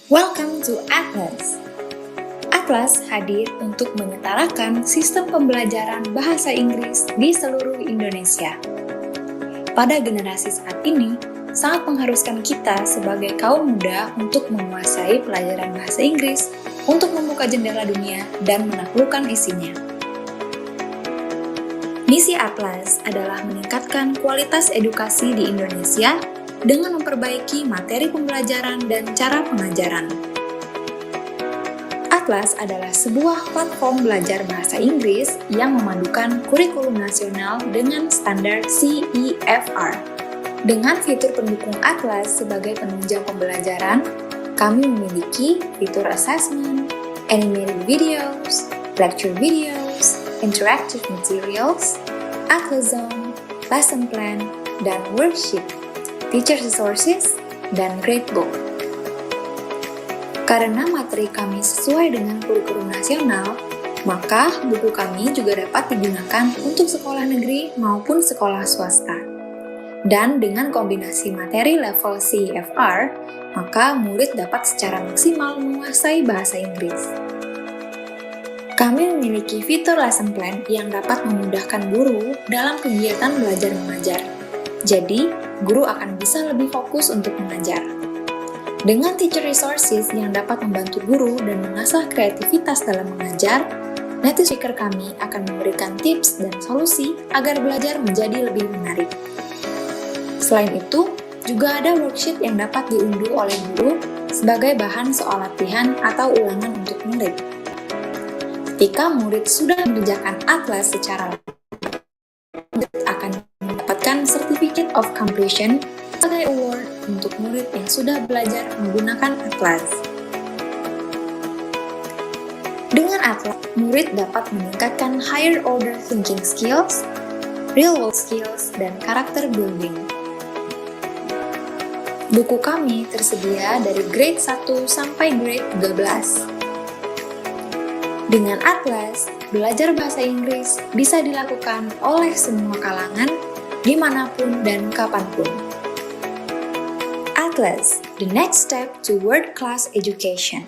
Welcome to Atlaz. Atlaz hadir untuk menyetarakan sistem pembelajaran bahasa Inggris di seluruh Indonesia. Pada generasi saat ini, sangat mengharuskan kita sebagai kaum muda untuk menguasai pelajaran bahasa Inggris untuk membuka jendela dunia dan menaklukkan isinya. Misi Atlaz adalah meningkatkan kualitas edukasi di Indonesia dengan memperbaiki materi pembelajaran dan cara pengajaran. Atlaz adalah sebuah platform belajar bahasa Inggris yang memadukan kurikulum nasional dengan standar CEFR. Dengan fitur pendukung Atlaz sebagai penunjang pembelajaran, kami memiliki fitur assessment, animated videos, lecture videos, interactive materials, Atlaz Zone, lesson plan, dan worksheet, teacher resources, dan gradebook. Karena materi kami sesuai dengan kurikulum nasional, maka buku kami juga dapat digunakan untuk sekolah negeri maupun sekolah swasta. Dan dengan kombinasi materi level CEFR, maka murid dapat secara maksimal menguasai bahasa Inggris. Kami memiliki fitur lesson plan yang dapat memudahkan guru dalam kegiatan belajar mengajar. Jadi, guru akan bisa lebih fokus untuk mengajar. Dengan teacher resources yang dapat membantu guru dan mengasah kreativitas dalam mengajar, native speaker kami akan memberikan tips dan solusi agar belajar menjadi lebih menarik. Selain itu, juga ada worksheet yang dapat diunduh oleh guru sebagai bahan soal latihan atau ulangan untuk murid. Ketika murid sudah mengerjakan Atlaz secara murid akan mendapatkan Certificate of Completion sebagai award untuk murid yang sudah belajar menggunakan Atlaz. Dengan Atlaz, murid dapat meningkatkan higher order thinking skills, real world skills, dan karakter building. Buku kami tersedia dari grade 1 sampai grade 13. Dengan Atlaz, belajar bahasa Inggris bisa dilakukan oleh semua kalangan, dimanapun dan kapanpun. Atlaz, the next step to world-class education.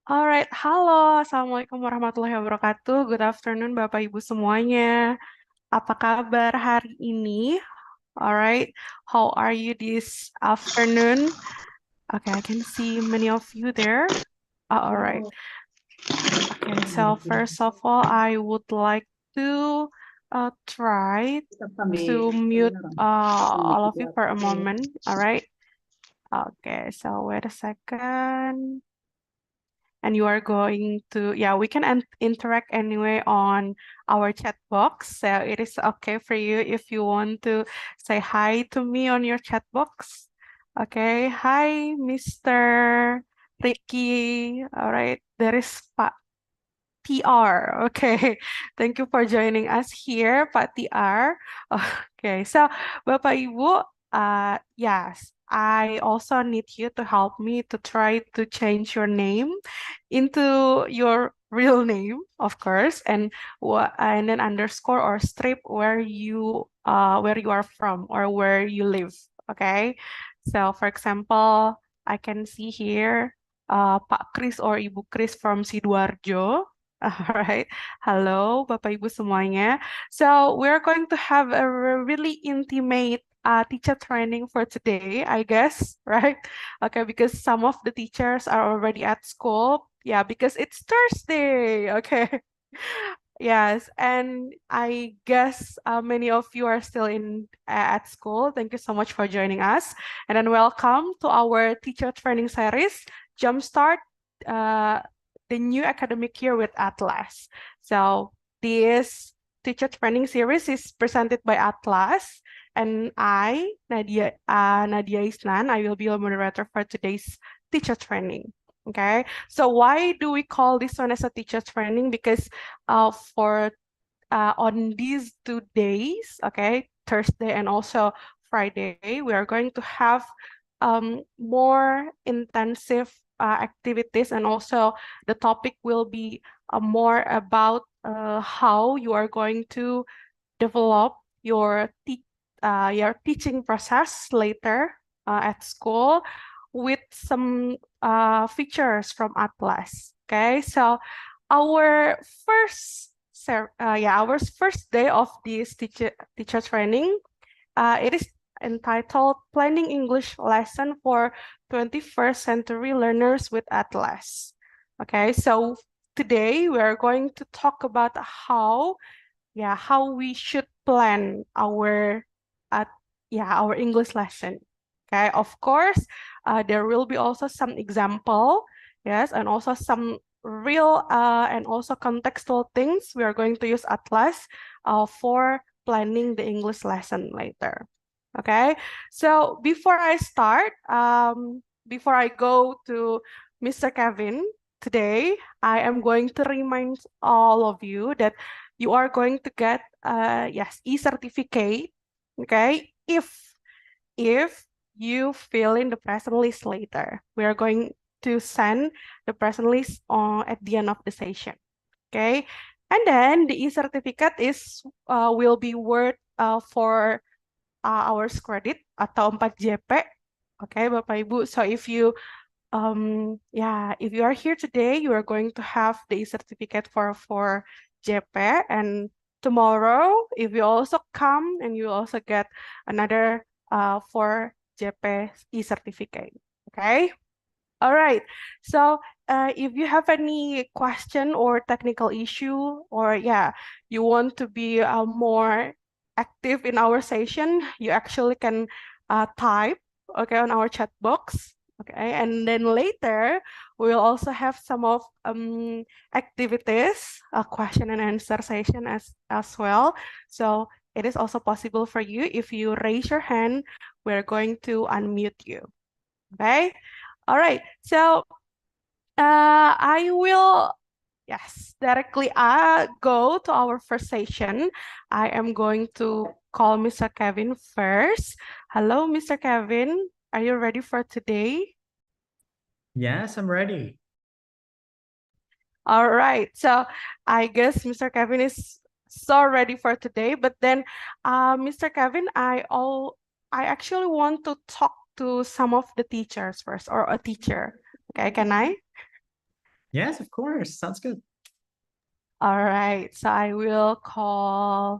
Alright, halo, Assalamualaikum warahmatullahi wabarakatuh. Good afternoon, Bapak Ibu semuanya. Apa kabar hari ini? Alright, how are you this afternoon? Okay, I can see many of you there. Alright, okay, so first of all, I would like to try to mute all of you for a moment. Alright, okay, so wait a second. And you are going to, yeah, we can interact anyway on our chat box. So it is okay for you if you want to say hi to me on your chat box. Okay, hi, Mr. Ricky. All right, there is Pak TR. Okay, thank you for joining us here, Pak TR. Okay, so Bapak Ibu, yes, I also need you to help me to try to change your name into your real name, of course, and then underscore or strip where you are from or where you live. Okay, so for example, I can see here Pak Kris or Ibu Kris from Sidoarjo. All right. Hello, Bapak Ibu semuanya. So we're going to have a really intimate teacher training for today, I guess, right? Okay, because some of the teachers are already at school. Yeah, because it's Thursday. Okay. Yes, and I guess many of you are still at school. Thank you so much for joining us. And then welcome to our teacher training series, Jumpstart, uh, the new academic year with Atlaz. So this teacher training series is presented by Atlaz, and Nadia Isnan, I will be your moderator for today's teacher training. Okay, so why do we call this one as a teacher training? Because for on these 2 days, okay, Thursday and also Friday, we are going to have more intensive activities, and also the topic will be more about how you are going to develop your teaching process later at school with some features from Atlas. Okay, so our our first day of this teacher training, it is entitled Planning English Lesson for 21st Century Learners with Atlas. Okay, so today we are going to talk about how we should plan uh, our English lesson. Okay, of course, there will be also some example, yes, and also some real and also contextual things we are going to use Atlas for planning the English lesson later. Okay, so before I go to Mr. Kevin today, I am going to remind all of you that you are going to get e-certificate, okay, if you fill in the present list later. We are going to send the present list at the end of the session, okay? And then the e-certificate will be worth for hours credit atau 4 JP. Okay, Bapak Ibu. So if you are here today, you are going to have the certificate for JP, and tomorrow, if you also come, and you also get another for JP e-certificate. Okay. All right. So if you have any question or technical issue, or you want to be more active in our session, you actually can type, okay, on our chat box. Okay, and then later we'll also have some of activities, a question and answer session as well. So it is also possible for you, if you raise your hand, we're going to unmute you. Okay. All right, so I will, yes, directly go to our first session. I am going to call Mr. Kevin first. Hello, Mr. Kevin. Are you ready for today? Yes, I'm ready. All right, so I guess Mr. Kevin is so ready for today, but then Mr. Kevin, I actually want to talk to some of the teachers first, or a teacher. Okay, can I? Yes, of course. Sounds good. All right, so I will call,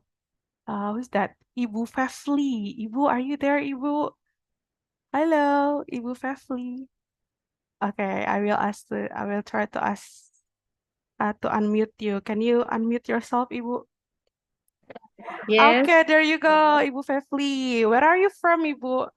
who's that? Ibu Fefli. Ibu, are you there, Ibu? Hello, Ibu Fefli. Okay, I will try to ask to unmute you. Can you unmute yourself, Ibu? Yes, Okay, there you go, Ibu Fefli. Where are you from, Ibu?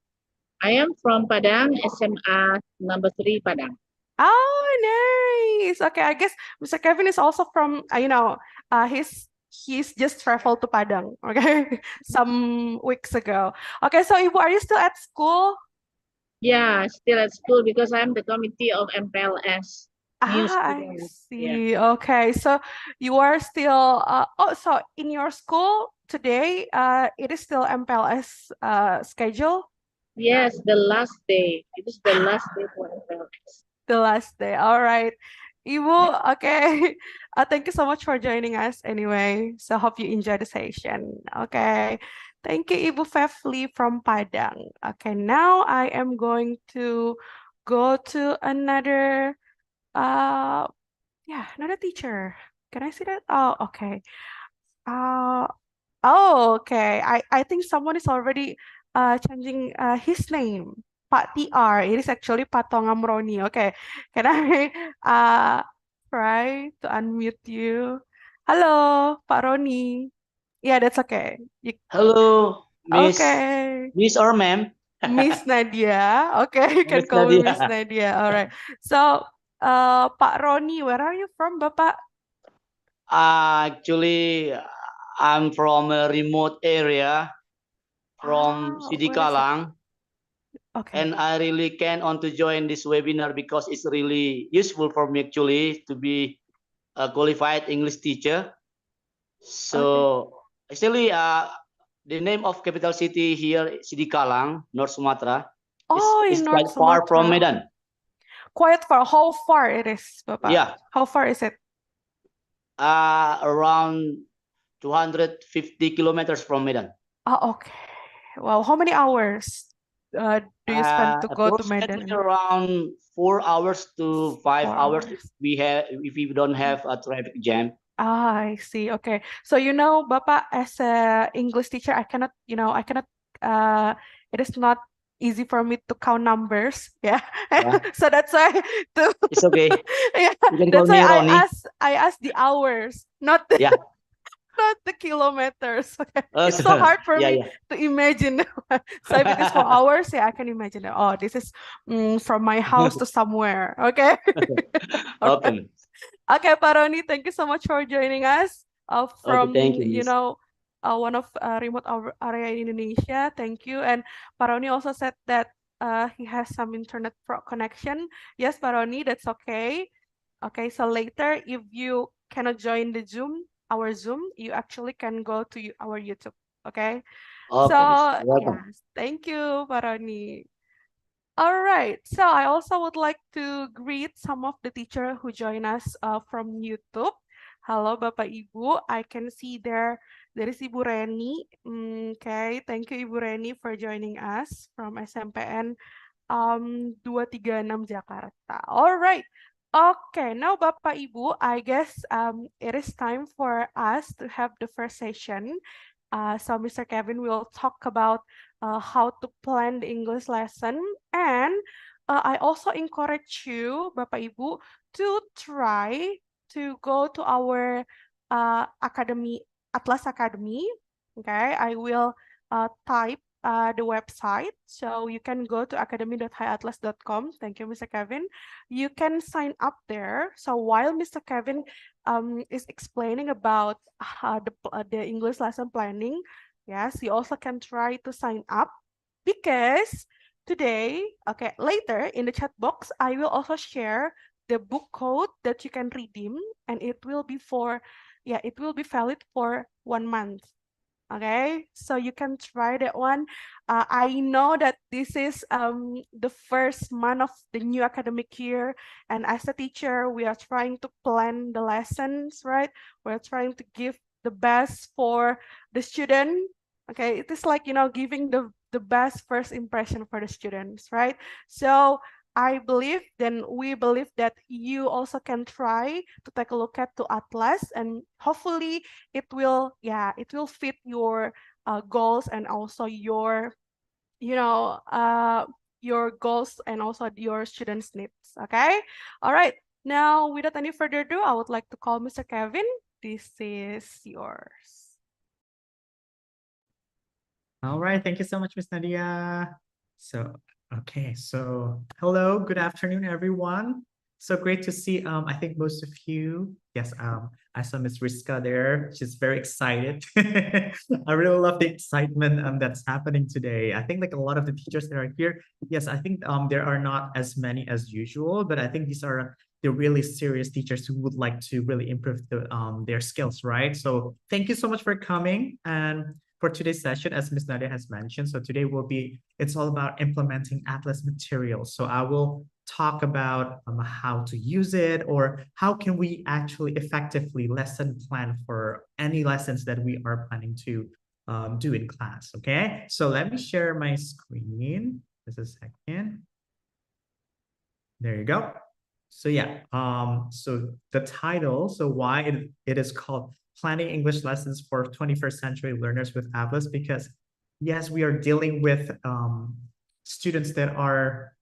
I am from Padang, SMA number 3 Padang. Oh, nice. Okay, I guess Mr. Kevin is also from, he's just traveled to Padang, okay, some weeks ago. Okay, so Ibu, are you still at school? Yeah, still at school because I'm the committee of MPLS, new I student. Yeah. see. Okay, so you are still, so in your school today, it is still MPLS schedule? Yes, the last day. It is the last day for MPLS. The last day. All right. Ibu, okay. Thank you so much for joining us anyway. So hope you enjoy the session. Okay. Thank you, Ibu Fefli from Padang. Okay, now I am going to go to another another teacher. Can I see that? Oh, okay. Uh Oh, okay. I think someone is already changing his name. Pak TR. It is actually Pak Tongam Roni. Okay. Can I try to unmute you? Hello, Pak Roni. Yeah, that's okay. Hello, Okay. Miss or ma'am? Miss Nadia. Okay, you can Miss call me Miss Nadia. Nadia. All right. So, Pak Roni, where are you from, Bapak? Actually, I'm from a remote area from Where is it? Sidikalang, Okay. and I really can't on to join this webinar because it's really useful for me actually to be a qualified English teacher. So actually, the name of capital city here, Sidikalang, North Sumatra, Oh, is in North quite far from Sumatra. Medan. Quite far. How far it is, Bapak? Yeah, How far is it? around 250 kilometers from Medan. Oh, okay. Wow. How many hours do you spend to go to Medan? Approximately around 4 hours to 5 hours 4 hours. if we don't have a traffic jam. I see. Okay. So, Bapak, as a English teacher, it is not easy for me to count numbers. Yeah. Yeah, So that's why to it's okay. yeah, You can call that's why me Ronnie. I asked the hours, not the Yeah. not the kilometers. Okay. Uh, It's so hard for yeah, me yeah. to imagine. So if it is 4 hours, yeah, I can imagine that. Oh, this is from my house to somewhere. Okay. All right. Okay. Okay, Paroni, thank you so much for joining us Okay, thank from, you, Miss. one of remote area in Indonesia. Thank you. And Paroni also said that he has some internet connection. Yes, Paroni, that's okay. Okay, so later, if you cannot join our Zoom, you actually can go to our YouTube. Okay. So, Okay, Miss. Welcome. yes, thank you, Paroni. All right, so I also would like to greet some of the teacher who join us from YouTube. Halo Bapak Ibu, I can see there is Ibu Reni. Okay, thank you Ibu Reni for joining us from SMPN 236 Jakarta. All right. Okay, now Bapak Ibu, I guess it is time for us to have the first session. So Mr. Kevin will talk about how to plan the English lesson, and I also encourage you, Bapak Ibu, to try to go to our academy, Atlaz Academy. Okay, I will type the website, so you can go to academy.hiatlas.com. Thank you, Mr. Kevin. You can sign up there. So while Mr. Kevin is explaining about the English lesson planning, yes, you also can try to sign up because today, okay, later in the chat box, I will also share the book code that you can redeem, and it will be valid for 1 month. Okay, so you can try that one. I know that this is the first month of the new academic year, and as a teacher, we are trying to plan the lessons, right? We're trying to give the best for the student. Okay, it is like giving the best first impression for the students, right? So we believe that you also can try to take a look at to Atlas, and hopefully it will fit your goals and also your goals and also your students' needs. Okay. All right. Now, without any further ado, I would like to call Mr. Kevin. This is yours. All right, thank you so much, Miss Nadia. So, okay, so hello, good afternoon, everyone. So great to see, I think most of you, yes, I saw Miss Riska there. She's very excited. I really love the excitement that's happening today. I think like a lot of the teachers that are here, yes, I think there are not as many as usual, but I think these are the really serious teachers who would like to really improve their skills, right? So thank you so much for coming. And for today's session, as Ms. Nadia has mentioned, so today it's all about implementing Atlas materials. So I will talk about how to use it, or how can we actually effectively lesson plan for any lessons that we are planning to do in class, okay? So let me share my screen. Just a second. There you go. So yeah, so the title, so why it is called Planning English Lessons for 21st Century Learners with Atlas, because yes, we are dealing with students that are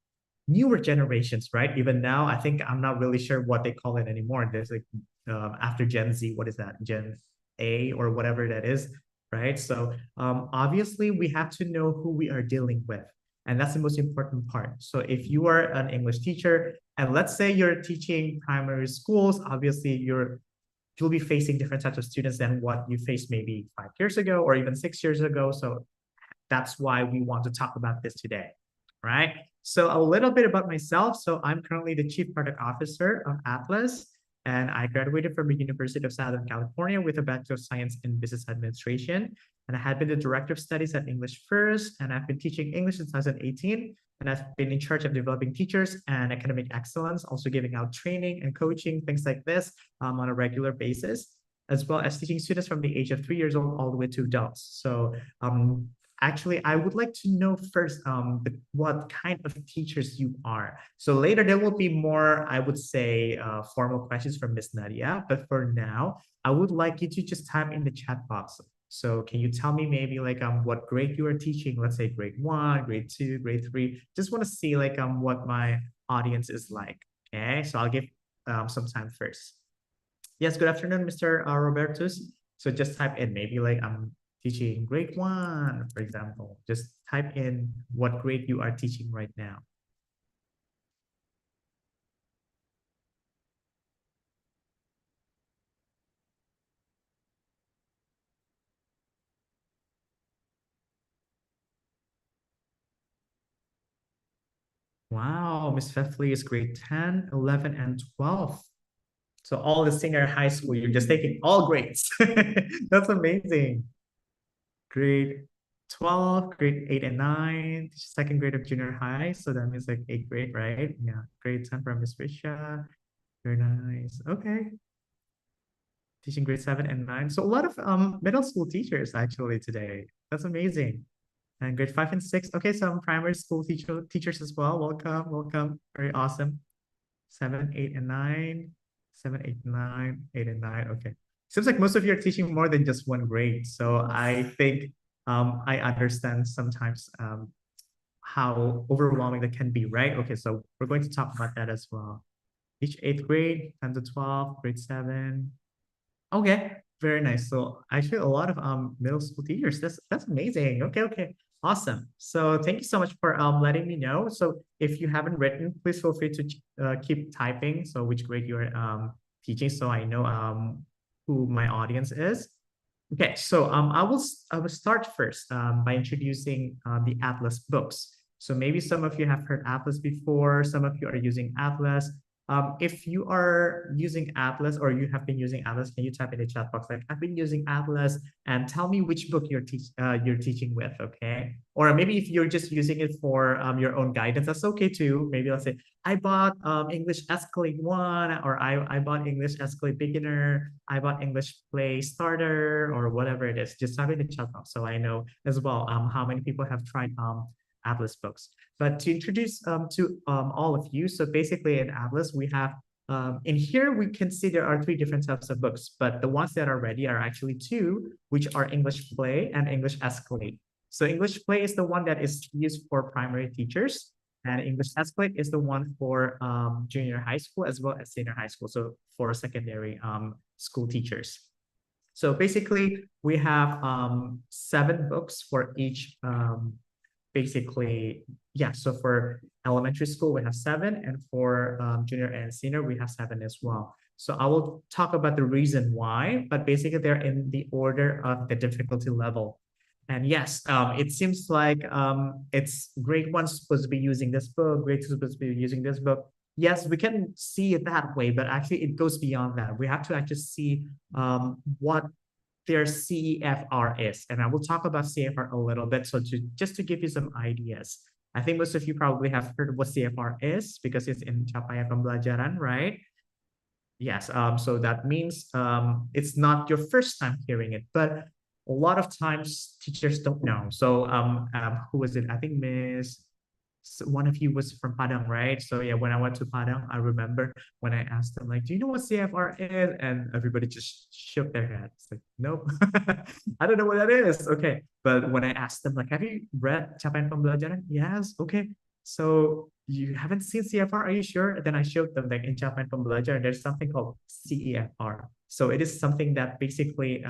newer generations, right? Even now, I think I'm not really sure what they call it anymore. There's like after Gen Z, what is that? Gen A or whatever that is, right? So obviously we have to know who we are dealing with. And that's the most important part. So if you are an English teacher, and let's say you're teaching primary schools, obviously you'll be facing different types of students than what you faced maybe 5 years ago or even 6 years ago. So that's why we want to talk about this today, right? So a little bit about myself. So I'm currently the Chief Product Officer of Atlas, and I graduated from the University of Southern California with a Bachelor of Science in Business Administration. And I had been the Director of Studies at English First, and I've been teaching English since 2018. And I've been in charge of developing teachers and academic excellence, also giving out training and coaching, things like this on a regular basis, as well as teaching students from the age of 3 years old all the way to adults. So actually, I would like to know first what kind of teachers you are. So later there will be more, I would say, formal questions from Miss Nadia. But for now, I would like you to just type in the chat box. So can you tell me maybe like what grade you are teaching? Let's say grade 1, grade 2, grade 3. Just want to see like what my audience is like. Okay, so I'll give some time first. Yes, good afternoon, Mr. Robertus. So just type in maybe like teaching grade 1, for example. Just type in what grade you are teaching right now. Wow, Miss Fefley is grade 10, 11, and 12. So all the senior high school, you're just taking all grades. That's amazing. Grade 12, grade 8 and 9, second grade of junior high. So that means like 8th grade, right? Yeah, grade 10 from Miss Risha. Very nice. Okay. Teaching grade 7 and 9. So a lot of middle school teachers actually today. That's amazing. And grade 5 and 6. Okay, some primary school teachers as well. Welcome, welcome. Very awesome. 7, 8, and 9. 7, 8, 9, 8, and 9. Okay. Seems like most of you are teaching more than just one grade. So I think I understand sometimes how overwhelming that can be, right? Okay, so we're going to talk about that as well. Each 8th grade, 10 to 12, grade 7. Okay, very nice. So actually a lot of middle school teachers. That's amazing. Okay, okay. Awesome. So thank you so much for letting me know. So if you haven't written, please feel free to keep typing. So which grade you're teaching, so I know who my audience is. Okay, so I will start first by introducing the Atlas books. So maybe some of you have heard Atlas before. Some of you are using Atlas. If you are using Atlas or you have been using Atlas, can you type in the chat box like I've been using Atlas and tell me which book you're teaching with, okay? Or maybe if you're just using it for your own guidance, that's okay too. Maybe let's say I bought English Escalate 1, or I bought English Escalate Beginner, I bought English Play Starter, or whatever it is. Just type in the chat box so I know as well how many people have tried Atlas books. But to introduce to all of you, so basically in Atlas, we have in here, we can see there are 3 different types of books, but the ones that are ready are actually 2, which are English Play and English Escalate. So English Play is the one that is used for primary teachers, and English Escalate is the one for junior high school as well as senior high school, so for secondary school teachers. So basically, we have 7 books for each basically, yeah, so for elementary school, we have 7, and for junior and senior, we have 7 as well. So I will talk about the reason why, but basically they're in the order of the difficulty level. And yes, it seems like it's grade 1 supposed to be using this book, grade 2 supposed to be using this book. Yes, we can see it that way, but actually it goes beyond that. We have to actually see what their CEFR is. And I will talk about CFR a little bit. So just to give you some ideas, I think most of you probably have heard what CFR is because it's in Capaian Pembelajaran, right? Yes, so that means it's not your first time hearing it, but a lot of times teachers don't know. So who was it? I think one of you was from Padang, right? So yeah, when I went to Padang, I remember when I asked them, like, do you know what CFR is? And everybody just shook their heads. It's like, nope, I don't know what that is. Okay. But when I asked them, like, have you read Capaian Pembelajaran? Yes. Okay. So you haven't seen CFR? Are you sure? Then I showed them, like, in Capaian Pembelajaran, there's something called CEFR. So it is something that basically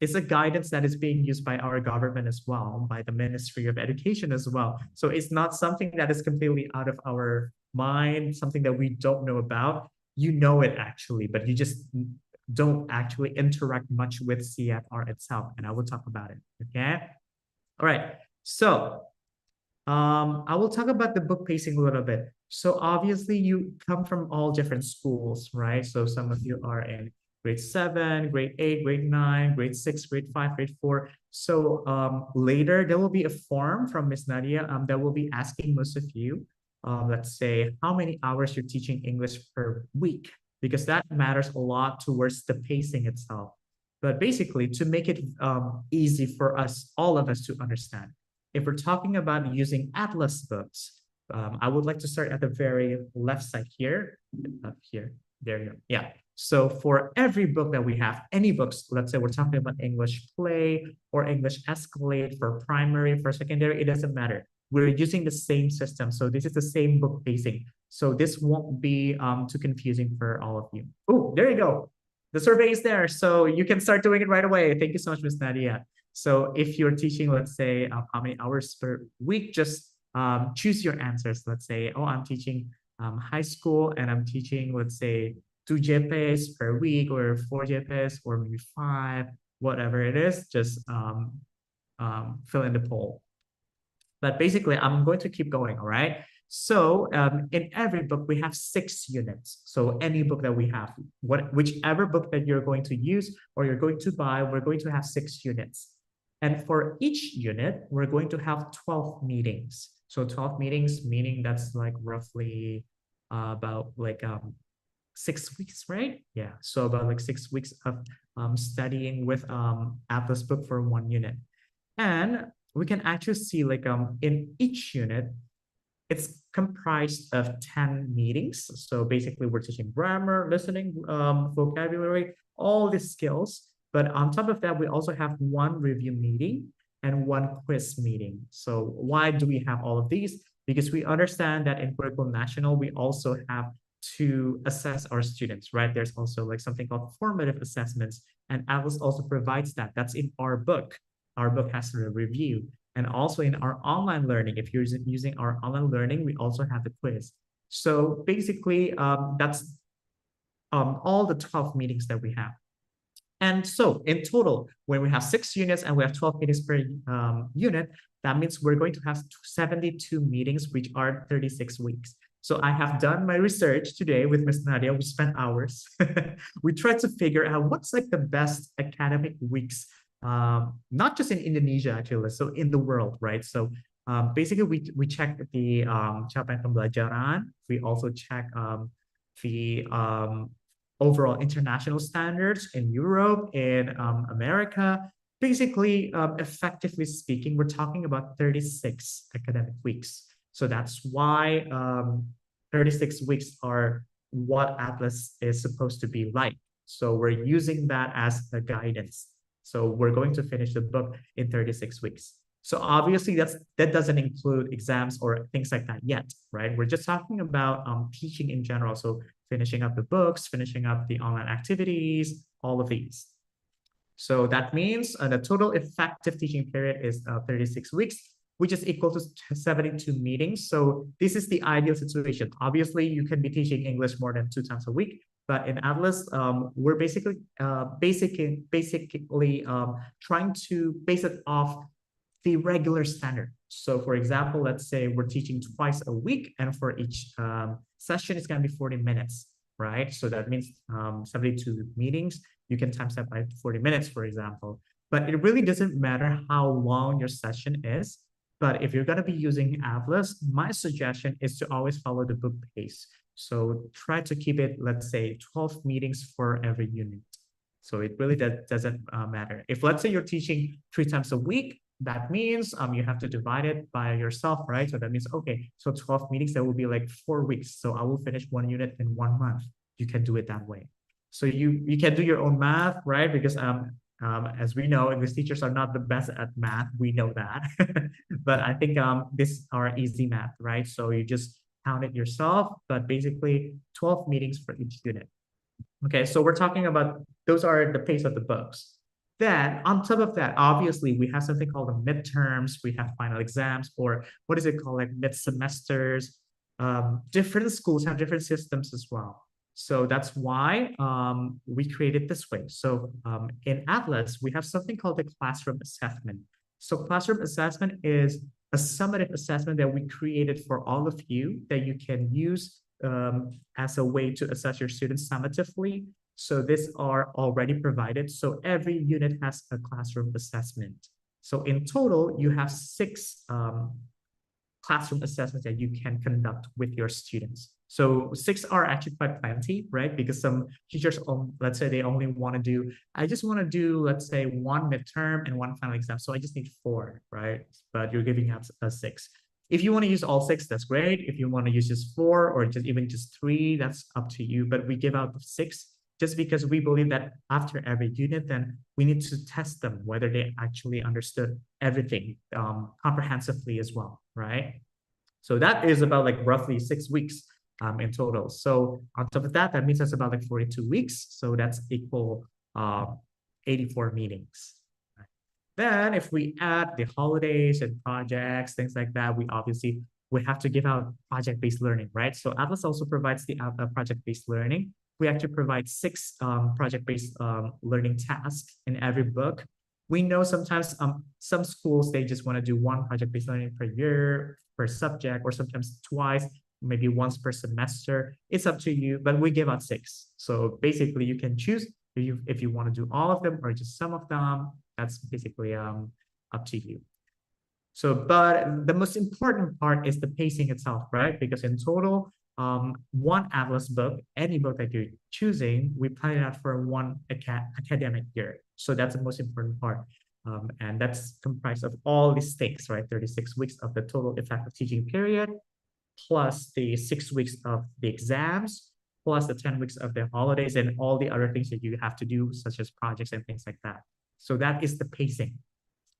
it's a guidance that is being used by our government as well, by the Ministry of Education as well. So it's not something that is completely out of our mind, something that we don't know about. You know it actually, but you just don't actually interact much with CFR itself. And I will talk about it, okay? All right, so I will talk about the book pacing a little bit. So obviously you come from all different schools, right? So some of you are in grade 7, grade 8, grade 9, grade 6, grade 5, grade 4. So later there will be a form from Miss Nadia that will be asking most of you, let's say, how many hours you're teaching English per week, because that matters a lot towards the pacing itself. But basically, to make it easy for us, all of us to understand, if we're talking about using Atlas books, I would like to start at the very left side here, up here, there you go, yeah. So for every book that we have, any books, let's say we're talking about English Play or English Escalate for primary, for secondary, it doesn't matter. We're using the same system. So this is the same book pacing. So this won't be too confusing for all of you. Oh, there you go. The survey is there. So you can start doing it right away. Thank you so much, Ms. Nadia. So if you're teaching, let's say, how many hours per week, just choose your answers. Let's say, oh, I'm teaching high school and I'm teaching, let's say, 2 JPs per week or 4 JPs or maybe 5, whatever it is, just fill in the poll. But basically, I'm going to keep going, all right? So in every book, we have 6 units. So any book that we have, whichever book that you're going to use or you're going to buy, we're going to have 6 units. And for each unit, we're going to have 12 meetings. So 12 meetings, meaning that's like roughly about like 6 weeks, right? Yeah, so about like 6 weeks of studying with Atlas book for 1 unit. And we can actually see like in each unit, it's comprised of 10 meetings. So basically we're teaching grammar, listening, vocabulary, all these skills. But on top of that, we also have 1 review meeting and 1 quiz meeting. So why do we have all of these? Because we understand that in Curriculum National, we also have to assess our students, right? There's also like something called formative assessments, and Atlas also provides that. That's in our book. Our book has a review. And also in our online learning, if you're using our online learning, we also have the quiz. So basically, that's all the 12 meetings that we have. And so in total, when we have 6 units and we have 12 meetings per unit, that means we're going to have 72 meetings, which are 36 weeks. So I have done my research today with Ms. Nadia. We spent hours. We tried to figure out what's like the best academic weeks, not just in Indonesia, actually, so in the world, right? So basically, we check the Capaian Pembelajaran. We also check the overall international standards in Europe, in America, basically, effectively speaking, we're talking about 36 academic weeks. So that's why 36 weeks are what Atlas is supposed to be like. So we're using that as a guidance. So we're going to finish the book in 36 weeks. So obviously that doesn't include exams or things like that yet, right? We're just talking about teaching in general. So finishing up the books, finishing up the online activities, all of these. So that means the total effective teaching period is 36 weeks, which is equal to 72 meetings. So this is the ideal situation. Obviously, you can be teaching English more than 2 times a week, but in Atlas, we're basically trying to base it off the regular standard. So for example, let's say we're teaching twice a week, and for each session, it's going to be 40 minutes, right? So that means 72 meetings. You can times that by 40 minutes, for example. But it really doesn't matter how long your session is. But if you're going to be using Atlas, my suggestion is to always follow the book pace. So try to keep it, let's say, 12 meetings for every unit. So it really doesn't matter. If let's say you're teaching 3 times a week, that means you have to divide it by yourself, right? So that means, okay, so 12 meetings, that will be like 4 weeks. So I will finish 1 unit in 1 month. You can do it that way. So you can do your own math, right? Because as we know, English teachers are not the best at math. We know that. But I think these are easy math, right? So you just count it yourself, but basically 12 meetings for each unit. Okay, so we're talking about, those are the pace of the books. Then on top of that, obviously we have something called the midterms, we have final exams, or what is it called, like mid-semesters. Different schools have different systems as well. So that's why we created this way. So in Atlas, we have something called the classroom assessment. So classroom assessment is a summative assessment that we created for all of you that you can use as a way to assess your students summatively. So these are already provided. So every unit has a classroom assessment. So in total, you have 6 classroom assessments that you can conduct with your students. So 6 are actually quite plenty, right? Because some teachers, let's say they only want to do, I just want to do, let's say 1 midterm and 1 final exam. So I just need 4, right? But you're giving out a 6. If you want to use all 6, that's great. If you want to use just 4 or just 3, that's up to you. But we give out 6 just because we believe that after every unit, then we need to test them, whether they actually understood everything comprehensively as well, right? So that is about like roughly 6 weeks in total. So on top of that, that means that's about like 42 weeks. So that's equal 84 meetings. Then if we add the holidays and projects, things like that, we have to give out project-based learning, right? So Atlas also provides the project-based learning. We actually provide 6 project-based learning tasks in every book. We know sometimes some schools, they just want to do 1 project-based learning per year, per subject, or sometimes twice, maybe once per semester. It's up to you, but we give out 6. So basically you can choose if you want to do all of them or just some of them. That's basically up to you. So, but the most important part is the pacing itself, right? Because in total, 1 Atlas book, any book that you're choosing, we plan it out for 1 academic year. So that's the most important part. And that's comprised of all these things, right? 36 weeks of the total effective teaching period, plus the 6 weeks of the exams, plus the 10 weeks of the holidays and all the other things that you have to do, such as projects and things like that. So that is the pacing.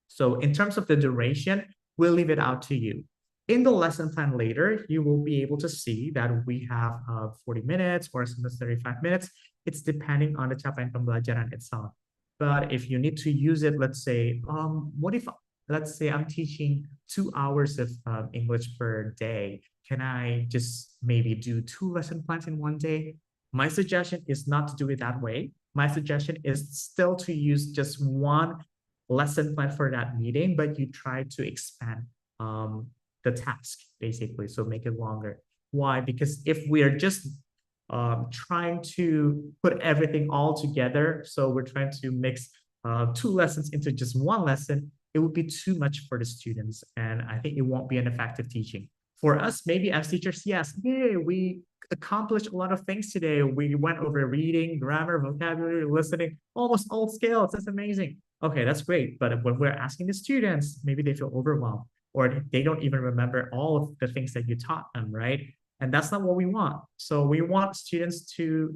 So in terms of the duration, we'll leave it out to you. In the lesson plan later, you will be able to see that we have 40 minutes or sometimes 35 minutes. It's depending on the capaian pembelajaran itself. But if you need to use it, let's say, what if, let's say I'm teaching 2 hours of English per day. Can I just maybe do 2 lesson plans in 1 day? My suggestion is not to do it that way. My suggestion is still to use just 1 lesson plan for that meeting, but you try to expand the task, basically, so make it longer. Why? Because if we are just trying to put everything all together, so we're trying to mix 2 lessons into just 1 lesson, it would be too much for the students, and I think it won't be an effective teaching. For us, maybe as teachers, yes, yay, we accomplished a lot of things today. We went over reading, grammar, vocabulary, listening, almost all skills. That's amazing. Okay, that's great. But when we're asking the students, maybe they feel overwhelmed or they don't even remember all of the things that you taught them, right? And that's not what we want. So we want students to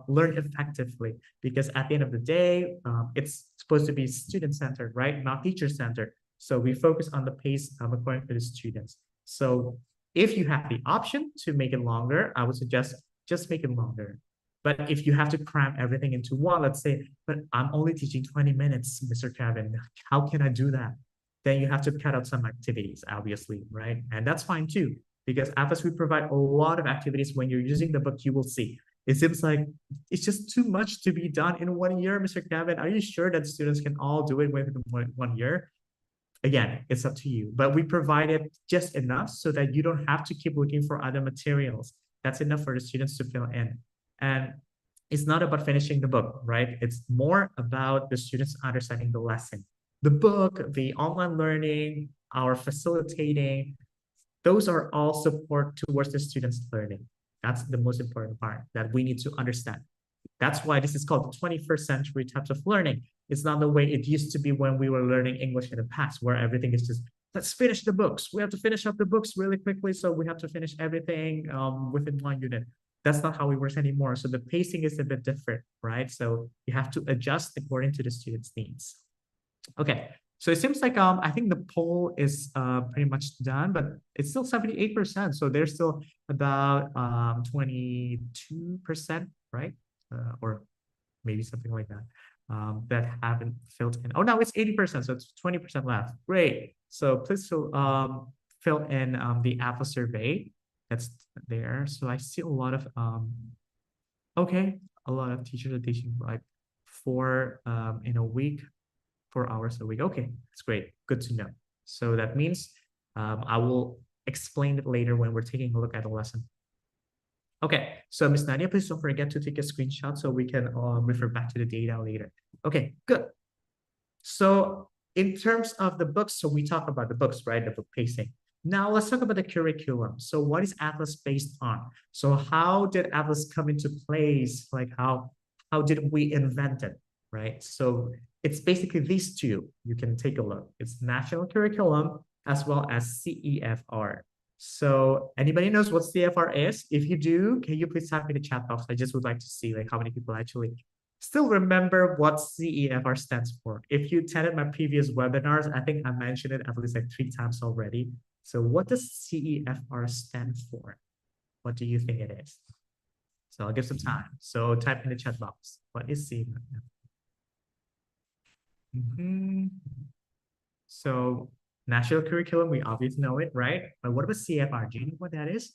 learn effectively because at the end of the day, it's supposed to be student-centered, right? Not teacher-centered. So we focus on the pace according to the students. So if you have the option to make it longer, I would suggest just make it longer. But if you have to cram everything into one, let's say, but I'm only teaching 20 minutes, Mr. Kevin, how can I do that? Then you have to cut out some activities, obviously, right? And that's fine too, because Atlaz, we provide a lot of activities. When you're using the book, you will see. It seems like it's just too much to be done in 1 year, Mr. Kevin. Are you sure that students can all do it within 1 year? Again, it's up to you, but we provided just enough so that you don't have to keep looking for other materials. That's enough for the students to fill in. And it's not about finishing the book, right? It's more about the students understanding the lesson. The book, the online learning, our facilitating, those are all support towards the students' learning. That's the most important part that we need to understand. That's why this is called the 21st century types of learning. It's not the way it used to be when we were learning English in the past, where everything is just, let's finish the books. We have to finish up the books really quickly, so we have to finish everything within 1 unit. That's not how it works anymore. So the pacing is a bit different, right? So you have to adjust according to the students' needs. Okay, so it seems like I think the poll is pretty much done, but it's still 78%. So there's still about 22%, right? Or maybe something like that, that haven't filled in. Oh, no, it's 80%, so it's 20% left. Great. So please fill in the Atlaz survey that's there. So I see a lot of, okay, a lot of teachers are teaching like 4 in a week, 4 hours a week. Okay, that's great. Good to know. So that means I will explain it later when we're taking a look at the lesson. Okay, so Miss Nadia, please don't forget to take a screenshot so we can refer back to the data later. Okay, good. So in terms of the books, so we talk about the books, right? The book pacing. Now let's talk about the curriculum. So what is Atlaz based on? So how did Atlaz come into place? Like how did we invent it, right? So it's basically these two. You can take a look. It's national curriculum as well as CEFR. So anybody knows what CFR is? If you do, can you please type in the chat box? I just would like to see like how many people actually still remember what CEFR stands for. If you attended my previous webinars, I think I mentioned it at least like 3 times already. So what does CEFR stand for? What do you think it is? So I'll give some time. So type in the chat box. What is CEFR? So national curriculum, we obviously know it, right? But what about CFR? Do you know what that is?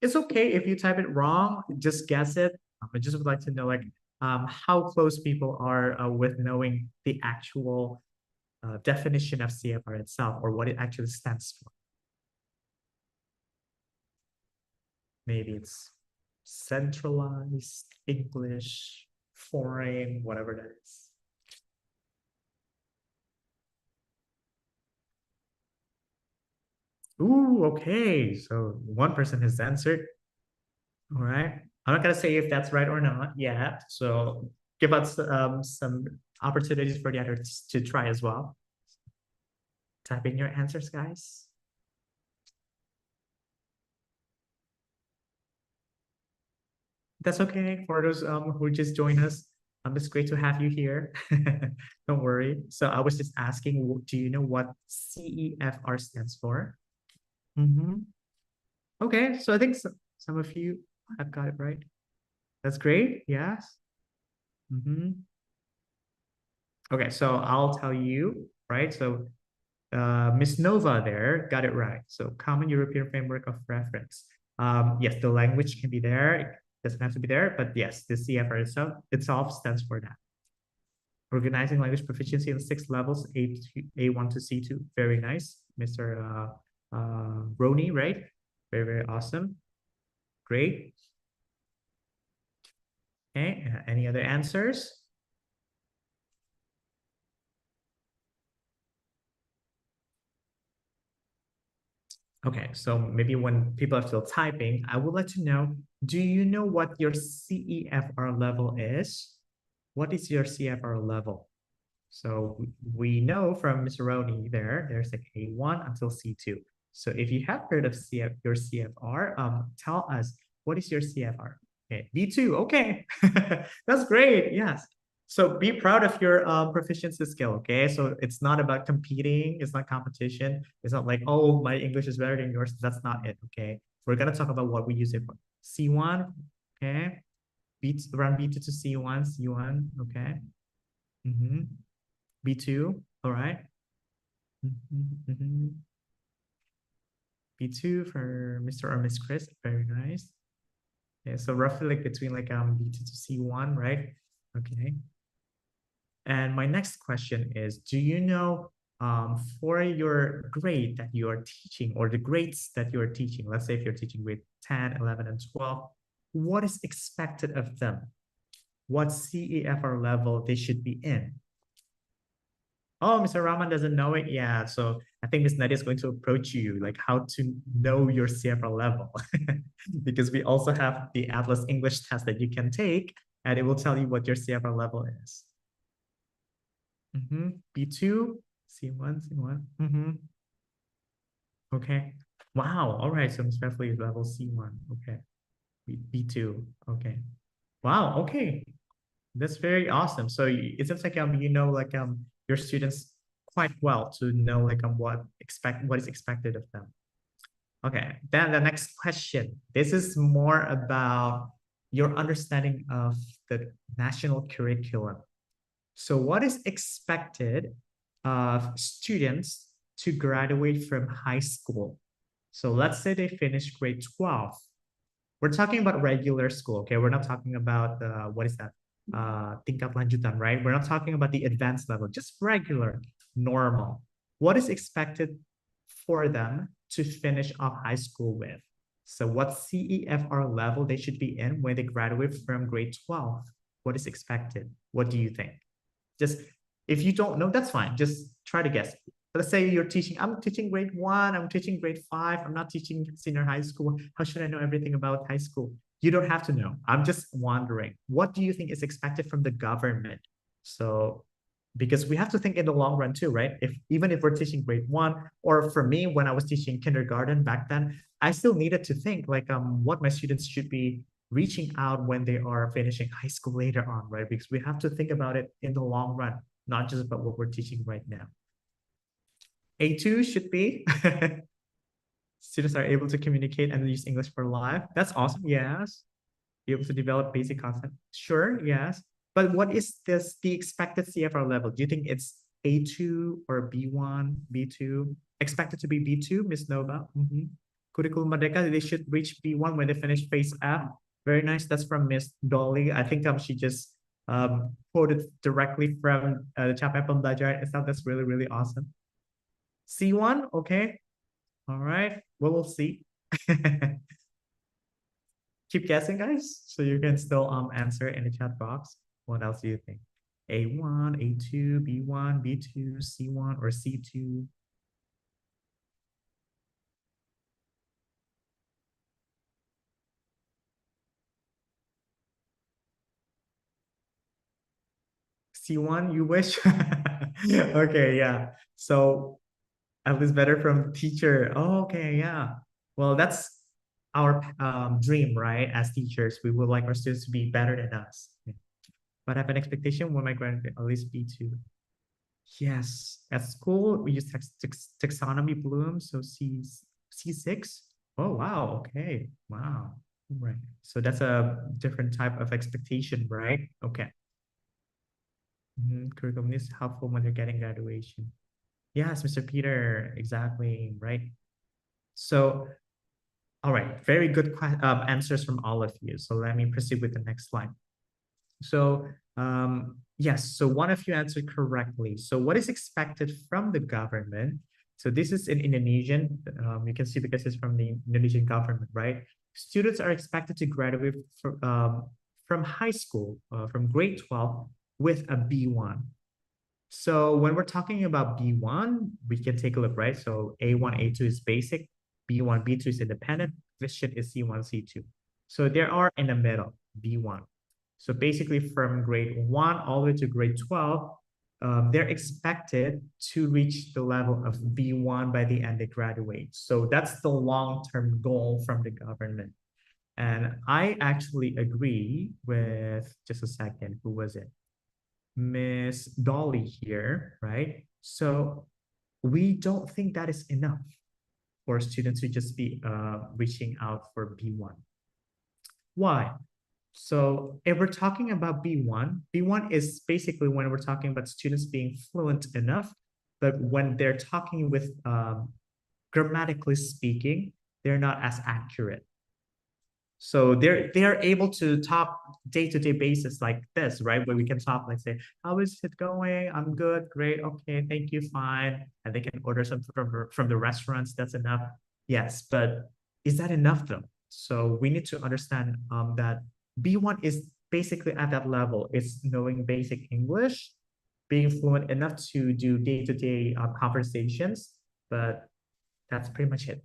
It's okay if you type it wrong, just guess it. I just would like to know like how close people are with knowing the actual definition of CFR itself or what it actually stands for. Maybe it's centralized, English, foreign, whatever that is. Ooh, okay. So one person has answered. All right. I'm not gonna say if that's right or not yet. So give us some opportunities for the others to try as well. Type in your answers, guys. That's okay for those who just joined us. It's great to have you here. Don't worry. So I was just asking, do you know what CEFR stands for? Okay, so I think some of you have got it right. That's great. Yes. Okay, so I'll tell you, right? So Miss Nova there got it right. So Common European Framework of Reference. Yes, the language can be there. It doesn't have to be there, but yes, the CFR itself stands for that. Organizing language proficiency in 6 levels, A1 to C2. Very nice, Mr. Roni, right? Very, very awesome. Great. Okay, any other answers? Okay, so maybe when people are still typing, I would like to know, do you know what your CEFR level is? What is your CFR level? So we know from Mr. Roney there's like A1 until C2. So if you have heard of your CFR, tell us, what is your CFR? Okay, B2, okay. That's great, yes. So be proud of your proficiency skill, okay? So it's not about competing, it's not competition. It's not like, oh, my English is better than yours. That's not it, okay? We're gonna talk about what we use it for. C1, okay? Around B2 to C1, C1, okay? B2, all right. B2 for Mr. or Miss Chris, very nice. Yeah, so roughly like between like B2 to C1, right? Okay. And my next question is, do you know for your grade that you are teaching or the grades that you are teaching, let's say if you're teaching grade 10, 11, and 12, what is expected of them? What CEFR level they should be in? Oh, Mr. Rahman doesn't know it. Yeah, so I think Miss Nadia is going to approach you, like how to know your CFR level. Because we also have the Atlas English test that you can take, and it will tell you what your CFR level is. B2, C1, C1. Okay. Wow. All right. So Ms. Presley is level C1. Okay. B2. Okay. Wow. Okay. That's very awesome. So it seems like you know like your students quite well to know like what is expected of them. Okay, then the next question. This is more about your understanding of the national curriculum. So what is expected of students to graduate from high school? So let's say they finish grade 12. We're talking about regular school, okay? We're not talking about what is that? Tingkat lanjutan, right? We're not talking about the advanced level, just regular, normal. What is expected for them to finish off high school with? So what CEFR level they should be in when they graduate from grade 12? What is expected? What do you think? Just, if you don't know, that's fine. Just try to guess. Let's say you're teaching, I'm teaching grade 1, I'm teaching grade 5, I'm not teaching senior high school. How should I know everything about high school? You don't have to know. I'm just wondering, what do you think is expected from the government? So, because we have to think in the long run too, right? Even if we're teaching grade 1, or for me, when I was teaching kindergarten back then, I still needed to think like what my students should be reaching out when they are finishing high school later on, right? Because we have to think about it in the long run, not just about what we're teaching right now. A2 should be students are able to communicate and use English for life. That's awesome. Yes. Be able to develop basic concept. Sure. Yes. But what is the expected CFR level? Do you think it's A2 or B1, B2? Expected to be B2, Miss Nova? Curriculum Merdeka, they should reach B1 when they finish phase F. Very nice. That's from Miss Dolly. I think she just quoted directly from the Capaian Pembelajaran itself. That's really, really awesome. C1, okay. All right. Well, we'll see. Keep guessing, guys. So you can still answer in the chat box. What else do you think? A1, A2, B1, B2, C1, or C2? C1, you wish? Okay, yeah. So at least better from teacher. Oh, okay, yeah. Well, that's our dream, right? As teachers, we would like our students to be better than us. But I have an expectation when my grade at least B2. Yes, at school we use taxonomy Bloom, so C6. Oh wow, okay, wow, right. So that's a different type of expectation, right? Okay. Curriculum is helpful when they're getting graduation. Yes, Mr. Peter, exactly, right. So, all right, very good answers from all of you. So let me proceed with the next slide. So yes, so one of you answered correctly. So what is expected from the government? So this is in Indonesian. You can see because it's from the Indonesian government, right? Students are expected to graduate from high school, from grade 12 with a B1. So when we're talking about B1, we can take a look, right? So A1, A2 is basic, B1, B2 is independent, Christian is C1, C2. So there are in the middle, B1. So basically from grade 1 all the way to grade 12, they're expected to reach the level of B1 by the end they graduate. So that's the long-term goal from the government. And I actually agree with, just a second, who was it? Miss Dolly here, right? So we don't think that is enough for students to just be reaching out for B1. Why? So if we're talking about B1 is basically when we're talking about students being fluent enough, but when they're talking with grammatically speaking, they're not as accurate. So they're able to talk day-to-day basis like this, right? Where we can talk like say, how is it going? I'm good, great, okay, thank you, fine. And they can order something from the restaurants, that's enough. Yes, but is that enough though? So we need to understand that B1 is basically at that level. It's knowing basic English, being fluent enough to do day-to-day conversations, but that's pretty much it,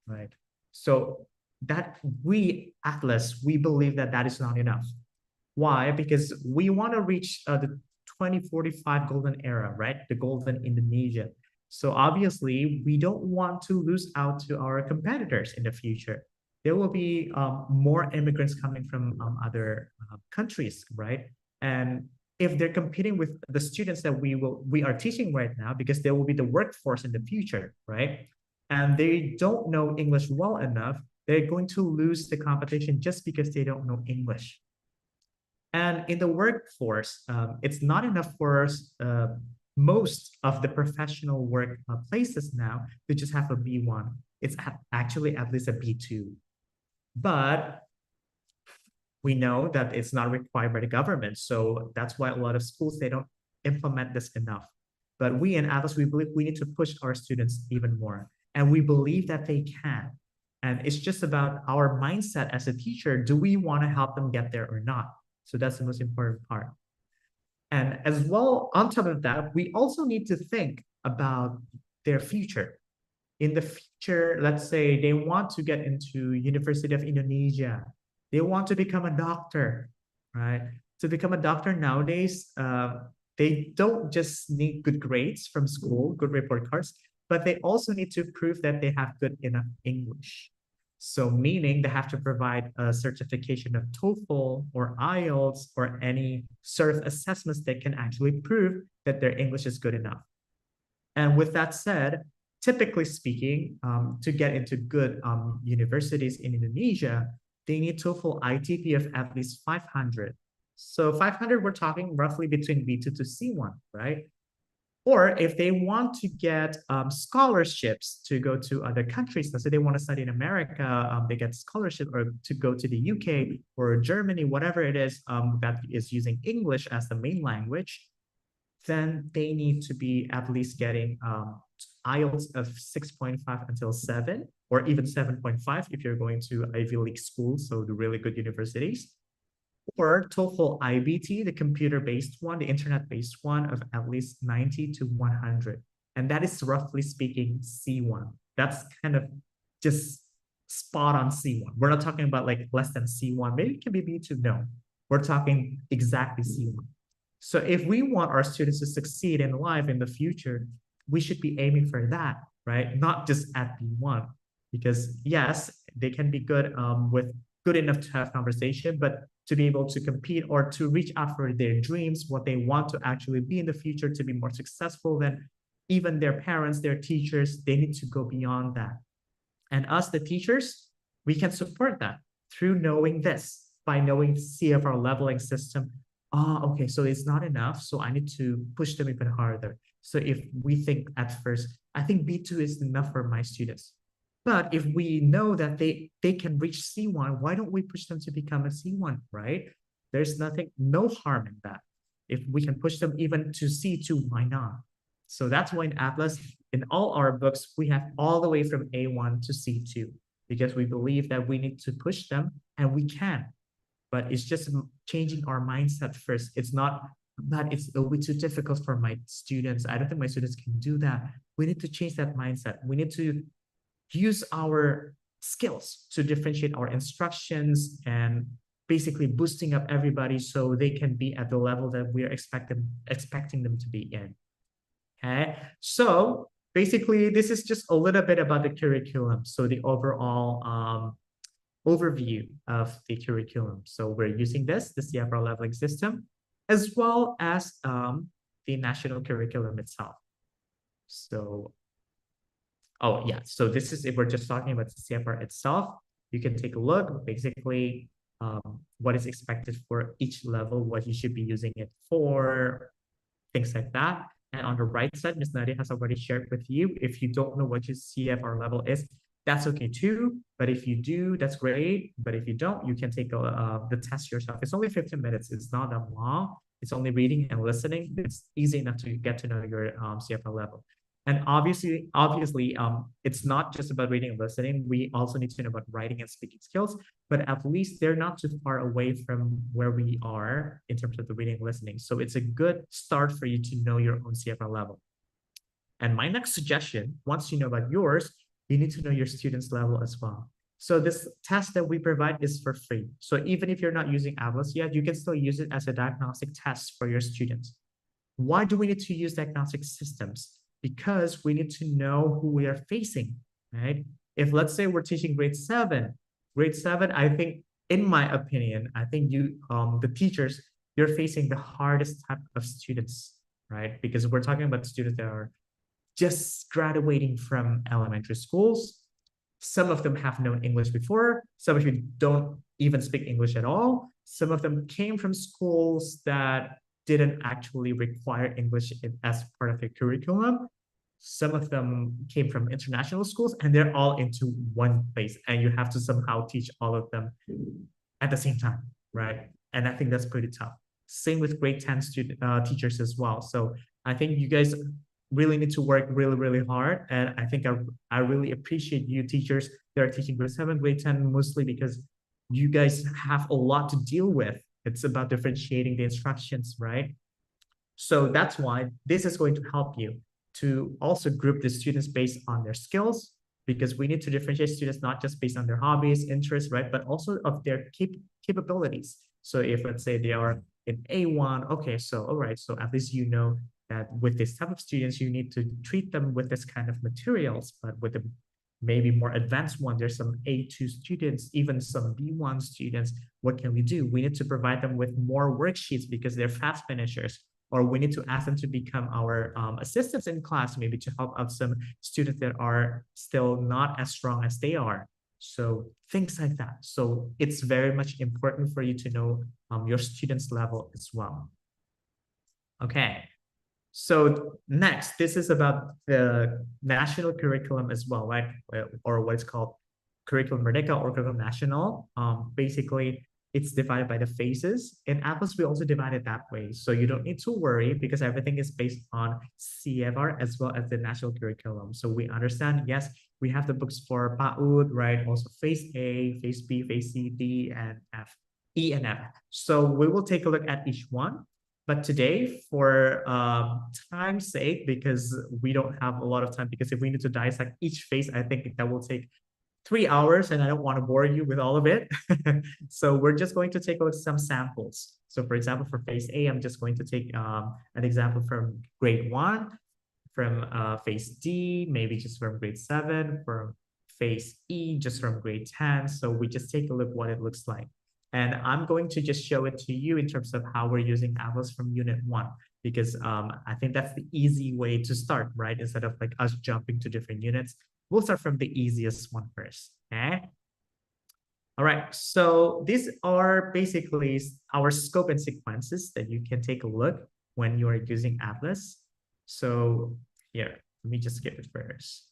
right? So that we, Atlas, we believe that that is not enough. Why? Because we want to reach the 2045 golden era, right? The golden Indonesia. So obviously, we don't want to lose out to our competitors in the future. There will be more immigrants coming from other countries, right? And if they're competing with the students that we are teaching right now, because they will be the workforce in the future, right? And they don't know English well enough, they're going to lose the competition just because they don't know English. And in the workforce, it's not enough for most of the professional work places now to just have a B1. It's actually at least a B2. But we know that it's not required by the government. So that's why a lot of schools, they don't implement this enough. But we in Atlaz, we believe we need to push our students even more. And we believe that they can. And it's just about our mindset as a teacher. Do we want to help them get there or not? So that's the most important part. And as well, on top of that, we also need to think about their future. In the future, let's say they want to get into University of Indonesia. They want to become a doctor, right? To become a doctor nowadays, they don't just need good grades from school, good report cards, but they also need to prove that they have good enough English. So meaning they have to provide a certification of TOEFL or IELTS or any sort of assessments that can actually prove that their English is good enough. And with that said, typically speaking, to get into good universities in Indonesia, they need TOEFL ITP of at least 500. So 500, we're talking roughly between B2 to C1, right? Or if they want to get scholarships to go to other countries, let's say they want to study in America, they get scholarship or to go to the UK or Germany, whatever it is that is using English as the main language, then they need to be at least getting IELTS of 6.5 until 7, or even 7.5 if you're going to Ivy League schools, so the really good universities. Or TOEFL IBT, the computer-based one, the internet-based one of at least 90 to 100. And that is roughly speaking C1. That's kind of just spot on C1. We're not talking about like less than C1. Maybe it can be B2. No, we're talking exactly C1. So if we want our students to succeed in life in the future, we should be aiming for that, right? Not just at B1. Because yes, they can be good with good enough to have conversation, but to be able to compete or to reach out for their dreams, what they want to actually be in the future, to be more successful than even their parents, their teachers, they need to go beyond that. And us, the teachers, we can support that through knowing this, by knowing CFR leveling system. Okay, so it's not enough, so I need to push them even harder. So if we think at first, I think B2 is enough for my students. But if we know that they can reach C1, why don't we push them to become a C1, right? There's no harm in that. If we can push them even to C2, why not? So that's why in Atlaz, in all our books, we have all the way from A1 to C2, because we believe that we need to push them, and we can. But it's just changing our mindset first. It's not that it'll be too difficult for my students. I don't think my students can do that. We need to change that mindset. We need to use our skills to differentiate our instructions and basically boosting up everybody so they can be at the level that we're expecting them to be in. Okay, so basically this is just a little bit about the curriculum. So the overall overview of the curriculum. So we're using the CFR leveling system, as well as the national curriculum itself. So, oh yeah, so this is, if we're just talking about the CFR itself, you can take a look, basically what is expected for each level, what you should be using it for, things like that. And on the right side, Ms. Nadia has already shared with you. If you don't know what your CFR level is, that's okay too. But if you do, that's great. But if you don't, you can take the test yourself. It's only 15 minutes. It's not that long. It's only reading and listening. It's easy enough to get to know your CFR level. And obviously, it's not just about reading and listening. We also need to know about writing and speaking skills, but at least they're not too far away from where we are in terms of the reading and listening. So it's a good start for you to know your own CFR level. And my next suggestion, once you know about yours, you need to know your students' level as well. So this test that we provide is for free. So even if you're not using Atlaz yet, you can still use it as a diagnostic test for your students. Why do we need to use diagnostic systems? Because we need to know who we are facing, right? If let's say we're teaching grade 7, I think, in my opinion, I think you, the teachers, you're facing the hardest type of students, right? Because we're talking about students that are just graduating from elementary schools. Some of them have known English before. Some of you don't even speak English at all. Some of them came from schools that didn't actually require English as part of their curriculum. Some of them came from international schools, and they're all into one place, and you have to somehow teach all of them at the same time, right? And I think that's pretty tough. Same with grade 10 teachers as well. So I think you guys really need to work really, really hard. And I think I really appreciate you teachers that are teaching grade 7, grade 10, mostly because you guys have a lot to deal with. It's about differentiating the instructions, right? So that's why this is going to help you to also group the students based on their skills, because we need to differentiate students not just based on their hobbies, interests, right? But also of their capabilities. So if let's say they are in A1, okay, so all right, so at least you know that with this type of students, you need to treat them with this kind of materials, but with the maybe more advanced one, there's some A2 students, even some B1 students. What can we do? We need to provide them with more worksheets because they're fast finishers, or we need to ask them to become our assistants in class, maybe to help out some students that are still not as strong as they are. So things like that. So it's very much important for you to know your students' level as well. Okay. So next, this is about the national curriculum as well, right? Or what is called Curriculum Merdeka or Curriculum Nasional. Basically, it's divided by the phases. In Atlaz, we also divide it that way. So you don't need to worry because everything is based on CFR as well as the national curriculum. So we understand, yes, we have the books for PAUD, right? Also phase A, phase B, phase C, D, and F, E, and F. So we will take a look at each one. But today, for time's sake, because we don't have a lot of time, because if we need to dissect each phase, I think that will take 3 hours, and I don't want to bore you with all of it. So we're just going to take a look at some samples. So for example, for phase A, I'm just going to take an example from grade 1, from phase D, maybe just from grade 7, from phase E, just from grade 10. So we just take a look what it looks like. And I'm going to just show it to you in terms of how we're using Atlaz from unit 1, because I think that's the easy way to start, right? Instead of like us jumping to different units, we'll start from the easiest one first, okay? All right, so these are basically our scope and sequences that you can take a look when you are using Atlaz. So here, let me just skip it first.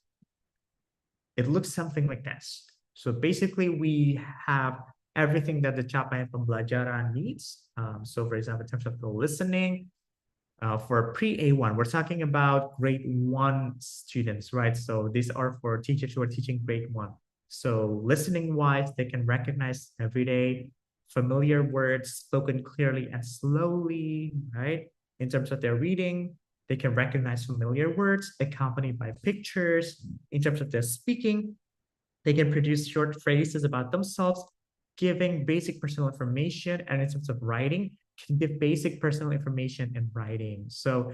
It looks something like this. So basically we have everything that the capaian pembelajaran needs. So for example, in terms of the listening, for pre-A1, we're talking about grade 1 students, right? So these are for teachers who are teaching grade 1. So listening wise, they can recognize everyday familiar words spoken clearly and slowly, right? In terms of their reading, they can recognize familiar words accompanied by pictures. In terms of their speaking, they can produce short phrases about themselves, giving basic personal information, and in terms of writing, can give basic personal information in writing. So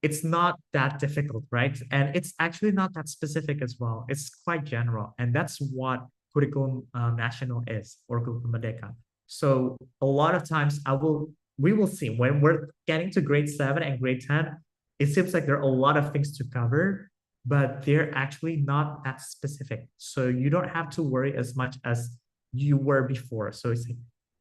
it's not that difficult, right? And it's actually not that specific as well. It's quite general. And that's what Curriculum National is, or Curriculum Merdeka. So a lot of times we will see when we're getting to grade 7 and grade 10, it seems like there are a lot of things to cover, but they're actually not that specific. So you don't have to worry as much as you were before. So it's like,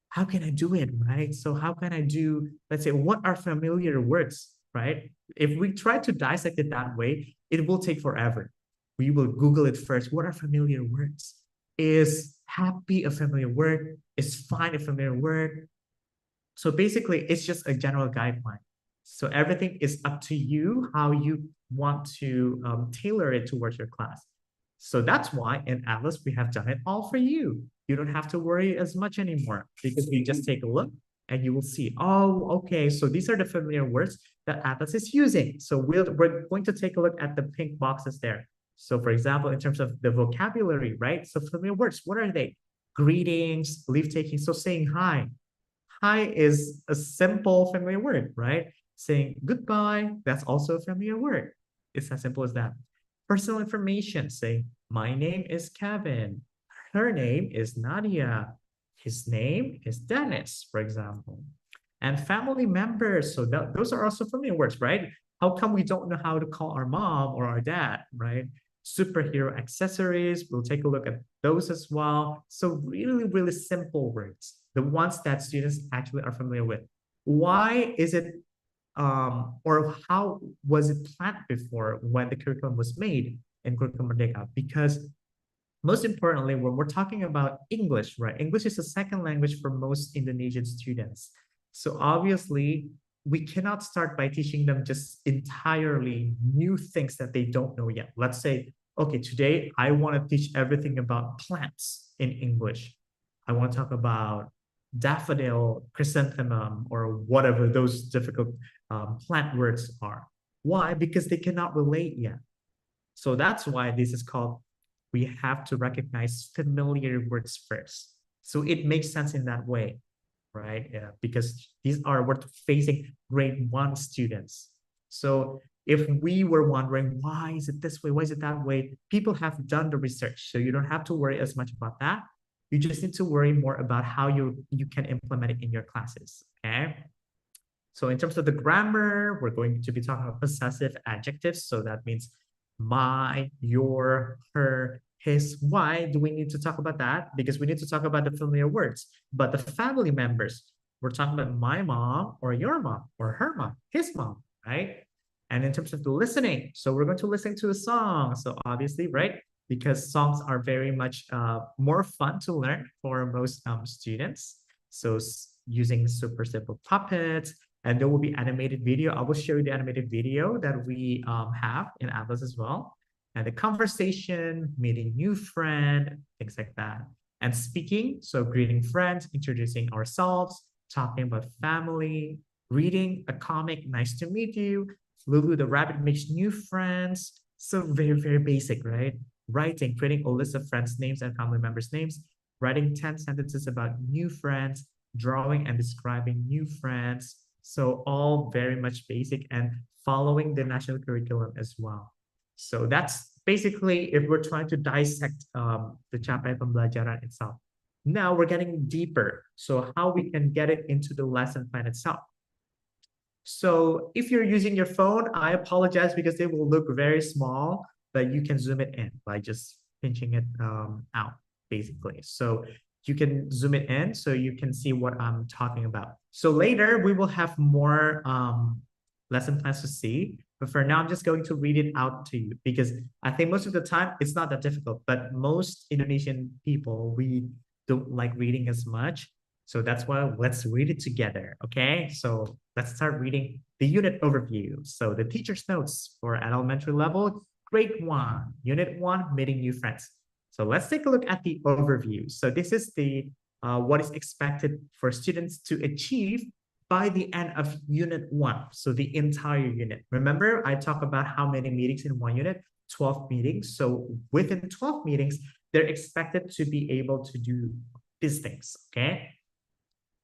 how can I do it, right? So how can I do, let's say, what are familiar words, right? If we try to dissect it that way, it will take forever. We will Google it first. What are familiar words? Is happy a familiar word? Is fine a familiar word? So basically, it's just a general guideline. So everything is up to you how you want to tailor it towards your class. So that's why in Atlas, we have done it all for you. You don't have to worry as much anymore because we just take a look and you will see, oh, okay, so these are the familiar words that Atlas is using. So we're going to take a look at the pink boxes there. So for example, in terms of the vocabulary, right? So familiar words, what are they? Greetings, leave-taking, so saying hi. Hi is a simple familiar word, right? Saying goodbye, that's also a familiar word. It's as simple as that. Personal information, saying, my name is Kevin. Her name is Nadia. His name is Dennis, for example. And family members, so those are also familiar words, right? How come we don't know how to call our mom or our dad, right? Superhero accessories, we'll take a look at those as well. So really, really simple words, the ones that students actually are familiar with. Why is it, or how was it planned before when the curriculum was made in Curriculum Merdeka? Because most importantly, when we're talking about English, right? English is a second language for most Indonesian students. So obviously, we cannot start by teaching them just entirely new things that they don't know yet. Let's say, okay, today I want to teach everything about plants in English. I want to talk about daffodil, chrysanthemum, or whatever those difficult plant words are. Why? Because they cannot relate yet. So that's why this is called, we have to recognize familiar words first. So it makes sense in that way, right? Yeah, because we're facing grade 1 students. So if we were wondering, why is it this way? Why is it that way? People have done the research. So you don't have to worry as much about that. You just need to worry more about how you can implement it in your classes, okay? So in terms of the grammar, we're going to be talking about possessive adjectives. So that means my, your, her, his. Why do we need to talk about that? Because we need to talk about the familiar words. But the family members, we're talking about my mom or your mom or her mom, his mom, right? And in terms of the listening, so we're going to listen to a song. So obviously, right? Because songs are very much more fun to learn for most students. So using super simple puppets, and there will be animated video. I will show you the animated video that we have in Atlas as well. And the conversation, meeting new friend, things like that. And speaking, so greeting friends, introducing ourselves, talking about family, reading a comic, nice to meet you. Lulu the rabbit makes new friends. So very, very basic, right? Writing, creating a list of friends' names and family members' names, writing 10 sentences about new friends, drawing and describing new friends. So all very much basic and following the national curriculum as well. So that's basically if we're trying to dissect the capaian pembelajaran itself. Now we're getting deeper. So how we can get it into the lesson plan itself. So if you're using your phone, I apologize because they will look very small, but you can zoom it in by just pinching it out, basically. So you can zoom it in so you can see what I'm talking about. So later we will have more lesson plans to see, but for now I'm just going to read it out to you because I think most of the time it's not that difficult, but most Indonesian people, we don't like reading as much. So that's why let's read it together, okay? So let's start reading the unit overview. So the teacher's notes for an elementary level, grade 1, unit 1, meeting new friends. So let's take a look at the overview. So this is the what is expected for students to achieve by the end of unit 1. So the entire unit. Remember, I talked about how many meetings in one unit? 12 meetings. So within 12 meetings, they're expected to be able to do these things, okay?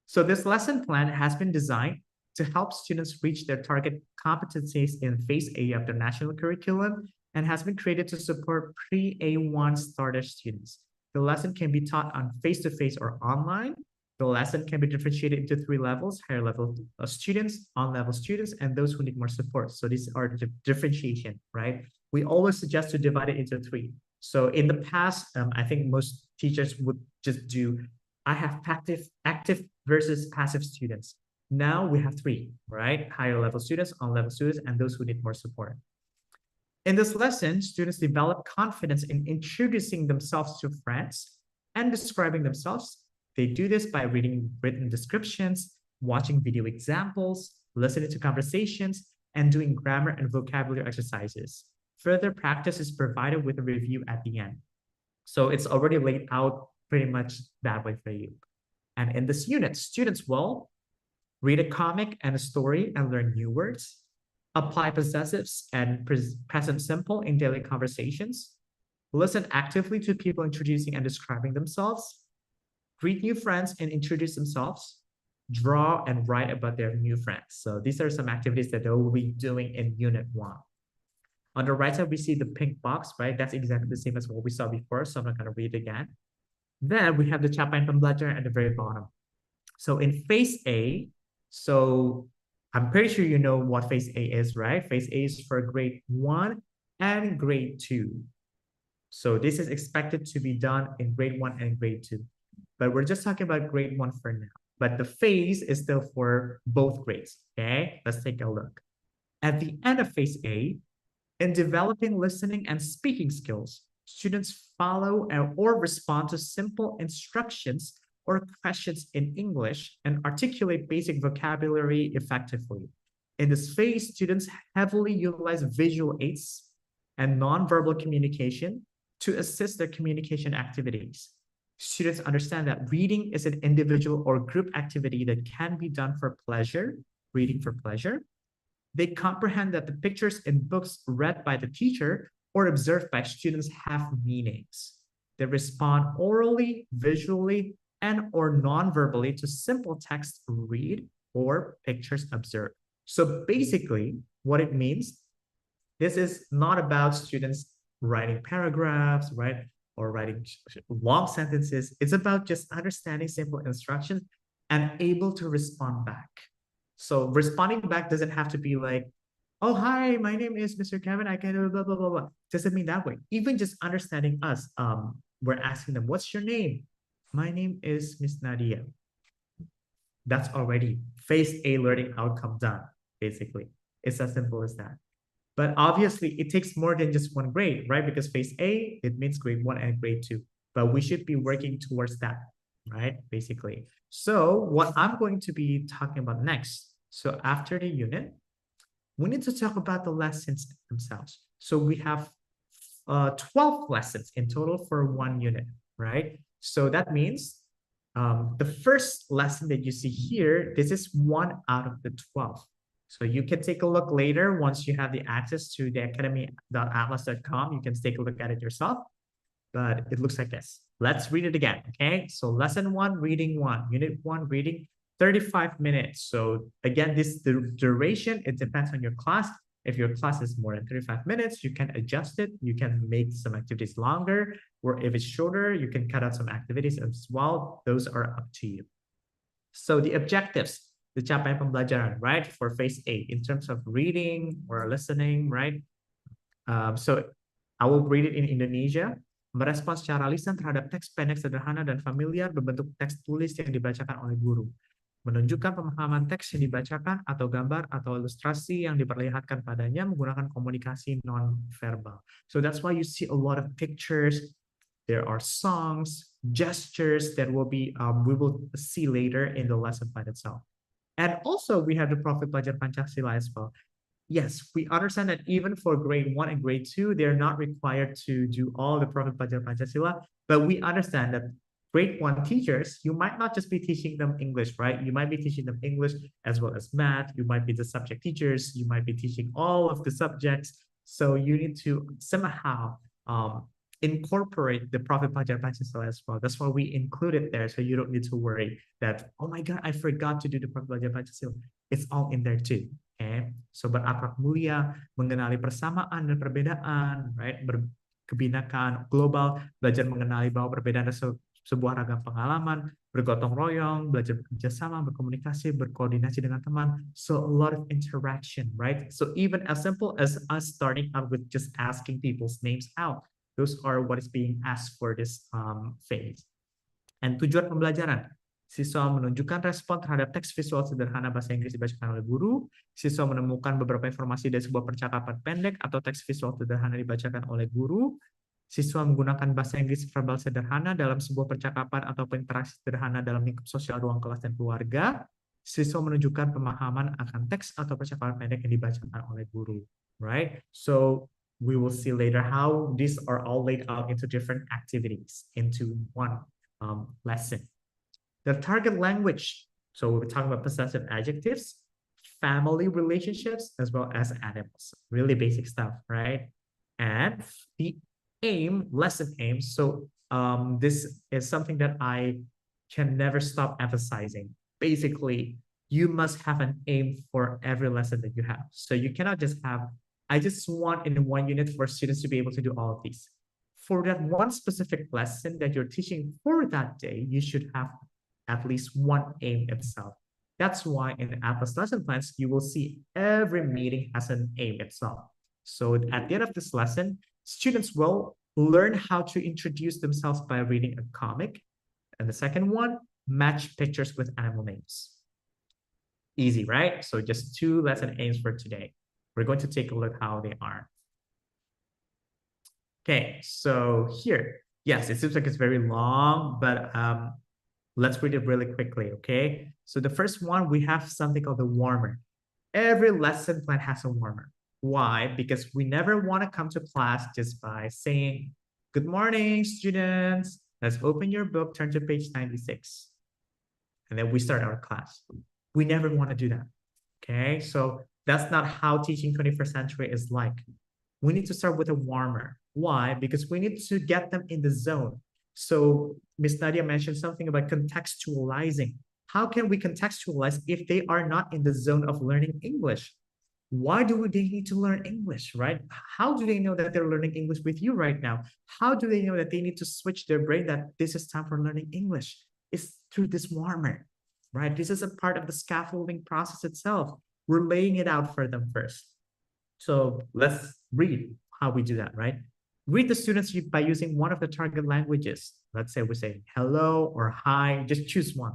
So this lesson plan has been designed to help students reach their target competencies in Phase A of the national curriculum and has been created to support pre-A1 starter students. The lesson can be taught on face-to-face or online. The lesson can be differentiated into 3 levels: higher level students, on-level students, and those who need more support. So these are the differentiation, right? We always suggest to divide it into 3. So in the past, I think most teachers would just do, I have active versus passive students. Now we have 3, right? Higher level students, on-level students, and those who need more support. In this lesson, students develop confidence in introducing themselves to friends and describing themselves. They do this by reading written descriptions, watching video examples, listening to conversations, and doing grammar and vocabulary exercises. Further practice is provided with a review at the end. So it's already laid out pretty much that way for you. And in this unit, students will read a comic and a story and learn new words, apply possessives and present simple in daily conversations, listen actively to people introducing and describing themselves, greet new friends and introduce themselves, draw and write about their new friends. So these are some activities that they will be doing in Unit 1. On the right side, we see the pink box, right? That's exactly the same as what we saw before, so I'm not going to read it again. Then we have the capaian pembelajaran at the very bottom. So in Phase A, so I'm pretty sure you know what Phase A is, right? Phase A is for grade 1 and grade 2. So this is expected to be done in grade 1 and grade 2. But we're just talking about grade 1 for now. But the phase is still for both grades, okay? Let's take a look. At the end of Phase A, in developing listening and speaking skills, students follow or respond to simple instructions or questions in English and articulate basic vocabulary effectively. In this phase, students heavily utilize visual aids and nonverbal communication to assist their communication activities. Students understand that reading is an individual or group activity that can be done for pleasure, reading for pleasure. They comprehend that the pictures in books read by the teacher or observed by students have meanings. They respond orally, visually, and or non-verbally to simple text read or pictures observed. So basically, what it means, this is not about students writing paragraphs, right? Or writing long sentences. It's about just understanding simple instructions and able to respond back. So responding back doesn't have to be like, oh, hi, my name is Mr. Kevin. I can blah, blah, blah, blah. Doesn't mean that way. Even just understanding us, we're asking them, what's your name? My name is Miss Nadia. That's already Phase A learning outcome done, basically. It's as simple as that. But obviously, it takes more than just 1 grade, right? Because Phase A, it means grade 1 and grade 2. But we should be working towards that, right? Basically. So what I'm going to be talking about next, so after the unit, we need to talk about the lessons themselves. So we have 12 lessons in total for 1 unit, right? So that means the first lesson that you see here, this is 1 out of the 12. So you can take a look later once you have the access to the academy.atlaz.com. You can take a look at it yourself, but it looks like this. Let's read it again, okay? So lesson 1, reading 1, unit 1, reading 35 minutes. So again, the duration, it depends on your class. If your class is more than 35 minutes, you can adjust it. You can make some activities longer, or if it's shorter, you can cut out some activities as well. Those are up to you. So the objectives, the capaian pembelajaran, right? For Phase A, in terms of reading or listening, right? So I will read it in Indonesia. Merespons secara lisan terhadap teks pendek sederhana dan familiar berbentuk teks tulis yang dibacakan oleh guru. Menunjukkan pemahaman teks yang dibacakan atau gambar atau ilustrasi yang diperlihatkan padanya menggunakan komunikasi non-verbal. So that's why you see a lot of pictures. There are songs, gestures that will be we will see later in the lesson plan itself. And also we have the Profil Pelajar Pancasila as well. Yes, we understand that even for grade 1 and grade 2, they're not required to do all the Profil Pelajar Pancasila, but we understand that grade 1 teachers, you might not just be teaching them English, right? You might be teaching them English as well as math. You might be the subject teachers. You might be teaching all of the subjects. So you need to somehow incorporate the Prophet Pelajar Pancasila as well. That's why we include it there, so you don't need to worry that, oh my God, I forgot to do the Prophet Pelajar Pancasila. It's all in there too. Okay, so berakhlak mulia, mengenali persamaan dan perbedaan, right? Berkebinakaan global, belajar mengenali bahwa perbedaan adalah sebuah ragam pengalaman, bergotong royong, belajar bekerja sama, berkomunikasi, berkoordinasi dengan teman. So a lot of interaction, right? So even as simple as us starting out with just asking people's names out, those are what is being asked for this phase. And tujuan pembelajaran, siswa menunjukkan respon terhadap teks visual sederhana bahasa Inggris dibacakan oleh guru, siswa menemukan beberapa informasi dari sebuah percakapan pendek atau teks visual sederhana dibacakan oleh guru, siswa menggunakan bahasa Inggris verbal sederhana dalam sebuah percakapan atau interaksi sederhana dalam lingkup sosial ruang kelas dan keluarga, siswa menunjukkan pemahaman akan teks atau percakapan pendek yang dibacakan oleh guru, right? So we will see later how these are all laid out into different activities into one lesson. The target language. So we're talking about possessive adjectives, family relationships, as well as animals. Really basic stuff, right? And the aim, lesson aim. So this is something that I can never stop emphasizing. Basically, you must have an aim for every lesson that you have. So you cannot just have, I just want in one unit for students to be able to do all of these. For that one specific lesson that you're teaching for that day, you should have at least one aim itself. That's why in the Atlaz lesson plans, you will see every meeting has an aim itself. So at the end of this lesson, students will learn how to introduce themselves by reading a comic. And the second one, match pictures with animal names. Easy, right? So just 2 lesson aims for today. We're going to take a look how they are. Okay, so here, yes, it seems like it's very long, but let's read it really quickly, okay? So the first one, we have something called the warmer. Every lesson plan has a warmer. Why? Because we never want to come to class just by saying, good morning, students. Let's open your book, turn to page 96. And then we start our class. We never want to do that, okay? So that's not how teaching 21st century is like. We need to start with a warmer. Why? Because we need to get them in the zone. So Ms. Nadia mentioned something about contextualizing. How can we contextualize if they are not in the zone of learning English? Why do they need to learn English, right? How do they know that they're learning English with you right now? How do they know that they need to switch their brain that this is time for learning English? It's through this warmer, right? This is a part of the scaffolding process itself. We're laying it out for them first. So let's read how we do that, right? Read the students by using one of the target languages. Let's say we say hello or hi, just choose one.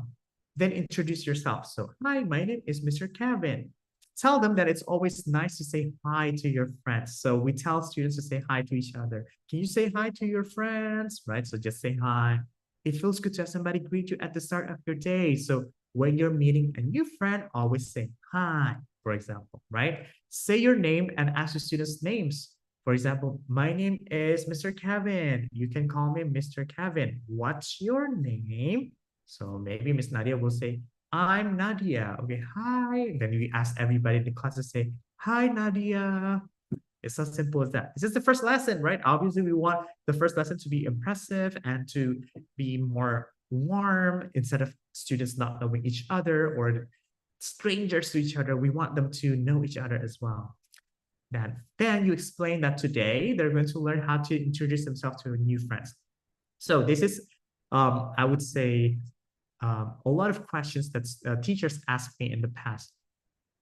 Then introduce yourself. So, hi, my name is Mr. Kevin. Tell them that it's always nice to say hi to your friends. So we tell students to say hi to each other. Can you say hi to your friends, right? So just say hi. It feels good to have somebody greet you at the start of your day. So when you're meeting a new friend, always say hi, for example, right? Say your name and ask the students' names. For example, my name is Mr. Kevin. You can call me Mr. Kevin. What's your name? So maybe Miss Nadia will say, I'm Nadia. Okay, hi. Then we ask everybody in the class to say, hi, Nadia. It's as simple as that. This is the first lesson, right? Obviously, we want the first lesson to be impressive and to be more warm instead of students not knowing each other or strangers to each other. We want them to know each other as well. Then you explain that today they're going to learn how to introduce themselves to new friends. So this is, I would say, a lot of questions that teachers asked me in the past.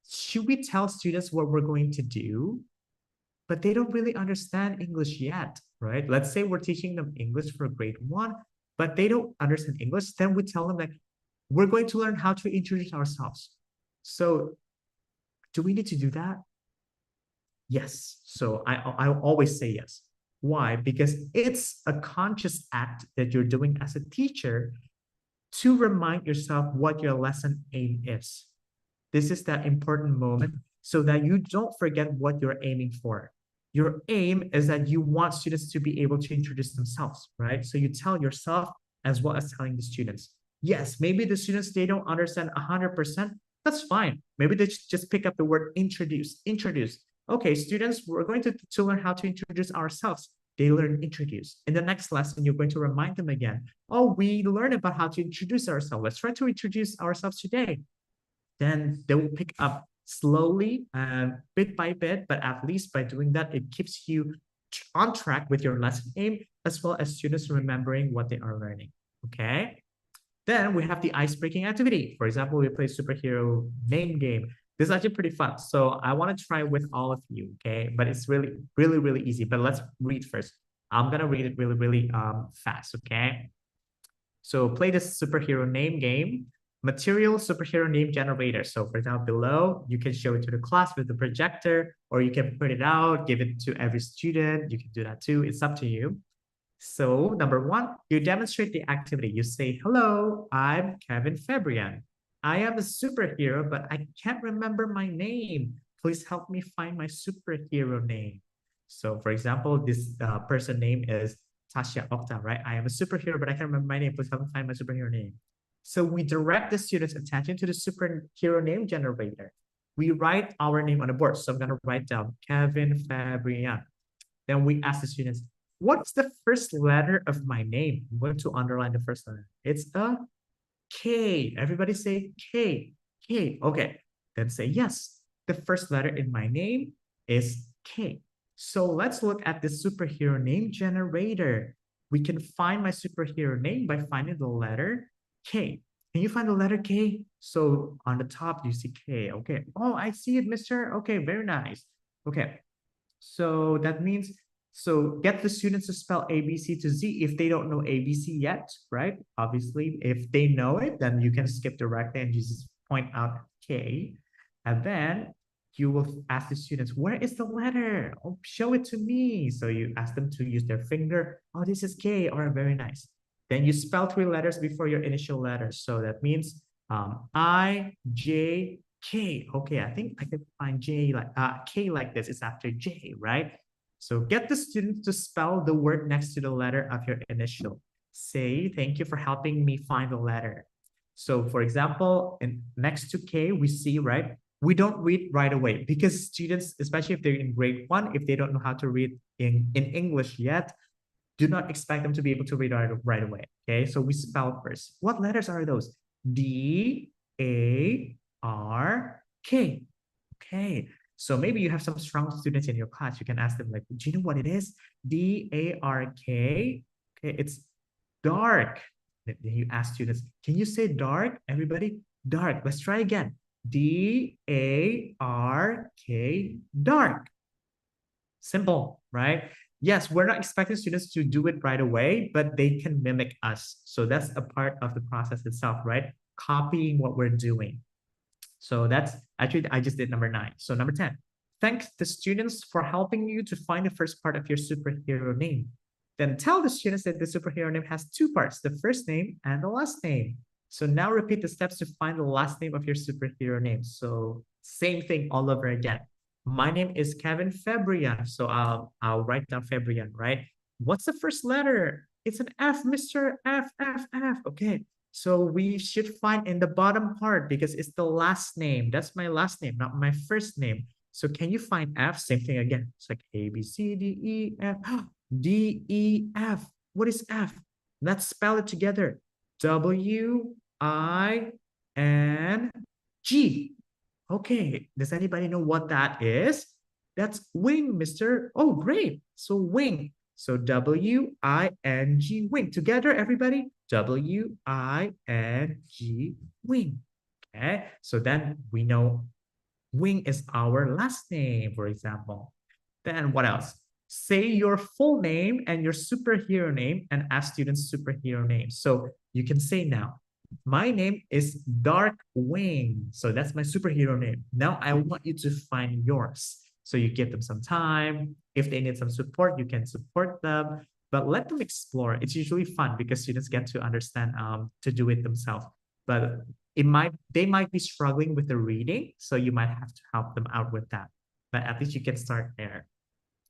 Should we tell students what we're going to do? But they don't really understand English yet, right? Let's say we're teaching them English for grade 1, but they don't understand English. Then we tell them that we're going to learn how to introduce ourselves. So do we need to do that? Yes. So I always say yes. Why? Because it's a conscious act that you're doing as a teacher to remind yourself what your lesson aim is. This is that important moment so that you don't forget what you're aiming for. Your aim is that you want students to be able to introduce themselves, right? So you tell yourself as well as telling the students. Yes, maybe the students, they don't understand 100%. That's fine. Maybe they just pick up the word introduce. Okay, students, we're going to learn how to introduce ourselves. they learn introduce. In the next lesson, you're going to remind them again, oh, we learned about how to introduce ourselves. Let's try to introduce ourselves today. Then they will pick up slowly and bit by bit, but at least by doing that, it keeps you on track with your lesson aim, as well as students remembering what they are learning, okay? Then we have the ice-breaking activity. For example, we play superhero name game. This is actually pretty fun. So I want to try with all of you, okay? But it's really, really, really easy. But let's read first. I'm gonna read it really, really fast, okay? So play this superhero name game. Material superhero name generator. So for example, below, you can show it to the class with the projector, or you can print it out, give it to every student. You can do that too. It's up to you. So number one, you demonstrate the activity. You say, hello, I'm Kevin Fabrian. I am a superhero, but I can't remember my name. Please help me find my superhero name. So for example, this person name is Tasha Okta, right? I am a superhero, but I can't remember my name. Please help me find my superhero name. So we direct the students' attention to the superhero name generator. We write our name on the board. So I'm going to write down Kevin Fabrian. Then we ask the students, what's the first letter of my name? I'm going to underline the first letter. It's a K. Everybody say K. K. Okay. Then say yes. The first letter in my name is K. So let's look at the superhero name generator. We can find my superhero name by finding the letter K. Can you find the letter K? So on the top, you see K. Okay. Oh, I see it, mister. Okay, very nice. Okay. So that means, so get the students to spell ABC to Z if they don't know ABC yet, right? Obviously, if they know it, then you can skip directly and just point out K. And then you will ask the students, where is the letter? Oh, show it to me. So you ask them to use their finger. Oh, this is K. All right, very nice. Then you spell 3 letters before your initial letters. So that means I, J, K. Okay, I think I can find J like K like this. It's after J, right? So get the students to spell the word next to the letter of your initial. Say, thank you for helping me find the letter. So for example, next to K, we see, right? We don't read right away because students, especially if they're in grade 1, if they don't know how to read in English yet, do not expect them to be able to read right away, okay? So we spell first. What letters are those? D, A, R, K. Okay, so maybe you have some strong students in your class. You can ask them like, do you know what it is? D-A-R-K. Okay, it's dark. Then you ask students, can you say dark? Everybody, dark. Let's try again. D-A-R-K, dark. Simple, right? Yes, we're not expecting students to do it right away, but they can mimic us. So that's a part of the process itself, right? Copying what we're doing. So that's actually, I just did number 9. So number 10, thank the students for helping you to find the first part of your superhero name. Then tell the students that the superhero name has 2 parts, the first name and the last name. So now repeat the steps to find the last name of your superhero name. So same thing all over again. My name is Kevin Fabrian. So I'll write down Fabrian, right? What's the first letter? It's an F, Mr. F, F, F. Okay. So we should find in the bottom part because it's the last name. That's my last name, not my first name. So can you find F? Same thing again. It's like A, B, C, D, E, F. D, E, F. What is F? Let's spell it together. W, I, N, G. Okay, does anybody know what that is? That's wing, mister. Oh, great. So wing. So W-I-N-G, wing. Together, everybody. W-I-N-G, wing. Okay, so then we know wing is our last name, for example. Then what else? Say your full name and your superhero name and ask students superhero names. So you can say now, my name is Darkwing. So that's my superhero name. Now I want you to find yours. So you give them some time. If they need some support, you can support them, but let them explore. It's usually fun because students get to understand to do it themselves. But they might be struggling with the reading, so you might have to help them out with that. But at least you can start there.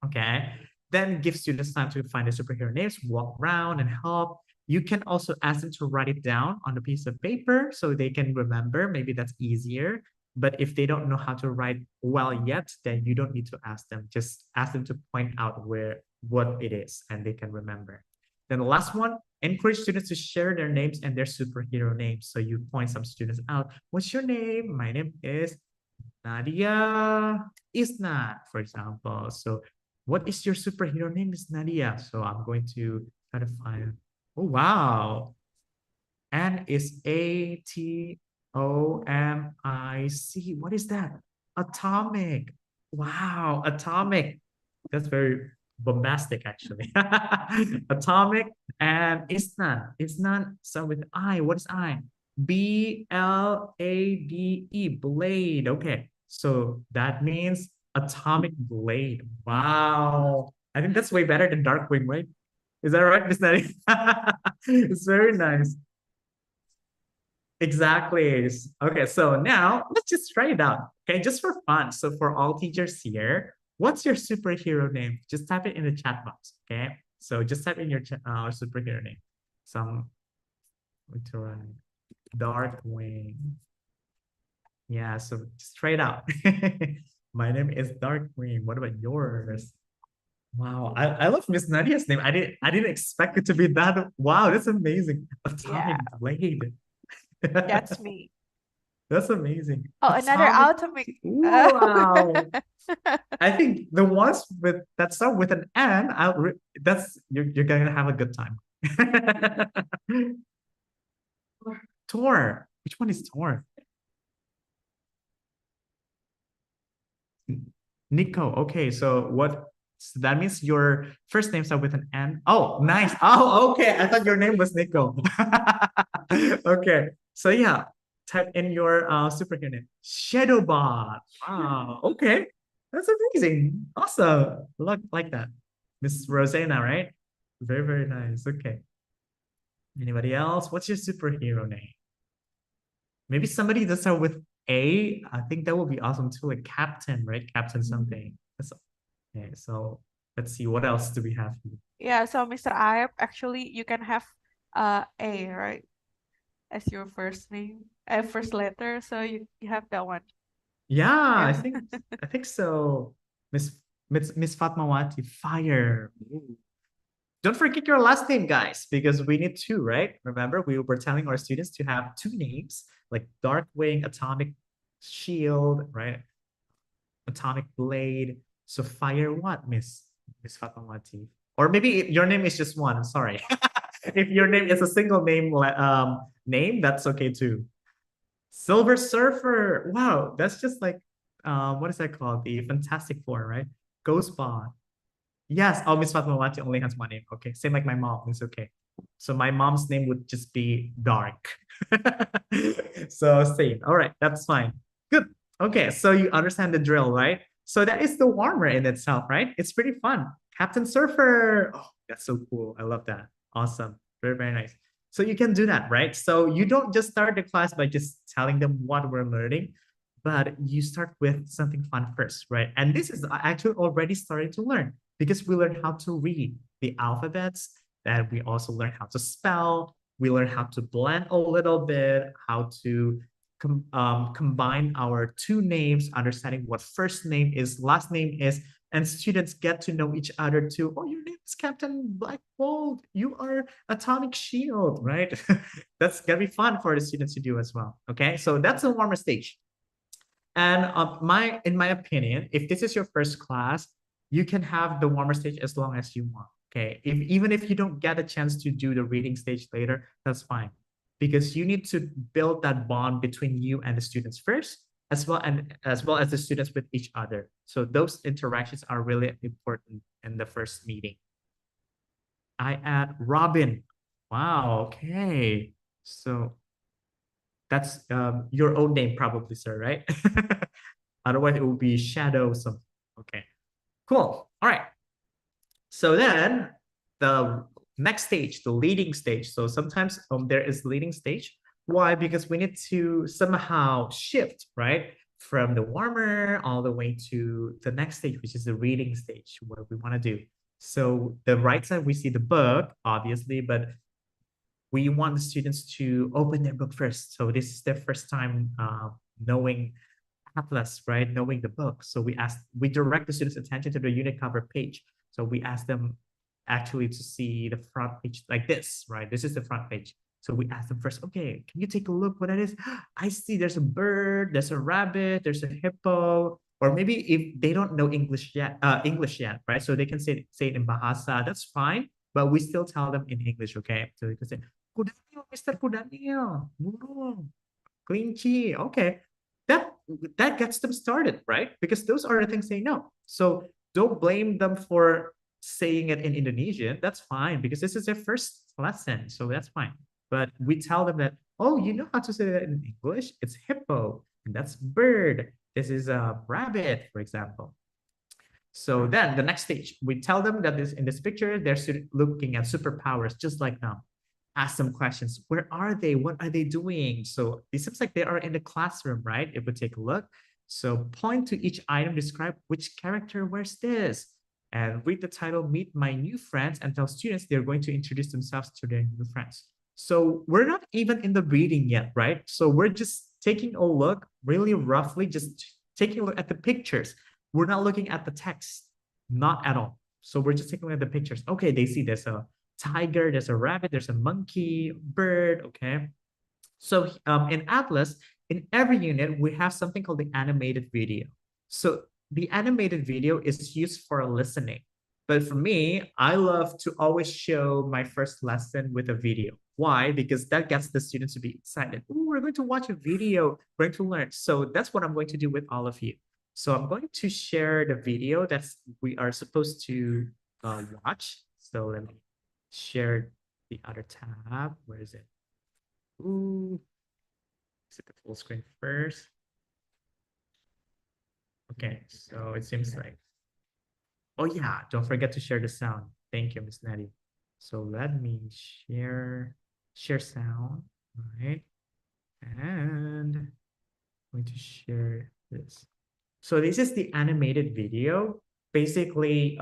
Okay. Then give students time to find the superhero names, walk around and help. You can also ask them to write it down on a piece of paper so they can remember. Maybe that's easier. But if they don't know how to write well yet, then you don't need to ask them. Just ask them to point out where what it is and they can remember. Then the last one, encourage students to share their names and their superhero names. So you point some students out. What's your name? My name is Nadia Isna, for example. So what is your superhero name? Is Nadia. So I'm going to try to find. Oh, wow. N is Atomic. What is that? Atomic. Wow, atomic. That's very bombastic, actually. Atomic and Isnan. Isnan, so with I. What is I? Blade. Blade. Okay, so that means atomic blade. Wow. I think that's way better than Darkwing, right? Is that right, Miss Nari? It's very nice. Exactly. Okay, so now let's just try it out. Okay, just for fun. So for all teachers here, what's your superhero name? Just type it in the chat box. Okay, so just type in your superhero name. Some Darkwing. Yeah, so just try it out. My name is Darkwing. What about yours? Wow, I love Miss Nadia's name. I didn't expect it to be that. Wow, that's amazing. Atomic Blade. That's me. That's amazing. Oh, another atomic. Wow. I think the ones with that start with an N, you're gonna have a good time. Tor. Which one is Tor? Nico. Okay, so that means your first name starts with an N. Oh, nice. Oh, okay. I thought your name was Nico. Okay. So yeah, type in your superhero name. Shadowbot. Wow. Okay. That's amazing. Awesome. Look like that. Miss Rosanna, right? Very, very nice. Okay. Anybody else? What's your superhero name? Maybe somebody that start with A. I think that would be awesome too. Like Captain, right? Captain something. Okay, so let's see what else do we have here. Yeah, so Mr. Ayub, actually you can have A, right? As your first name, first letter. So you have that one. Yeah, I Yeah. think so. Miss Fatmawati, fire. Ooh. Don't forget your last name, guys, because we need two, right? Remember, we were telling our students to have two names, like Darkwing, Atomic Shield, right? Atomic Blade. So fire what, Miss Fatmawati? Or maybe your name is just one. I'm sorry. If your name is a single name, that's okay too. Silver Surfer. Wow, that's just like what is that called? The Fantastic Four, right? Ghostbot. Yes. Oh, Miss Fatmawati only has one name. Okay, same like my mom. It's okay. So my mom's name would just be Dark. So same. All right, that's fine. Good. Okay, so you understand the drill, right? So that is the warmer in itself, right? It's pretty fun. Captain Surfer. Oh, that's so cool. I love that. Awesome. Very, very nice. So you can do that, right? So you don't just start the class by just telling them what we're learning, but you start with something fun first, right? And this is actually already starting to learn because we learn how to read the alphabets, and we also learn how to spell. We learn how to blend a little bit, how to combine our two names, understanding what first name is, last name is, and students get to know each other too. Oh, your name is Captain Black Bolt. You are Atomic Shield, right? That's gonna be fun for the students to do as well. Okay, so that's the warmer stage. And in my opinion, if this is your first class, you can have the warmer stage as long as you want. Okay, even if you don't get a chance to do the reading stage later, that's fine, because you need to build that bond between you and the students first, as well as the students with each other. So those interactions are really important in the first meeting. I add Robin. Wow. Okay. So that's your own name, probably, sir, right? Otherwise, it would be Shadow something. Okay. Cool. All right. So then the next stage, the leading stage. So sometimes there is leading stage. Why? Because we need to somehow shift, right? From the warmer all the way to the next stage, which is the reading stage, where we want to do. So the right side, we see the book, obviously, but we want the students to open their book first. So this is their first time knowing Atlaz, right? Knowing the book. So we direct the students' attention to the unit cover page. So we ask them actually to see the front page like this, right? This is the front page. So we ask them first, okay, can you take a look what that is? I see there's a bird, there's a rabbit, there's a hippo, or maybe if they don't know English yet, right? So they can say it in Bahasa, that's fine, but we still tell them in English, okay? So they can say, Kudanil, Mr. Kudanil, burung, kelinci, okay. That gets them started, right? Because those are the things they know. So don't blame them for saying it in Indonesian. That's fine because this is their first lesson, so that's fine. But we tell them that, oh, you know how to say that in English? It's hippo, and that's bird. This is a rabbit, for example. So then the next stage, we tell them that in this picture, they're looking at superpowers just like now. Ask them questions. Where are they? What are they doing? So it seems like they are in the classroom, right? If we take a look. So point to each item, describe which character wears this. And read the title, Meet My New Friends, and tell students they're going to introduce themselves to their new friends. So we're not even in the reading yet, right? So we're just taking a look really roughly, just taking a look at the pictures. We're not looking at the text, not at all. So we're just taking a look at the pictures. Okay, they see there's a tiger, there's a rabbit, there's a monkey, bird, okay? So in Atlas, in every unit, we have something called the animated video. So the animated video is used for listening. But for me, I love to always show my first lesson with a video. Why? Because that gets the students to be excited. Ooh, we're going to watch a video, we're going to learn. So that's what I'm going to do with all of you. So I'm going to share the video that we are supposed to watch. So let me share the other tab. Where is it? Ooh, is it the full screen first? Okay, so it seems like, oh yeah, don't forget to share the sound. Thank you, Miss Natty. So let me share sound, right? And I'm going to share this. So this is the animated video. Basically,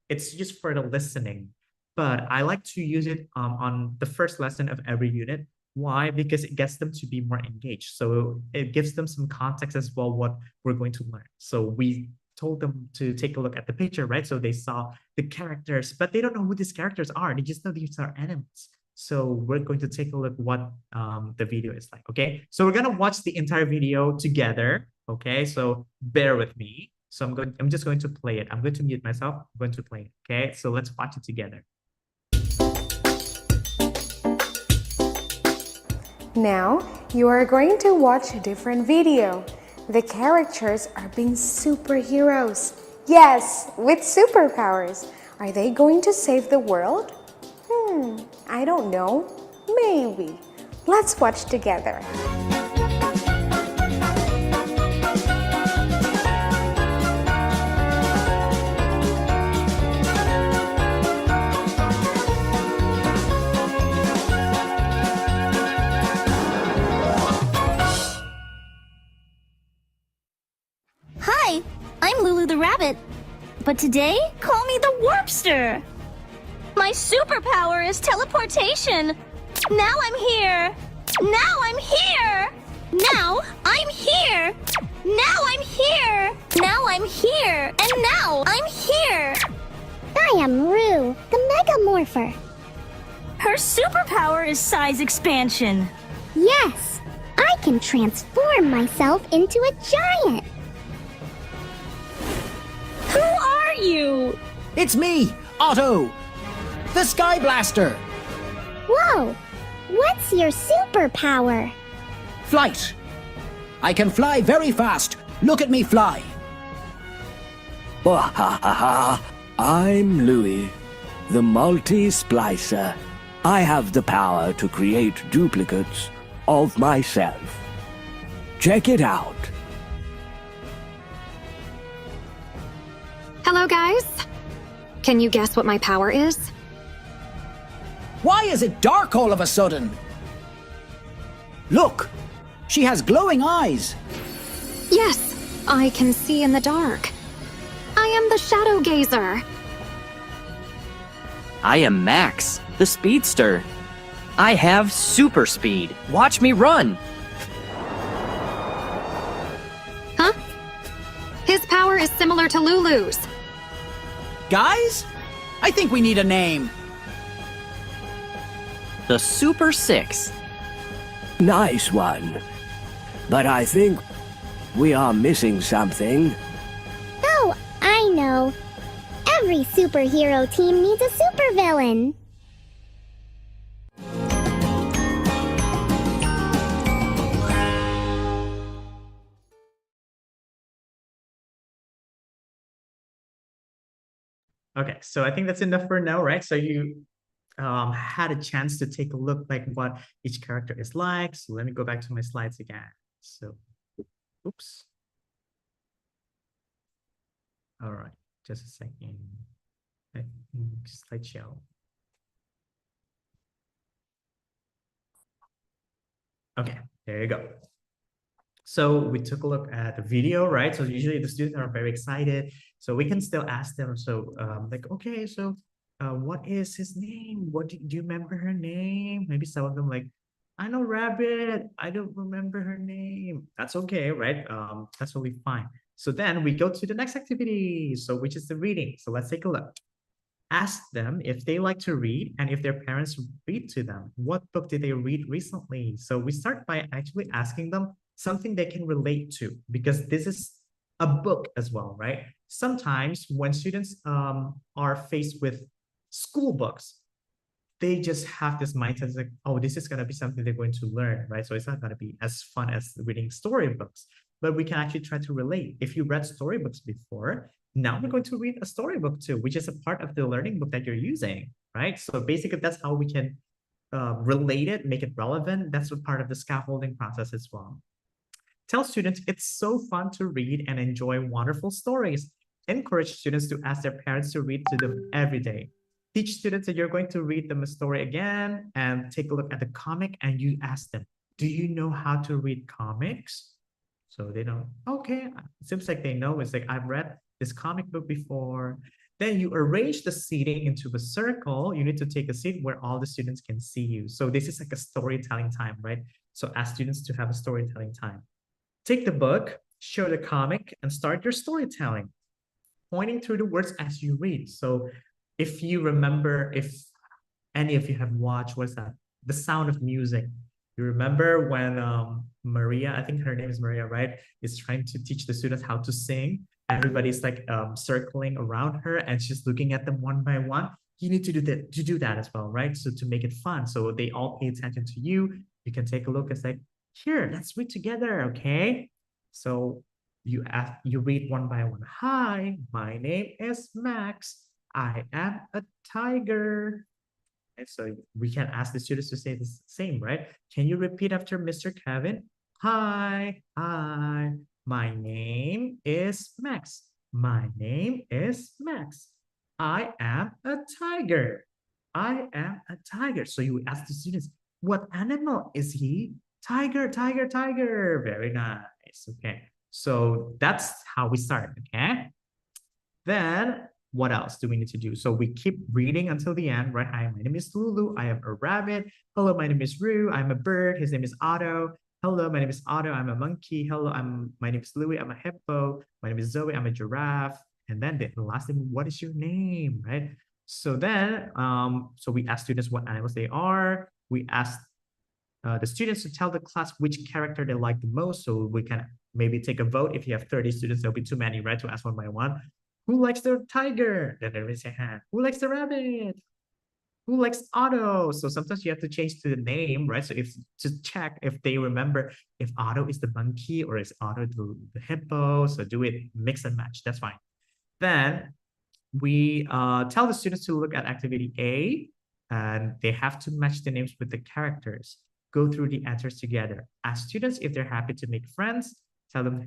it's just for the listening, but I like to use it on the first lesson of every unit. Why? Because it gets them to be more engaged. So it gives them some context as well, what we're going to learn. So we told them to take a look at the picture, right? So they saw the characters, but they don't know who these characters are. They just know these are animals. So we're going to take a look what the video is like, okay? So we're gonna watch the entire video together, okay? So bear with me. So I'm just going to play it. I'm going to mute myself. I'm going to play it, okay? So let's watch it together. Now, you are going to watch a different video. The characters are being superheroes. Yes, with superpowers. Are they going to save the world? I don't know. Maybe. Let's watch together. Hi, I'm Lulu the Rabbit. But today, call me the Warpster. My superpower is teleportation. Now I'm here. Now I'm here. Now I'm here. Now I'm here. Now I'm here. And now I'm here. I am Rue, the Megamorpher. Her superpower is size expansion. Yes, I can transform myself into a giant. Who are you? It's me, Otto, the Sky Blaster. Whoa, what's your superpower? Flight. I can fly very fast. Look at me fly. I'm Louis, the multi-splicer. I have the power to create duplicates of myself. Check it out. Hello, guys. Can you guess what my power is? Why is it dark all of a sudden? Look, she has glowing eyes. Yes, I can see in the dark. I am the Shadow Gazer. I am Max, the Speedster. I have super speed. Watch me run. Huh? His power is similar to Lulu's. Guys, I think we need a name. The Super Six. Nice one. But I think we are missing something. Oh, I know. Every superhero team needs a supervillain. Okay, so I think that's enough for now, right? So you had a chance to take a look like what each character is like. So let me go back to my slides again. So, oops. All right, just a second. I think slideshow. Okay, there you go. So we took a look at the video, right? So usually the students are very excited. So we can still ask them. So like, okay, so what is his name? What do you remember her name? Maybe some of them like, I know Rabbit. I don't remember her name. That's okay, right? That's totally fine. So then we go to the next activity. So which is the reading. So let's take a look. Ask them if they like to read and if their parents read to them. What book did they read recently? So we start by actually asking them something they can relate to, because this is a book as well, right? Sometimes when students are faced with school books, they just have this mindset like, oh, this is going to be something they're going to learn, right? So it's not going to be as fun as reading storybooks, but we can actually try to relate. If you read storybooks before, now we're going to read a storybook too, which is a part of the learning book that you're using, right? So basically that's how we can relate it, make it relevant. That's a part of the scaffolding process as well. Tell students it's so fun to read and enjoy wonderful stories. Encourage students to ask their parents to read to them every day. Teach students that you're going to read them a story again and take a look at the comic, and you ask them, do you know how to read comics? So they know, okay, it seems like they know. It's like, I've read this comic book before. Then you arrange the seating into a circle. You need to take a seat where all the students can see you. So this is like a storytelling time, right? So ask students to have a storytelling time. Take the book, show the comic, and start your storytelling, pointing through the words as you read. So if you remember, if any of you have watched, what's that? The Sound of Music. You remember when Maria, I think her name is Maria, right? Is trying to teach the students how to sing. Everybody's like circling around her and she's looking at them one by one. You need to do that as well, right? So to make it fun. So they all pay attention to you. You can take a look and say, here, let's read together, okay? So you read one by one. Hi, my name is Max. I am a tiger. And so we can ask the students to say the same, right? Can you repeat after Mr. Kevin? Hi, my name is Max. My name is Max. I am a tiger. I am a tiger. So you ask the students, what animal is he? Tiger, tiger, tiger. Very nice. Okay. So that's how we start. Okay. Then what else do we need to do? So we keep reading until the end, right? Hi, my name is Lulu. I am a rabbit. Hello, my name is Roo. I'm a bird. His name is Otto. Hello, my name is Otto. I'm a monkey. Hello, my name is Louie. I'm a hippo. My name is Zoe. I'm a giraffe. And then the last thing, what is your name, right? So then, so we ask students what animals they are. We ask the students to tell the class which character they like the most. So we can maybe take a vote. If you have 30 students, there'll be too many, right? To ask one by one. Who likes the tiger? Then they raise their hand. Who likes the rabbit? Who likes Otto? So sometimes you have to change to the name, right? So if to check if they remember if Otto is the monkey or is Otto the hippo. So do it mix and match. That's fine. Then we tell the students to look at activity A, and they have to match the names with the characters. Go through the answers together. Ask students if they're happy to make friends. Tell them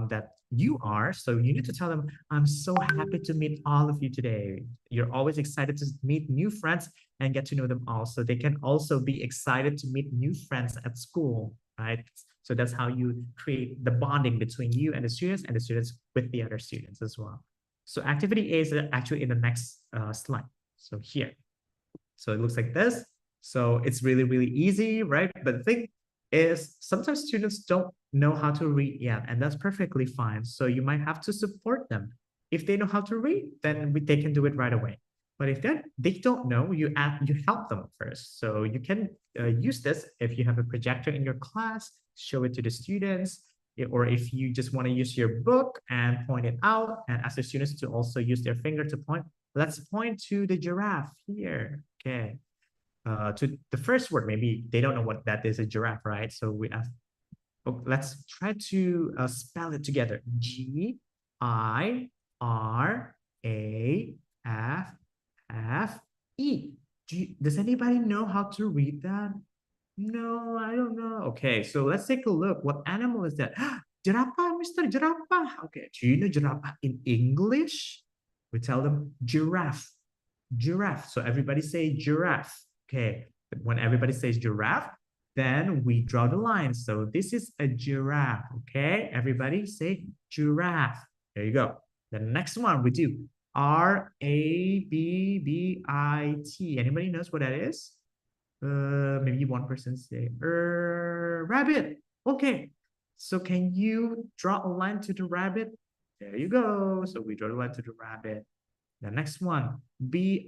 that you are. So you need to tell them, I'm so happy to meet all of you today. You're always excited to meet new friends and get to know them all. So they can also be excited to meet new friends at school, right? So that's how you create the bonding between you and the students with the other students as well. So activity A is actually in the next slide. So here. So it looks like this. So it's really, really easy, right? But the thing is sometimes students don't know how to read yet, and that's perfectly fine. So you might have to support them. If they know how to read, then they can do it right away. But if they don't know, you help them first. So you can use this if you have a projector in your class, show it to the students, or if you just want to use your book and point it out and ask the students to also use their finger to point. Let's point to the giraffe here. Okay. To the first word, maybe they don't know what that is, a giraffe, right? So we ask, let's try to spell it together. Giraffe. Does anybody know how to read that? No, I don't know. Okay, so let's take a look. What animal is that? Giraffe, Mr. Giraffe. Okay, do you know giraffe in English? We tell them giraffe. Giraffe. So everybody say giraffe. Okay, when everybody says giraffe, then we draw the line. So this is a giraffe. Okay, everybody say giraffe. There you go. The next one we do Rabbit. Anybody knows what that is? Maybe one person say rabbit. Okay, so can you draw a line to the rabbit? There you go. So we draw the line to the rabbit. The next one, bird.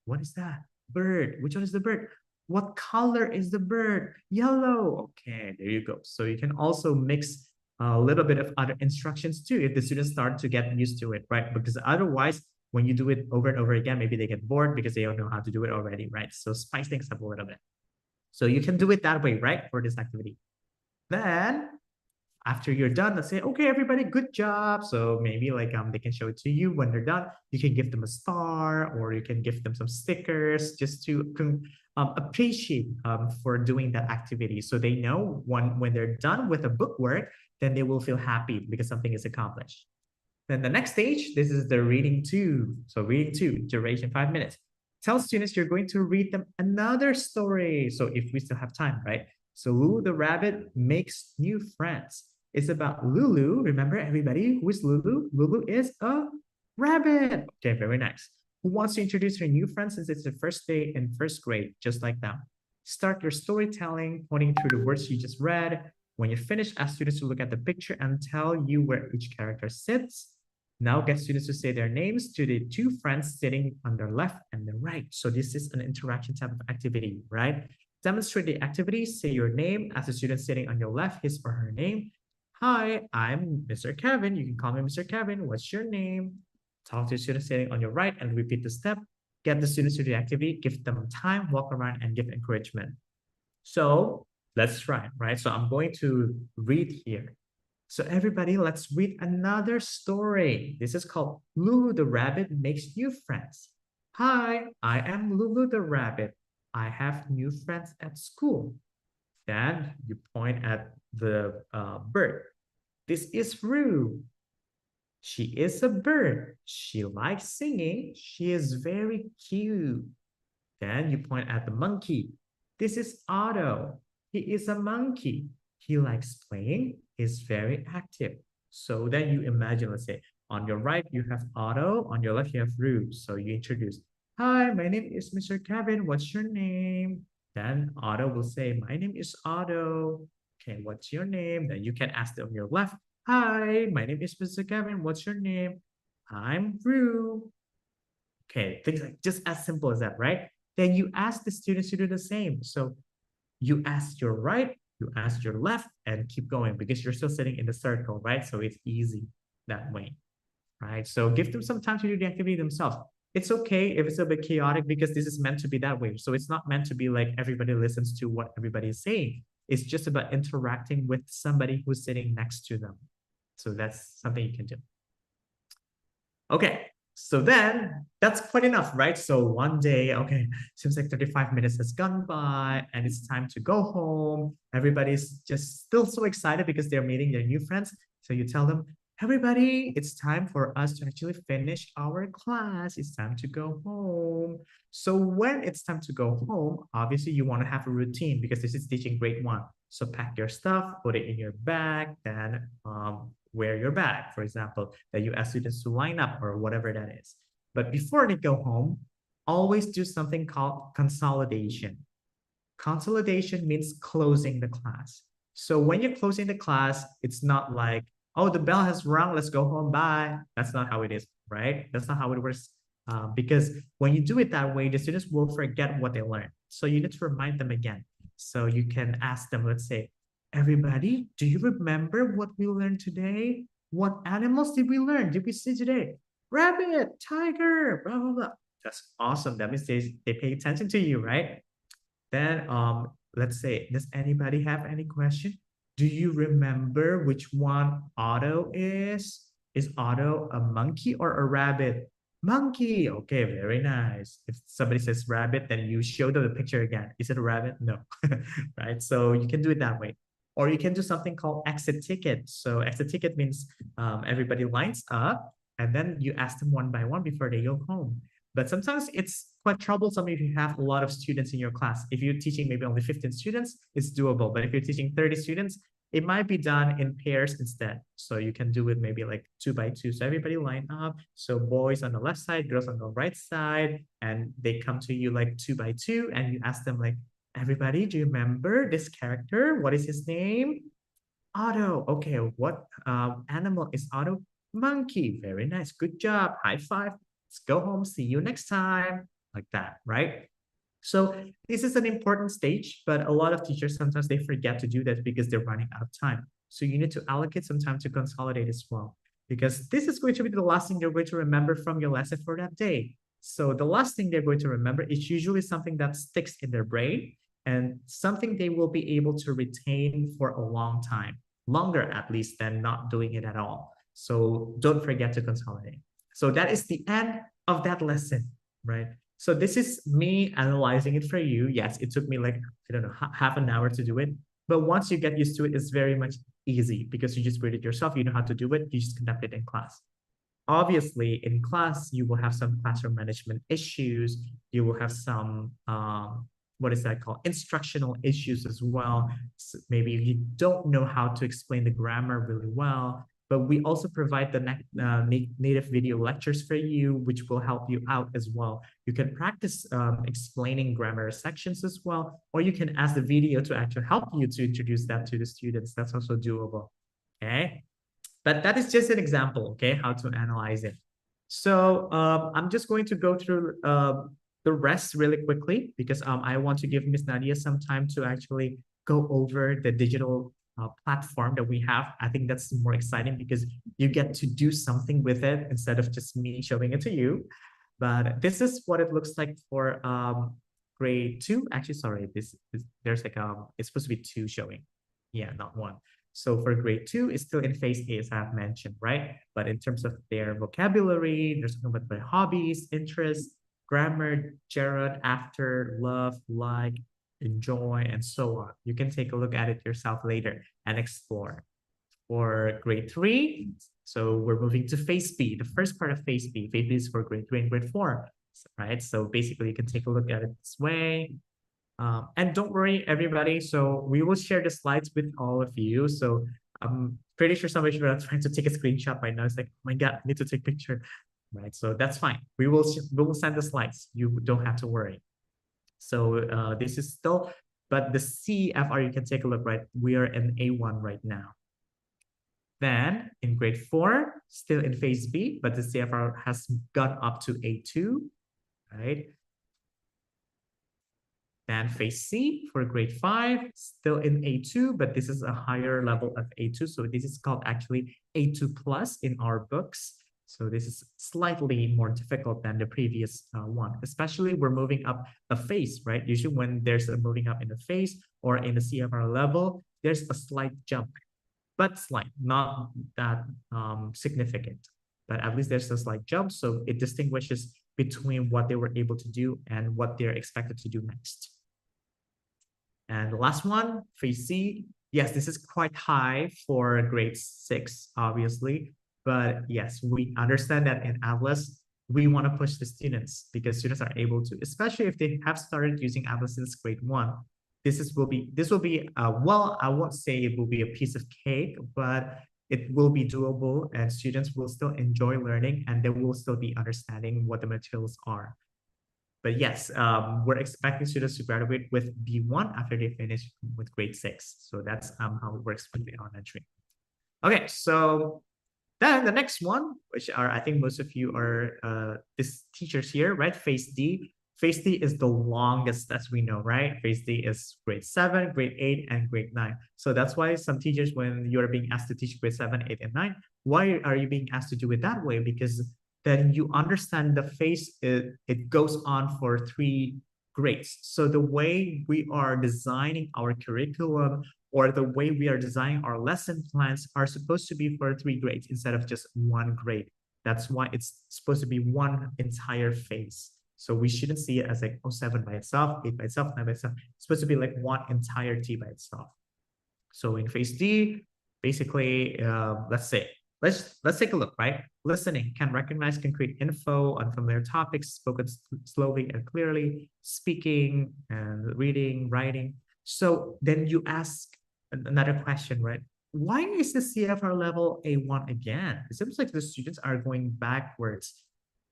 What is that? Bird. Which one is the bird? What color is the bird? Yellow. Okay, there you go. So you can also mix a little bit of other instructions too if the students start to get used to it, right? Because otherwise, when you do it over and over again, maybe they get bored because they don't know how to do it already, right? So spice things up a little bit. So you can do it that way, right? For this activity. Then after you're done, let's say, okay, everybody, good job. So maybe like they can show it to you when they're done. You can give them a star or you can give them some stickers just to appreciate for doing that activity. So they know when they're done with the book work, then they will feel happy because something is accomplished. Then the next stage, this is the reading 2. So reading 2, duration 5 minutes. Tell students you're going to read them another story. So if we still have time, right? So Lulu the rabbit makes new friends. It's about Lulu. Remember everybody, who is Lulu? Lulu is a rabbit. Okay, very nice. Who wants to introduce her new friends since it's the first day in first grade, just like them? Start your storytelling, pointing through the words you just read. When you're finished, ask students to look at the picture and tell you where each character sits. Now get students to say their names to the 2 friends sitting on their left and their right. So this is an interaction type of activity, right? Demonstrate the activity, say your name, ask the student sitting on your left his or her name. Hi, I'm Mr. Kevin. You can call me Mr. Kevin. What's your name? Talk to the student sitting on your right and repeat the step. Get the students to the activity, give them time, walk around and give encouragement. So let's try, right? So I'm going to read here. So everybody, let's read another story. This is called Lulu the Rabbit Makes New Friends. Hi, I am Lulu the Rabbit. I have new friends at school. Then you point at the bird. This is Rue. She is a bird. She likes singing. She is very cute. Then you point at the monkey. This is Otto. He is a monkey. He likes playing. He's very active. So then you imagine, let's say, on your right, you have Otto. On your left, you have Rue. So you introduce, hi, my name is Mr. Kevin. What's your name? Then Otto will say, my name is Otto. Okay, what's your name? Then you can ask them on your left, hi, my name is Mr. Kevin. What's your name? I'm Rue. Okay, things like just as simple as that, right? Then you ask the students to do the same. So you ask your right, you ask your left, and keep going because you're still sitting in the circle, right? So it's easy that way, right? So give them some time to do the activity themselves. It's okay if it's a bit chaotic because this is meant to be that way. So it's not meant to be like everybody listens to what everybody is saying. It's just about interacting with somebody who's sitting next to them. So that's something you can do. Okay, so then that's quite enough, right? So one day, okay, seems like 35 minutes has gone by and it's time to go home. Everybody's just still so excited because they're meeting their new friends. So you tell them, everybody, it's time for us to actually finish our class. It's time to go home. So when it's time to go home, obviously you want to have a routine because this is teaching grade 1. So pack your stuff, put it in your bag, then wear your bag, for example, that you ask students to line up or whatever that is. But before they go home, always do something called consolidation. Consolidation means closing the class. So when you're closing the class, it's not like oh, the bell has rung, let's go home, bye. That's not how it is, right? That's not how it works. Because when you do it that way, the students will forget what they learned. So you need to remind them again. So you can ask them, let's say, everybody, do you remember what we learned today? What animals did we learn? Did we see today? Rabbit, tiger, blah, blah, blah. That's awesome. That means they pay attention to you, right? Then let's say, does anybody have any question? Do you remember which one Otto is? Is Otto a monkey or a rabbit? Monkey. Okay, very nice. If somebody says rabbit, then you show them the picture again. Is it a rabbit? No. Right? So you can do it that way. Or you can do something called exit ticket. So exit ticket means everybody lines up and then you ask them one by one before they go home. But sometimes it's quite troublesome if you have a lot of students in your class. If you're teaching maybe only 15 students, it's doable. But if you're teaching 30 students, it might be done in pairs instead. So you can do it maybe like 2 by 2. So everybody line up. So boys on the left side, girls on the right side, and they come to you like 2 by 2, and you ask them like, everybody, do you remember this character? What is his name? Otto. Okay, what animal is Otto? Monkey. Very nice. Good job. High five. Let's go home. See you next time. Like that, right? So this is an important stage, but a lot of teachers, sometimes they forget to do that because they're running out of time. So you need to allocate some time to consolidate as well, because this is going to be the last thing they're going to remember from your lesson for that day. So the last thing they're going to remember is usually something that sticks in their brain and something they will be able to retain for a long time, longer at least than not doing it at all. So don't forget to consolidate. So that is the end of that lesson, right? So this is me analyzing it for you. Yes, it took me like, I don't know, half an hour to do it. But once you get used to it, it's very much easy because you just read it yourself. You know how to do it. You just conduct it in class. Obviously, in class, you will have some classroom management issues. You will have some, what is that called? Instructional issues as well. So maybe you don't know how to explain the grammar really well. But we also provide the native video lectures for you, which will help you out as well. You can practice explaining grammar sections as well, or you can ask the video to actually help you to introduce that to the students. That's also doable, okay? But that is just an example, okay, how to analyze it. So I'm just going to go through the rest really quickly because I want to give Miss Nadia some time to actually go over the digital platform that we have. I think that's more exciting because you get to do something with it instead of just me showing it to you. But this is what it looks like for grade 2. Actually, sorry, there's like it's supposed to be 2 showing. Yeah, not 1. So for grade 2, it's still in phase A, as I've mentioned, right? But in terms of their vocabulary, there's something about their hobbies, interests, grammar, gerund, after, love, like, enjoy, and so on. You can take a look at it yourself later and explore. For grade 3, so we're moving to phase B, the first part of phase B. Phase B is for grade 3 and grade 4, right? So basically you can take a look at it this way. And don't worry, everybody. So we will share the slides with all of you. So I'm pretty sure somebody should be trying to take a screenshot right now. It's like, oh my God, I need to take a picture, right? So that's fine. We will send the slides. You don't have to worry. So this is still, but the CFR, you can take a look, right? We are in A1 right now. Then in grade 4, still in phase B, but the CFR has gone up to A2, right? Then phase C for grade 5, still in A2, but this is a higher level of A2. So this is called actually A2 plus in our books. So this is slightly more difficult than the previous one, especially we're moving up a phase, right? Usually when there's a moving up in the phase or in the CFR level, there's a slight jump, but slight, not that significant. But at least there's a slight jump, so it distinguishes between what they were able to do and what they're expected to do next. And the last one, phase C, yes, this is quite high for grade 6, obviously. But yes, we understand that in Atlaz, we want to push the students because students are able to, especially if they have started using Atlaz since grade 1. This will be well, I won't say it will be a piece of cake, but it will be doable and students will still enjoy learning and they will still be understanding what the materials are. But yes, we're expecting students to graduate with B1 after they finish with grade 6. So that's how it works with the elementary. Okay, so then the next one, which are, I think most of you are this teachers here, right? Phase D. Phase D is the longest as we know, right? Phase D is grade 7, grade 8, and grade 9. So that's why some teachers, when you're being asked to teach grade 7, 8, and 9, why are you being asked to do it that way? Because then you understand the phase, it goes on for 3 grades. So the way we are designing our curriculum or the way we are designing our lesson plans are supposed to be for 3 grades instead of just 1 grade. That's why it's supposed to be one entire phase. So we shouldn't see it as like, oh, 7 by itself, 8 by itself, 9 by itself. It's supposed to be like one entirety by itself. So in phase D, basically, let's take a look, right? Listening can recognize concrete info, unfamiliar topics spoken slowly and clearly, speaking and reading, writing. So then you ask another question, right? Why is the CFR level A1 again? It seems like the students are going backwards.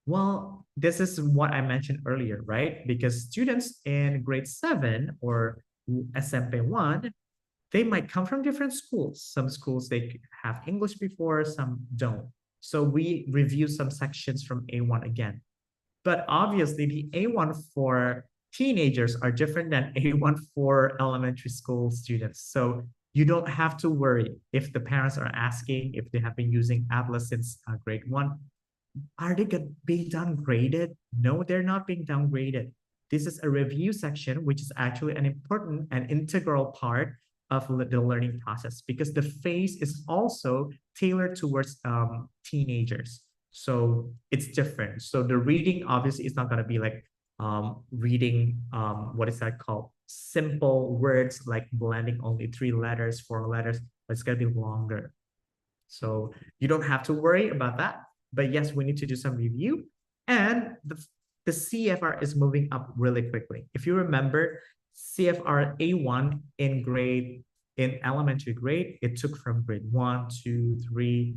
Well, this is what I mentioned earlier, right? Because students in grade 7 or SMP1, they might come from different schools. Some schools, they have English before, some don't. So we review some sections from A1 again. But obviously the A1 for teenagers are different than A1 for elementary school students. So you don't have to worry if the parents are asking if they have been using Atlaz since grade 1. Are they being downgraded? No, they're not being downgraded. This is a review section, which is actually an important and integral part of the learning process because the phase is also tailored towards teenagers. So it's different. So the reading obviously is not going to be like reading, what is that called? Simple words like blending only 3 letters, 4 letters, but it's going to be longer. So you don't have to worry about that. But yes, we need to do some review. And the CFR is moving up really quickly. If you remember, CFR A1 in elementary grade, it took from grade 1, 2, 3,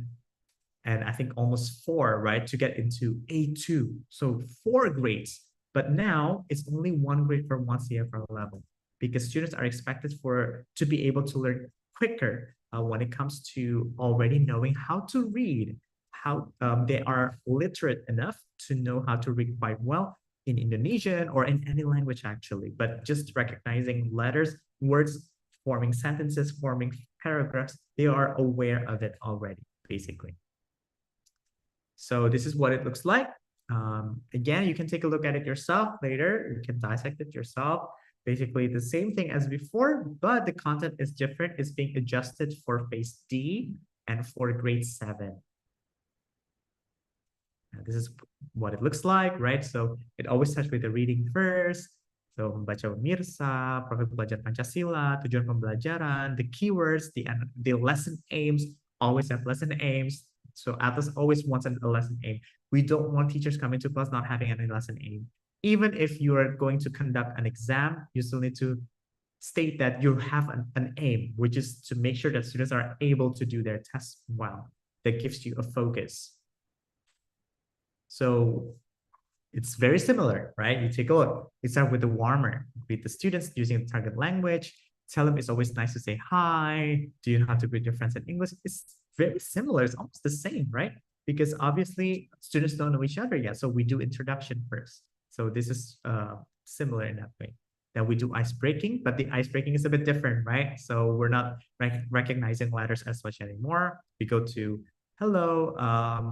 and I think almost 4, right, to get into A2. So 4 grades. But now it's only 1 grade for 1 CFR level because students are expected to be able to learn quicker when it comes to already knowing how to read, how they are literate enough to know how to read quite well in Indonesian or in any language actually, but just recognizing letters, words, forming sentences, forming paragraphs, they are aware of it already, basically. So this is what it looks like. Again, you can take a look at it yourself later. You can dissect it yourself. Basically the same thing as before, but the content is different. It's being adjusted for phase D and for grade 7. This is what it looks like, right? So it always starts with the reading first. So membaca pemirsa, profil belajar Pancasila, tujuan pembelajaran, the keywords, the lesson aims, always have lesson aims. So Atlaz always wants a lesson aim. We don't want teachers coming to class not having any lesson aim. Even if you are going to conduct an exam, you still need to state that you have an aim, which is to make sure that students are able to do their tests well. That gives you a focus. So it's very similar, right? You take a look. You start with the warmer. Greet the students using the target language. Tell them it's always nice to say hi. Do you know how to greet your friends in English? It's very similar. It's almost the same, right? Because obviously students don't know each other yet. So we do introduction first. So this is similar in that way. Then we do ice breaking, but the ice breaking is a bit different, right? So we're not recognizing letters as much anymore. We go to hello.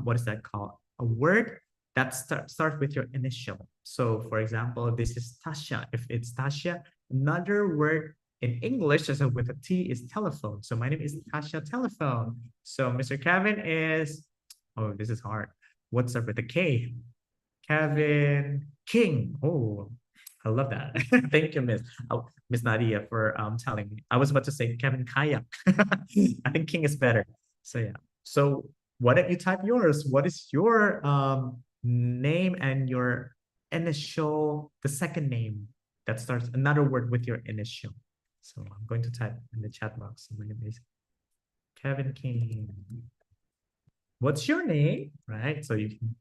What is that called? A word that starts with your initial. So for example, this is Tasha. If it's Tasha, another word in English just with a T is telephone. So my name is Tasha Telephone. So Mr. Kevin is, oh, this is hard. What's up with the K? Kevin King. Oh, I love that. Thank you, Miss Nadia, for telling me. I was about to say Kevin Kayak. I think King is better. So yeah. So why don't you type yours? What is your name and your initial, the second name that starts another word with your initial? So I'm going to type in the chat box. So my name is Kevin King. What's your name? Right? So you can,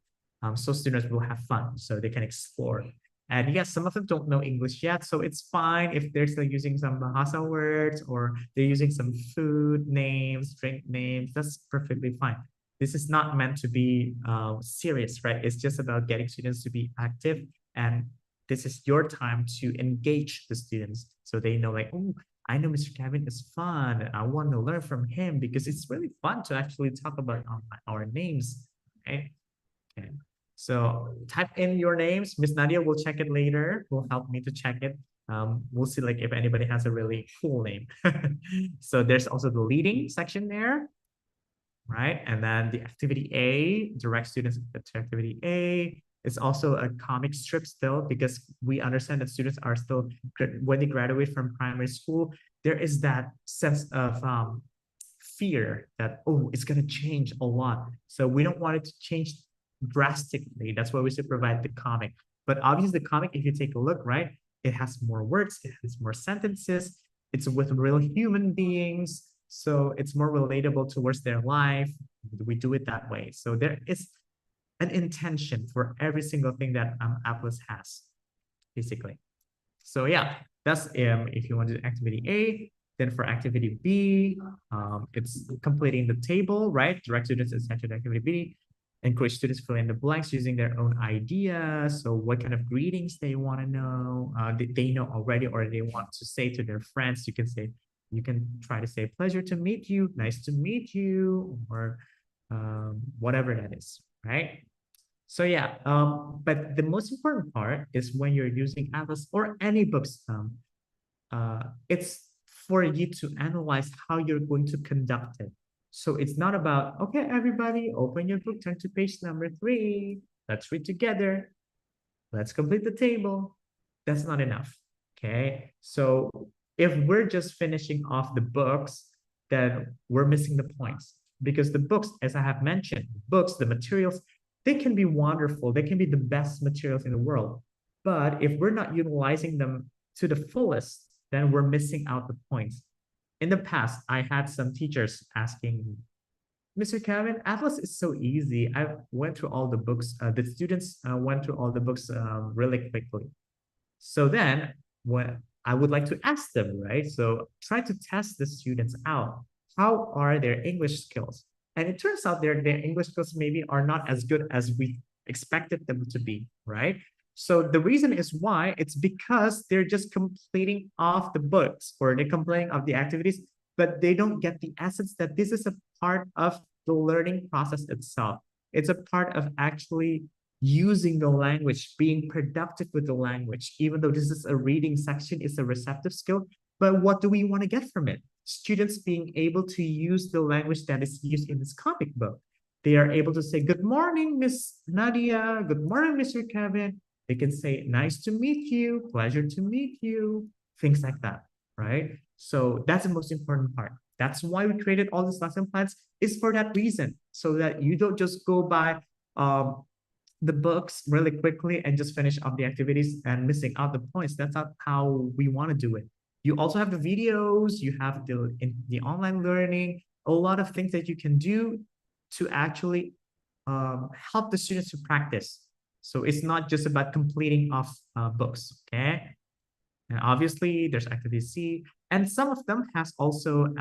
so students will have fun. So they can explore. And yes, some of them don't know English yet, so it's fine if they're still using some Bahasa words or they're using some food names, drink names. That's perfectly fine. This is not meant to be serious, right? It's just about getting students to be active, and this is your time to engage the students so they know like, oh, I know Mr. Kevin is fun. I want to learn from him because it's really fun to actually talk about our names, right? Okay. So type in your names. Miss Nadia will check it later. Will help me to check it. We'll see like if anybody has a really cool name. So there's also the leading section there, right? And then the activity A, direct students to activity A. It's also a comic strip still because we understand that students are still, when they graduate from primary school, there is that sense of fear that, oh, it's going to change a lot. So we don't want it to change drastically. That's why we should provide the comic. But obviously the comic, if you take a look, right, it has more words, it has more sentences, it's with real human beings, so it's more relatable towards their life. We do it that way. So there is an intention for every single thing that Atlaz has, basically. So yeah, that's if you want to do activity A. Then for activity B, it's completing the table, right? Direct students is activity B. Encourage students fill in the blanks using their own ideas. So what kind of greetings they want to know, they know already, or they want to say to their friends. You can try to say, pleasure to meet you, nice to meet you, or whatever that is, right? So yeah, but the most important part is when you're using Atlas or any books, it's for you to analyze how you're going to conduct it. So it's not about, okay, everybody, open your book, turn to page number 3. Let's read together. Let's complete the table. That's not enough, okay? So if we're just finishing off the books, then we're missing the points. Because the books, as I have mentioned, books, the materials, they can be wonderful. They can be the best materials in the world. But if we're not utilizing them to the fullest, then we're missing out the points. In the past, I had some teachers asking me, Mr. Kevin, Atlas is so easy. I went through all the books. The students went through all the books really quickly. So then what I would like to ask them, right? So try to test the students out. How are their English skills? And it turns out their English skills maybe are not as good as we expected them to be, right? So the reason is why, it's because they're just completing off the books or they're completing of the activities, but they don't get the essence that this is a part of the learning process itself. It's a part of actually using the language, being productive with the language. Even though this is a reading section, it's a receptive skill, but what do we want to get from it? Students being able to use the language that is used in this comic book. They are able to say, good morning, Miss Nadia. Good morning, Mr. Kevin. They can say, nice to meet you, pleasure to meet you, things like that, right? So that's the most important part. That's why we created all these lesson plans, is for that reason, so that you don't just go by the books really quickly and just finish up the activities and missing out the points. That's not how we want to do it. You also have the videos, you have the online learning, a lot of things that you can do to actually help the students to practice. So it's not just about completing off books, okay? And obviously there's activity C, and some of them has also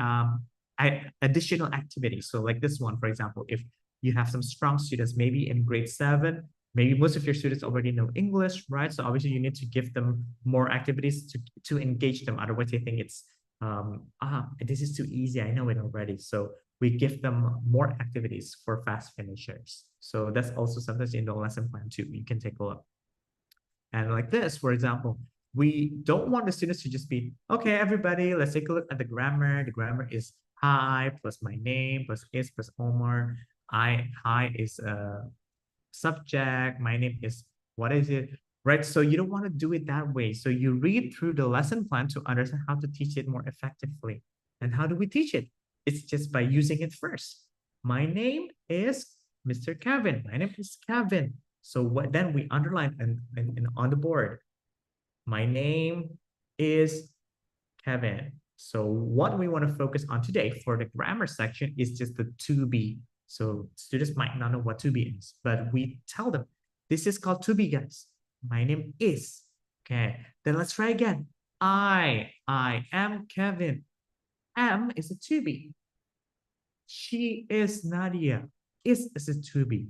additional activities. So like this one, for example, if you have some strong students, maybe in grade 7, maybe most of your students already know English, right? So obviously you need to give them more activities to engage them. Otherwise they think it's, this is too easy, I know it already. So we give them more activities for fast finishers. So that's also sometimes in the lesson plan too. You can take a look. And like this, for example, we don't want the students to just be, okay, everybody, let's take a look at the grammar. The grammar is hi plus my name plus is plus Omar. Hi is a subject. My name is, what is it? Right? So you don't want to do it that way. So you read through the lesson plan to understand how to teach it more effectively. And how do we teach it? It's just by using it first. My name is Mr. Kevin. My name is Kevin. So what then we underline and on the board. My name is Kevin. So what we want to focus on today for the grammar section is just the to be. So students might not know what to be is, but we tell them, this is called to be, guys. My name is. Okay, then let's try again. I am Kevin. Am is a to be. She is Nadia. Is a to be.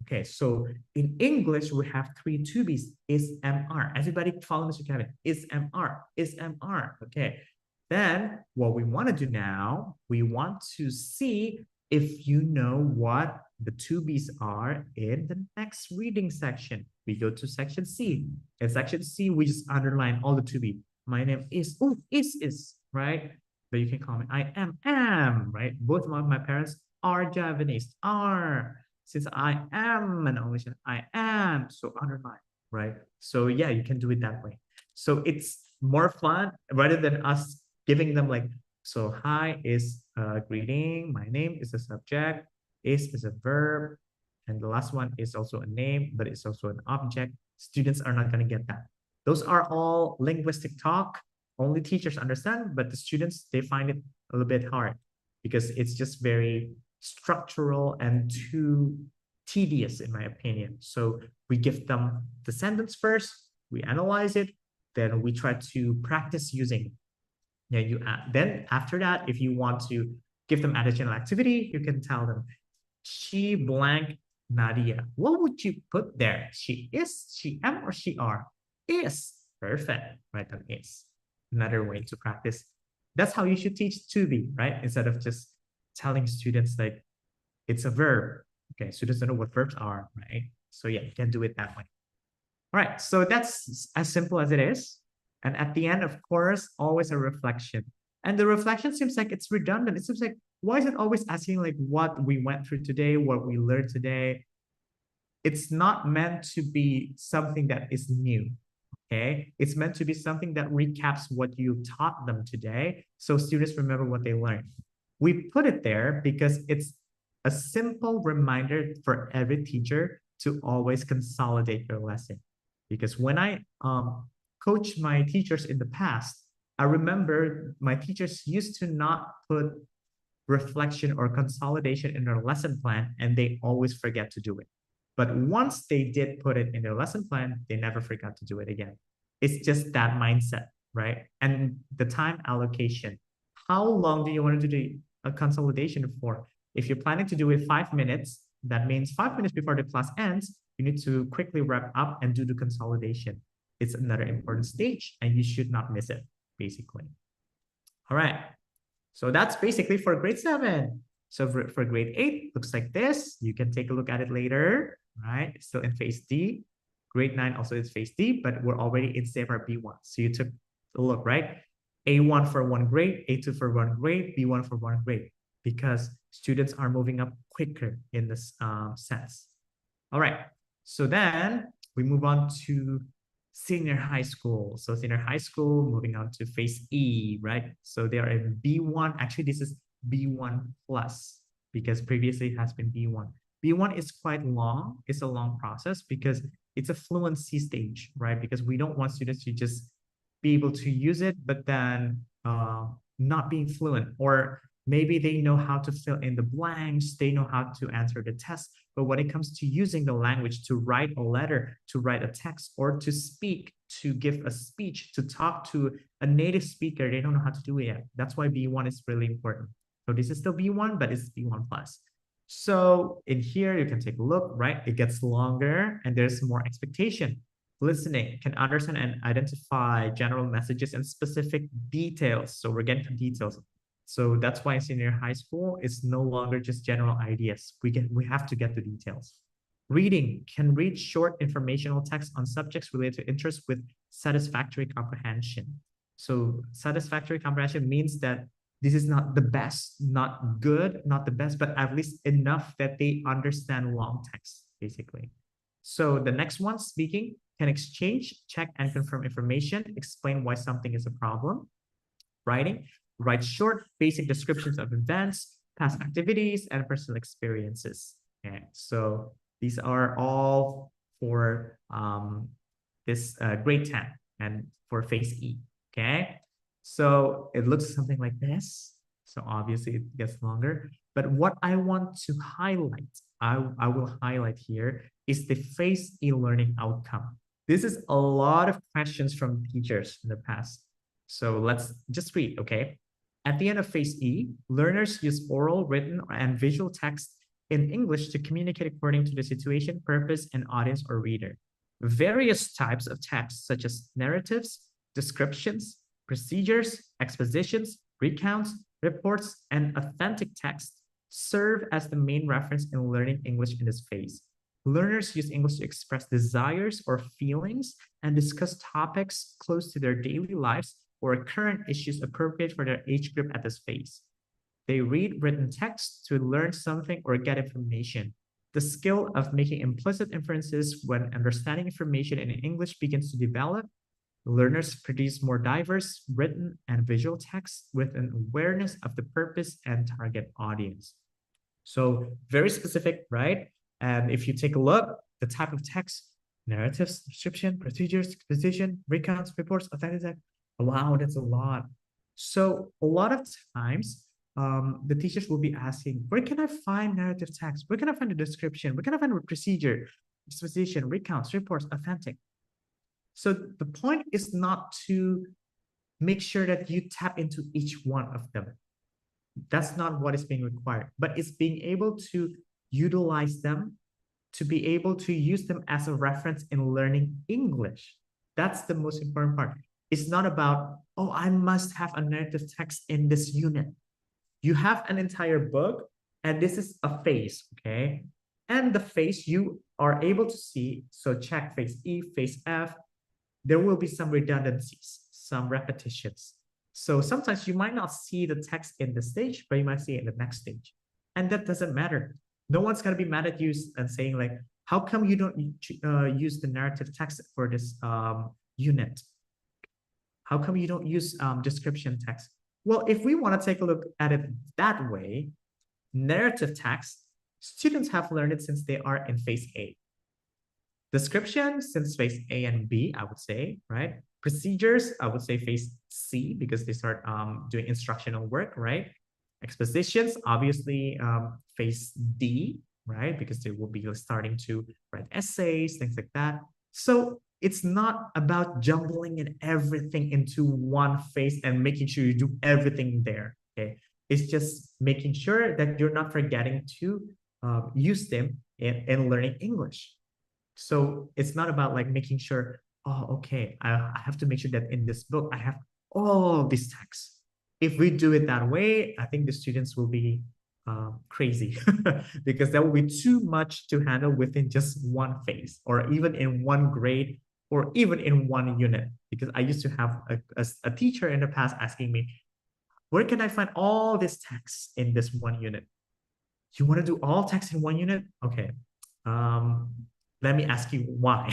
Okay, so in English, we have three to be's. Is, am, are. Everybody follow Mr. Kevin. Is, am, are. Is, am, are. Okay. Then what we want to do now, we want to see if you know what the to be's are in the next reading section. We go to section C. In section C, we just underline all the to be. My name is, oh, is, right? But you can call me I am, right? Both of my parents are Javanese, are. Since I am an only child, I am, so underline, right? So yeah, you can do it that way. So it's more fun rather than us giving them like, so hi is a greeting, my name is a subject, is a verb, and the last one is also a name, but it's also an object. Students are not going to get that. Those are all linguistic talk. Only teachers understand, but the students, they find it a little bit hard because it's just very structural and too tedious in my opinion. So we give them the sentence first, we analyze it, then we try to practice using it. Yeah, then after that, if you want to give them additional activity, you can tell them, she blank Nadia. What would you put there? She is, she am, or she are? Is. Perfect. Right, that is another way to practice. That's how you should teach to be, right? Instead of just telling students like it's a verb. Okay, students don't know what verbs are, right? So yeah, you can do it that way. All right, so that's as simple as it is. And at the end, of course, always a reflection. And the reflection seems like it's redundant. It seems like, why is it always asking like what we went through today, what we learned today? It's not meant to be something that is new. Okay, it's meant to be something that recaps what you taught them today, so students remember what they learned. We put it there because it's a simple reminder for every teacher to always consolidate your lesson. Because when I coached my teachers in the past, I remember my teachers used to not put reflection or consolidation in their lesson plan, and they always forget to do it. But once they did put it in their lesson plan, they never forgot to do it again. It's just that mindset, right? And the time allocation. How long do you want to do a consolidation for? If you're planning to do it 5 minutes, that means 5 minutes before the class ends, you need to quickly wrap up and do the consolidation. It's another important stage and you should not miss it, basically. All right. So that's basically for grade 7. So for grade 8, looks like this. You can take a look at it later, right? It's still in phase D. Grade 9 also is phase D, but we're already in CFR B1. So you took a look, right? A1 for 1 grade, A2 for 1 grade, B1 for 1 grade, because students are moving up quicker in this sense. All right. So then we move on to senior high school. So senior high school, moving on to phase E, right? So they are in B1. Actually, this is B1 plus because previously it has been B1. B1 is quite long. It's a long process because it's a fluency stage, right? Because we don't want students to just be able to use it, but then not being fluent, or maybe they know how to fill in the blanks, they know how to answer the test, but when it comes to using the language to write a letter, to write a text, or to speak, to give a speech, to talk to a native speaker, they don't know how to do it yet. That's why B1 is really important. So this is still B1, but it's B1 plus. So in here, you can take a look, right? It gets longer and there's more expectation. Listening, can understand and identify general messages and specific details. So we're getting to details. So that's why in senior high school, it's no longer just general ideas. We have to get to details. Reading, can read short informational text on subjects related to interest with satisfactory comprehension. So satisfactory comprehension means that this is not the best, not good, not the best, but at least enough that they understand long text, basically. So the next one, speaking, can exchange, check, and confirm information, explain why something is a problem. Writing, write short, basic descriptions of events, past activities, and personal experiences. Okay, so these are all for this grade 10 and for phase E. Okay, so it looks something like this. So obviously it gets longer. But what I want to highlight, I will highlight here, is the phase E learning outcome. This is a lot of questions from teachers in the past. So let's just read, okay? At the end of phase E, learners use oral, written, and visual text in English to communicate according to the situation, purpose, and audience or reader. Various types of text, such as narratives, descriptions, procedures, expositions, recounts, reports, and authentic text, serve as the main reference in learning English in this phase. Learners use English to express desires or feelings and discuss topics close to their daily lives or current issues appropriate for their age group at this phase. They read written text to learn something or get information. The skill of making implicit inferences when understanding information in English begins to develop. Learners produce more diverse written and visual text with an awareness of the purpose and target audience. So very specific, right? And if you take a look, the type of text, narratives, description, procedures, exposition, recounts, reports, authentic text. Wow, that's a lot. So a lot of times, the teachers will be asking, where can I find narrative text? Where can I find a description? Where can I find a procedure, exposition, recounts, reports, authentic? So the point is not to make sure that you tap into each one of them. That's not what is being required, but it's being able to utilize them, to be able to use them as a reference in learning English. That's the most important part. It's not about, oh, I must have a narrative text in this unit. You have an entire book, and this is a phase, okay? And the phase you are able to see, so check phase E, phase F, there will be some redundancies, some repetitions. So sometimes you might not see the text in the stage, but you might see it in the next stage. And that doesn't matter. No one's going to be mad at you and saying like, how come you don't use the narrative text for this unit? How come you don't use description text? Well, if we want to take a look at it that way, narrative text, students have learned it since they are in phase A. Description, since phase A and B, I would say, right? Procedures, I would say phase C, because they start doing instructional work, right? Expositions, obviously phase D, right? Because they will be starting to write essays, things like that. So it's not about jumbling in everything into one phase and making sure you do everything there, okay? It's just making sure that you're not forgetting to use them in learning English. So it's not about like making sure, oh, okay, I have to make sure that in this book, I have all these texts. If we do it that way, I think the students will be crazy because that will be too much to handle within just one phase or even in one grade or even in one unit. Because I used to have a teacher in the past asking me, where can I find all this text in this one unit? You want to do all text in one unit? Okay. Let me ask you why.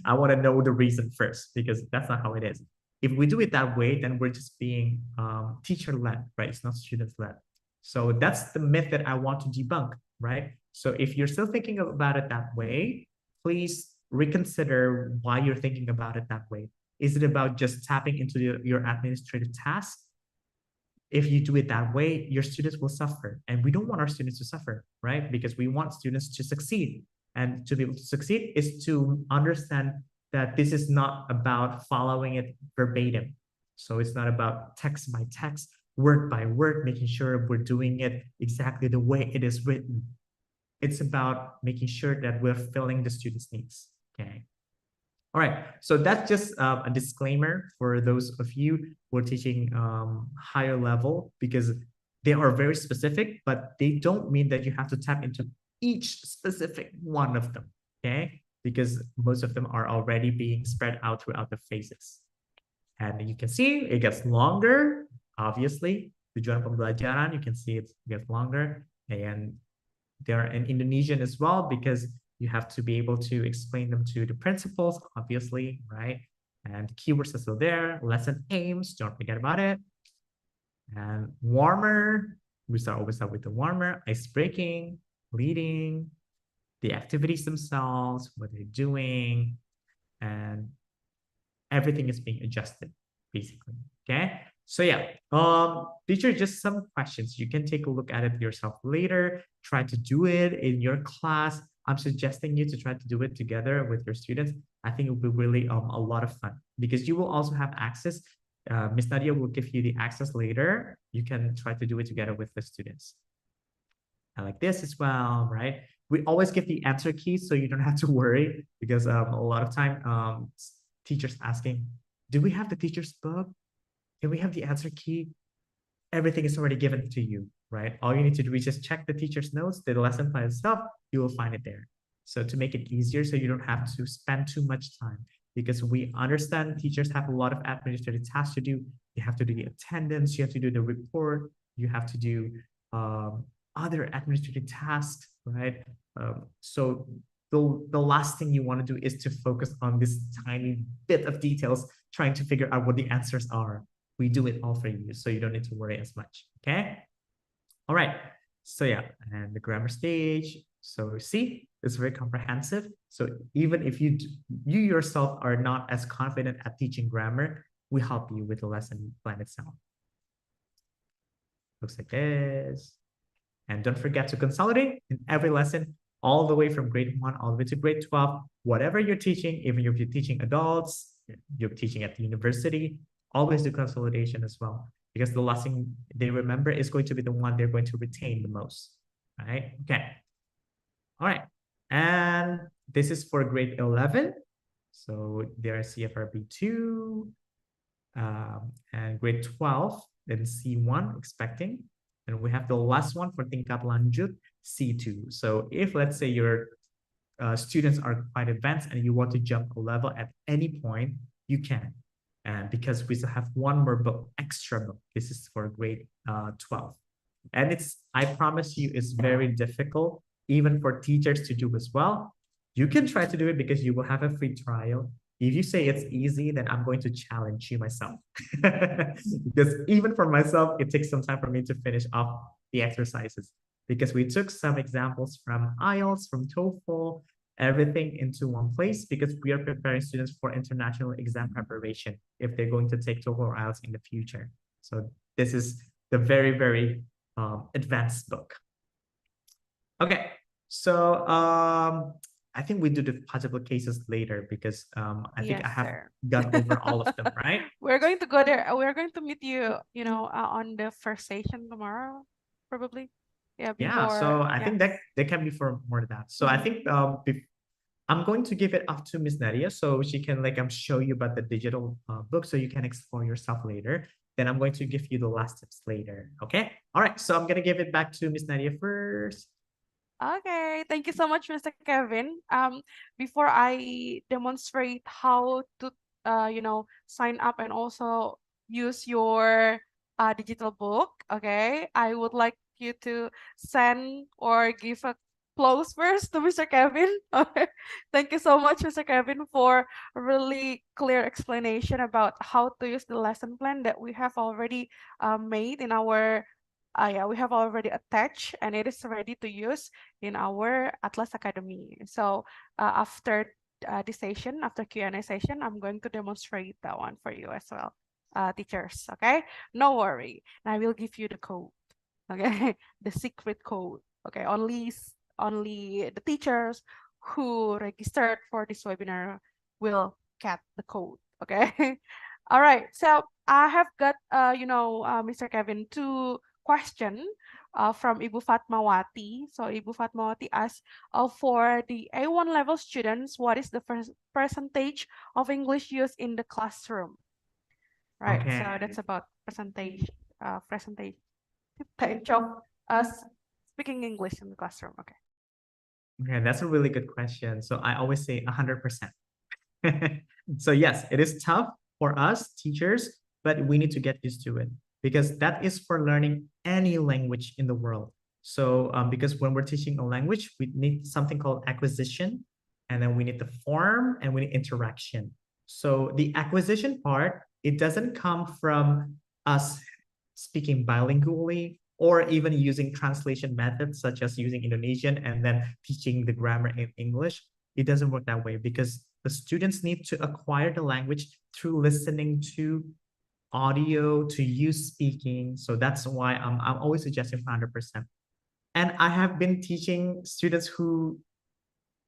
I want to know the reason first, because that's not how it is. If we do it that way, then we're just being teacher-led, right? It's not student-led. So that's the myth that I want to debunk, right? So if you're still thinking about it that way, please reconsider why you're thinking about it that way. Is it about just tapping into your administrative tasks? If you do it that way, your students will suffer. And we don't want our students to suffer, right? Because we want students to succeed. And to be able to succeed is to understand that this is not about following it verbatim. So it's not about text by text, word by word, making sure we're doing it exactly the way it is written. It's about making sure that we're filling the students' needs, okay? All right, so that's just a disclaimer for those of you who are teaching higher level, because they are very specific, but they don't mean that you have to tap into each specific one of them, okay? Because most of them are already being spread out throughout the phases. And you can see it gets longer, obviously. Tujuan pembelajaran, you can see it gets longer. And they're in Indonesian as well, because you have to be able to explain them to the principals, obviously, right? And keywords are still there. Lesson aims, don't forget about it. And warmer, we always start with the warmer, ice breaking, leading, the activities themselves, what they're doing, and everything is being adjusted, basically, okay? So yeah, these are just some questions. You can take a look at it yourself later, try to do it in your class, I'm suggesting you to try to do it together with your students. I think it will be really a lot of fun because you will also have access. Miss Nadia will give you the access later. You can try to do it together with the students. I like this as well, right? We always give the answer key so you don't have to worry because a lot of time teachers asking, do we have the teacher's book? Can we have the answer key? Everything is already given to you, right? All you need to do is just check the teacher's notes, the lesson plan stuff, you will find it there. So to make it easier so you don't have to spend too much time because we understand teachers have a lot of administrative tasks to do. You have to do the attendance, you have to do the report, you have to do other administrative tasks, right? So the last thing you want to do is to focus on this tiny bit of details, trying to figure out what the answers are. We do it all for you, so you don't need to worry as much, okay? All right, so yeah, and the grammar stage. So see, it's very comprehensive. So even if you yourself are not as confident at teaching grammar, we help you with the lesson plan itself. Looks like this. And don't forget to consolidate in every lesson, all the way from grade 1 all the way to grade 12. Whatever you're teaching, even if you're teaching adults, you're teaching at the university, always do consolidation as well, because the lesson they remember is going to be the one they're going to retain the most, right? Okay. All right. And this is for grade 11. So there is CFRB 2 and grade 12, then C1 expecting. And we have the last one for tingkat lanjut, C2. So if let's say your students are quite advanced and you want to jump a level at any point, you can. And because we still have one more book, extra book. This is for grade 12. And it's, I promise you, it's very difficult, even for teachers to do as well. You can try to do it because you will have a free trial. If you say it's easy, then I'm going to challenge you myself. Because even for myself, it takes some time for me to finish off the exercises. Because we took some examples from IELTS, from TOEFL, everything into one place because we are preparing students for international exam preparation if they're going to take TOEFL or IELTS in the future. So this is the very, very advanced book. Okay, so I think we do the possible cases later because I think I have gone over all of them, right? We're going to go there. We're going to meet you, on the first session tomorrow, probably. Yeah, Yeah, so I think that can be for more than that. So I think I'm going to give it off to Miss Nadia so she can show you about the digital book so you can explore yourself later. Then I'm going to give you the last tips later. Okay. All right. So I'm going to give it back to Miss Nadia first. Okay, thank you so much, Mr. Kevin. Before I demonstrate how to, sign up and also use your digital book, okay, I would like you to send or give a applause first to Mr. Kevin. Okay, thank you so much, Mr. Kevin, for a really clear explanation about how to use the lesson plan that we have already made in our we have already attached and it is ready to use in our Atlaz Academy. So after this session, after Q&A session, I'm going to demonstrate that one for you as well, teachers, okay? No worry, and I will give you the code, okay? The secret code, okay? Only the teachers who registered for this webinar will get the code, okay? All right, so I have got, Mr. Kevin, two question from Ibu Fatmawati. So Ibu Fatmawati asks, for the A1 level students, what is the percentage of English used in the classroom? Right, Okay. so that's about percentage of us speaking English in the classroom. Okay. Okay, that's a really good question. So I always say 100%. So yes, it is tough for us teachers, but we need to get used to it, because that is for learning any language in the world. So because when we're teaching a language, we need something called acquisition, and then we need the form, and we need interaction. So the acquisition part, it doesn't come from us speaking bilingually or even using translation methods such as using Indonesian and then teaching the grammar in English. It doesn't work that way because the students need to acquire the language through listening to audio, to use speaking. So that's why I'm always suggesting 100%. And I have been teaching students who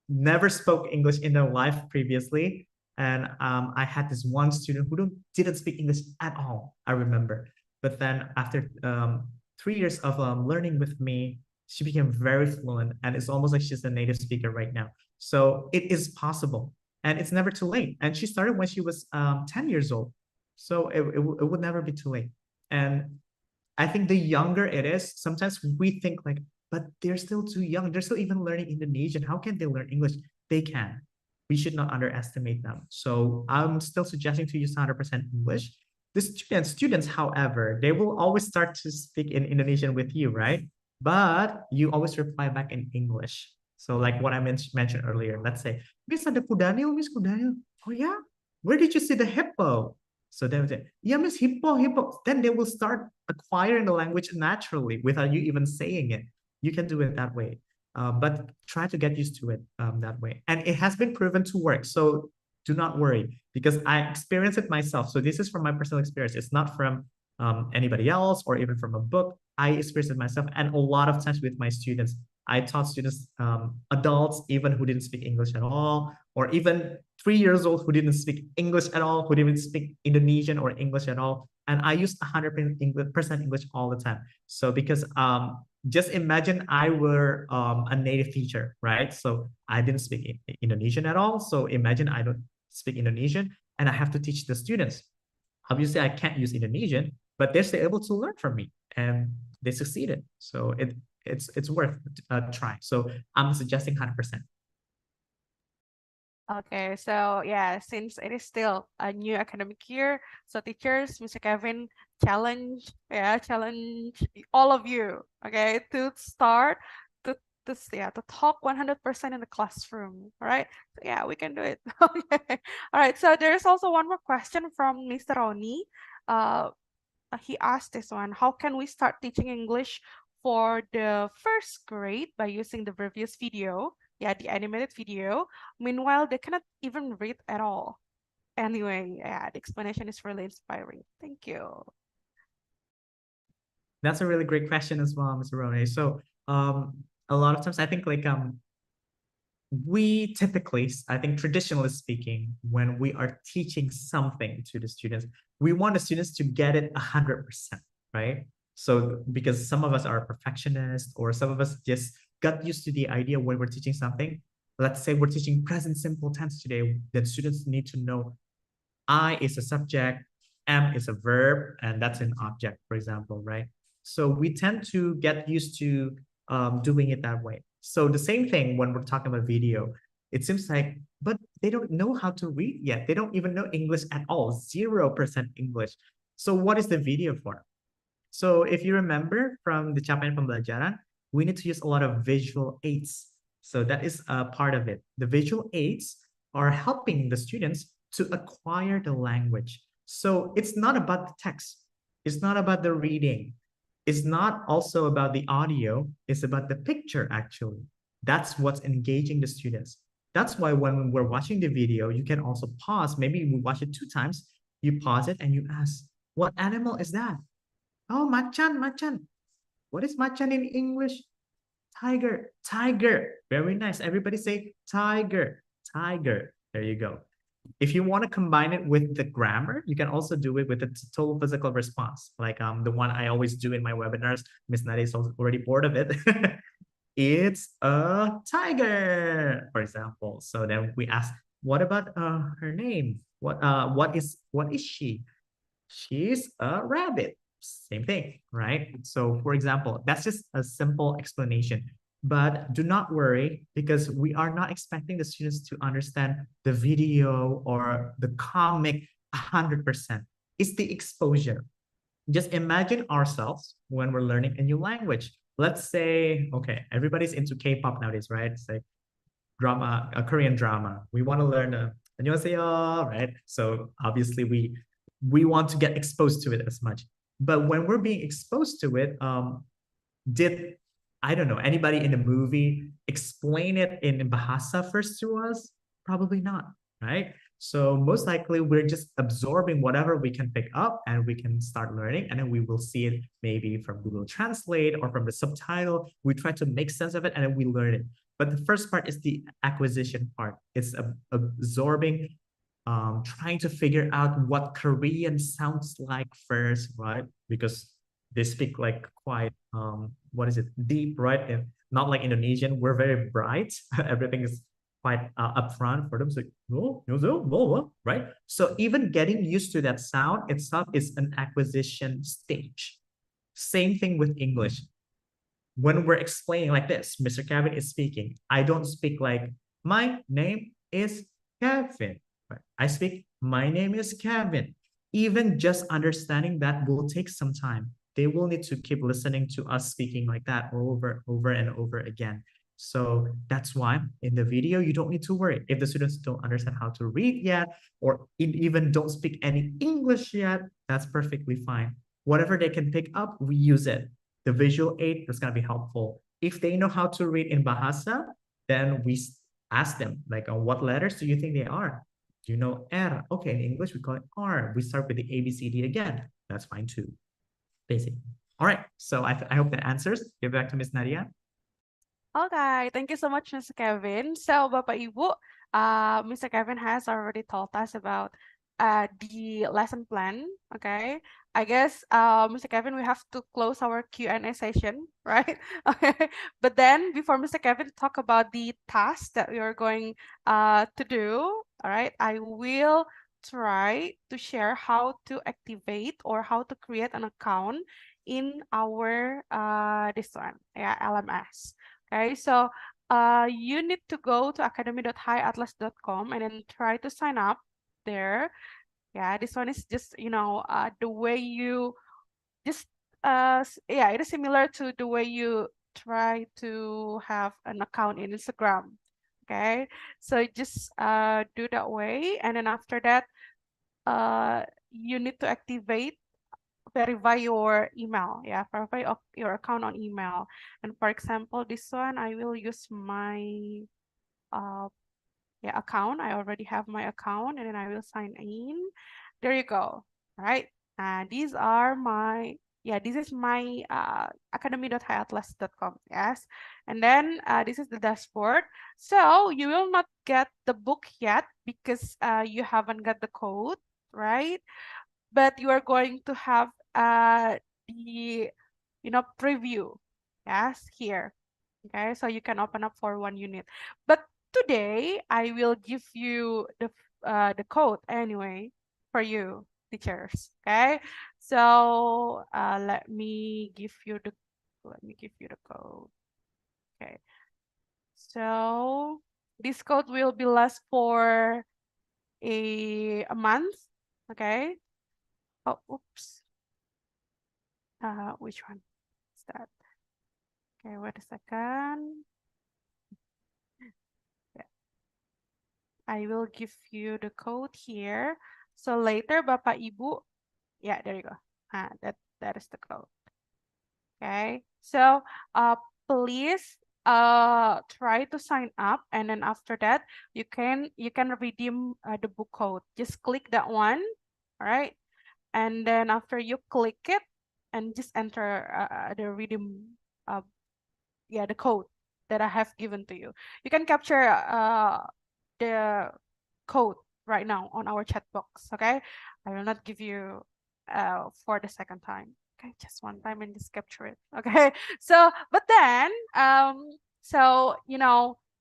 never spoke English in their life previously. And I had this one student who didn't speak English at all, I remember. But then after 3 years of learning with me, she became very fluent, and it's almost like she's a native speaker right now. So it is possible, and it's never too late. And she started when she was 10 years old. So it would never be too late. And I think the younger it is, sometimes we think like, but they're still too young. They're still even learning Indonesian. How can they learn English? They can. We should not underestimate them. So I'm still suggesting to use 100% English. The students, however, they will always start to speak in Indonesian with you, right? But you always reply back in English. So like what I mentioned earlier, let's say, Miss, ada kudanil, Miss Kudanil. Oh yeah? Where did you see the hippo? So they would say, yeah, Miss, hippo, hippo. Then they will start acquiring the language naturally without you even saying it. You can do it that way. But try to get used to it that way. And it has been proven to work. So do not worry, because I experienced it myself. So this is from my personal experience. It's not from anybody else or even from a book. I experienced it myself, and a lot of times with my students. I taught students, adults, even who didn't speak English at all, or even 3 years old who didn't speak English at all, who didn't speak Indonesian or English at all. And I used 100% English all the time. So because just imagine I were a native teacher, right? So I didn't speak Indonesian at all. So imagine I don't speak Indonesian and I have to teach the students. Obviously, I can't use Indonesian, but they're still able to learn from me, and they succeeded. So it's worth trying. So I'm suggesting 100%. Okay, so yeah, since it is still a new academic year, so teachers, Mr. Kevin, challenge all of you, okay, to start to talk 100% in the classroom, all right? So yeah, we can do it. Okay, all right. So there's also one more question from Mr. Roni. He asked this one: how can we start teaching English for the first grade by using the previous video? Yeah, the animated video. Meanwhile, they cannot even read at all. Anyway, yeah, the explanation is really inspiring. Thank you. That's a really great question as well, Mr. Rone. So a lot of times I think like we typically, I think traditionally speaking, when we are teaching something to the students, we want the students to get it 100%, right? So because some of us are perfectionists, or some of us just got used to the idea when we're teaching something. Let's say we're teaching present simple tense today, that students need to know I is a subject, am is a verb, and that's an object, for example, right? So we tend to get used to doing it that way. So the same thing when we're talking about video, it seems like, but they don't know how to read yet. They don't even know English at all, 0% English. So what is the video for? So if you remember from the Capaian Pembelajaran, we need to use a lot of visual aids. So that is a part of it. The visual aids are helping the students to acquire the language. So it's not about the text. It's not about the reading. It's not also about the audio. It's about the picture, actually. That's what's engaging the students. That's why when we're watching the video, you can also pause. Maybe we watch it 2 times. You pause it and you ask, what animal is that? Oh, macan, macan. What is macan in English? Tiger, tiger. Very nice. Everybody say tiger, tiger. There you go. If you want to combine it with the grammar, you can also do it with the total physical response, like the one I always do in my webinars. Miss Nadia is already bored of it. It's a tiger, for example. So then we ask, what about her name? What is she? She's a rabbit. Same thing, right? So for example, that's just a simple explanation. But do not worry, because we are not expecting the students to understand the video or the comic 100%. It's the exposure. Just imagine ourselves when we're learning a new language. Let's say, okay, everybody's into K-pop nowadays, right? It's like drama, a Korean drama. We want to learn 안녕하세요, right? So obviously we want to get exposed to it as much. But when we're being exposed to it, did, I don't know, anybody in the movie explain it in Bahasa first to us? Probably not, right? So most likely we're just absorbing whatever we can pick up and we can start learning, and then we will see it maybe from Google Translate or from the subtitle. We try to make sense of it and then we learn it. But the first part is the acquisition part. It's absorbing, trying to figure out what Korean sounds like first, right? Because they speak like quite what is it, deep, right? And not like Indonesian. We're very bright. Everything is quite upfront for them. So right? So even getting used to that sound itself is an acquisition stage. Same thing with English. When we're explaining like this, Mr. Kevin is speaking. I don't speak like, my name is Kevin. Right? I speak, my name is Kevin. Even just understanding that will take some time. They will need to keep listening to us speaking like that over and over again. So that's why in the video, you don't need to worry. If the students don't understand how to read yet, or even don't speak any English yet, that's perfectly fine. Whatever they can pick up, we use it. The visual aid is going to be helpful. If they know how to read in Bahasa, then we ask them, like, what letters do you think they are? Do you know R? Okay, in English, we call it R. We start with the A, B, C, D again. That's fine too. Basic. All right, so I hope that answers. Give back to Miss Nadia. Okay, thank you so much, Mr. Kevin. So, Bapak Ibu, Mr. Kevin has already told us about the lesson plan. Okay, I guess, Mr. Kevin, we have to close our Q&A session, right? Okay, but then before Mr. Kevin talk about the task that we are going to do, all right, I will try to share how to activate or how to create an account in our this one, yeah, LMS. Okay, so you need to go to academy.hiatlas.com and then try to sign up there. Yeah, this one is just, the way you just, yeah, it is similar to the way you try to have an account in Instagram. Okay, so just do that way. And then after that, you need to verify your email. Yeah, verify your account on email. And for example, this one, I will use my account. I already have my account, and then I will sign in. There you go. All right. These are my, this is my academy.hiatlas.com. Yes. And then this is the dashboard. So you will not get the book yet because you haven't got the code, right? But you are going to have the preview, yes, here. Okay, so you can open up for one unit. But today I will give you the code anyway for you teachers. Okay, so let me give you the code. Okay, so this code will be last for a month. Okay. Oh, oops. Which one is that? Okay, wait a second. Yeah. I will give you the code here. So later, Bapak Ibu, yeah, there you go. That is the code. Okay. So please try to sign up, and then after that you can redeem the book code. Just click that one. All right. And then after you click it and just enter the redeem, the code that I have given to you. You can capture the code right now on our chat box, okay? I will not give you for the second time. Okay, just one time and just capture it. Okay, so but then so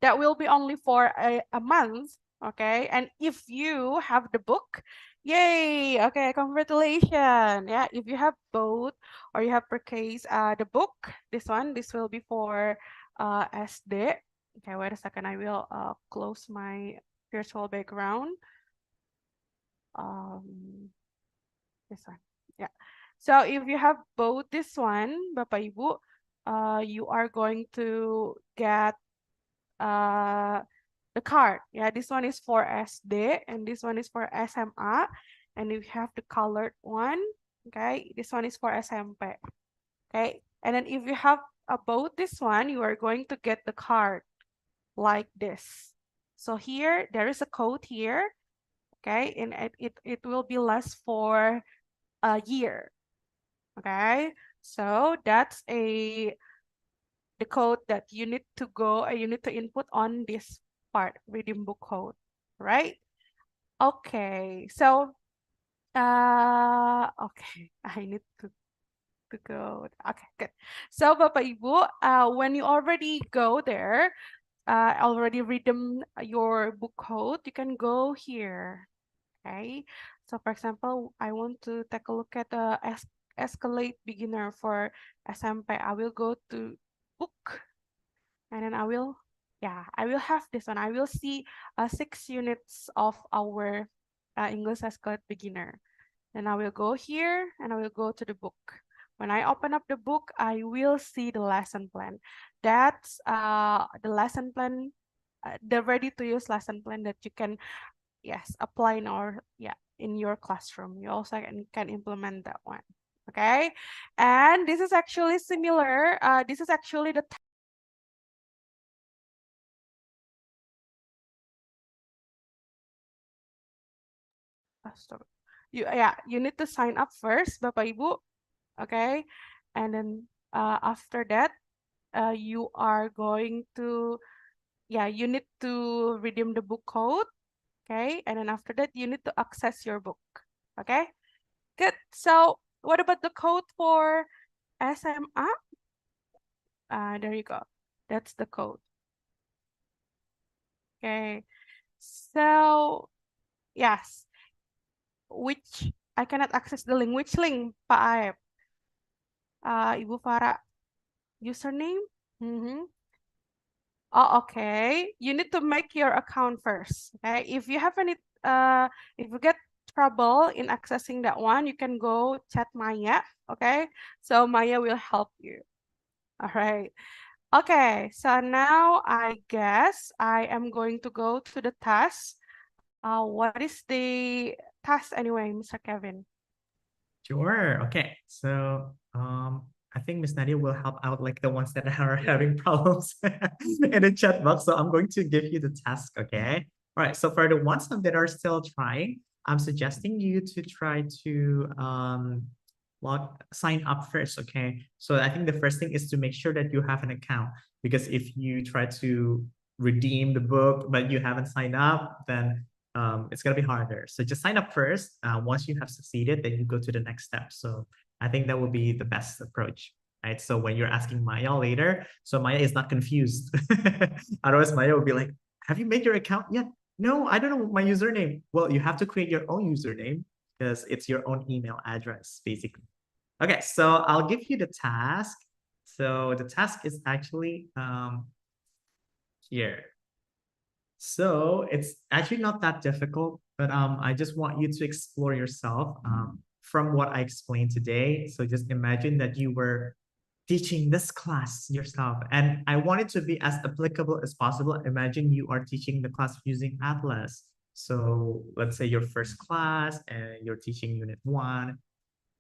that will be only for a month, okay? And if you have the book, yay, okay, congratulations. Yeah, if you have both or you have purchased the book, this will be for SD. Okay, wait a second, I will close my virtual background. This one, yeah. So if you have both this one, Bapak Ibu, you are going to get the card. Yeah, this one is for SD and this one is for SMA. And if you have the colored one, okay, this one is for SMP. Okay, and then if you have both this one, you are going to get the card like this. So here, there is a code here, okay, and it will be less for a year, okay? So that's a the code that you need to go, you need to input on this part, reading book code, right? Okay, so okay, I need to go. Okay, good. So Bapak Ibu, when you already go there, already redeem your book code, you can go here. Okay, so for example, I want to take a look at the escalate beginner for SMP. I will go to book, and then I will have this one. I will see 6 units of our English escalate beginner. Then I will go here and I will go to the book. When I open up the book, I will see the lesson plan. That's the lesson plan, the ready to use lesson plan that you can apply in your classroom. You also can implement that one. Okay, and this is actually similar. This is actually the you need to sign up first, Bapak Ibu. Okay, and then after that, you are going to you need to redeem the book code. Okay, and then after that, you need to access your book. Okay, good. So what about the code for SMA? There you go. That's the code. Okay, so yes, which I cannot access the link. Which link, Pak Aep? Ibu Farah, username? Oh, okay. You need to make your account first. Okay. If you have any, if you get trouble in accessing that one, you can go chat Maya. Okay. So Maya will help you. All right. Okay. So now I guess I am going to go to the task. What is the task anyway, Mr. Kevin? Sure. Okay. So I think Miss Nadia will help out like the ones that are having problems in the chat box. So I'm going to give you the task. Okay. All right. So for the ones that are still trying, I'm suggesting you to try to sign up first. Okay. So I think the first thing is to make sure that you have an account, because if you try to redeem the book but you haven't signed up, then it's going to be harder. So just sign up first. Once you have succeeded, then you go to the next step. So I think that will be the best approach, right? So when you're asking Maya later, so Maya is not confused. Otherwise, Maya will be like, have you made your account yet? No, I don't know my username. Well, you have to create your own username because it's your own email address, basically. Okay, so I'll give you the task. So the task is actually here. So it's actually not that difficult, but I just want you to explore yourself from what I explained today. So just imagine that you were teaching this class yourself, and I want it to be as applicable as possible. Imagine you are teaching the class using Atlaz. So let's say your first class and you're teaching unit 1.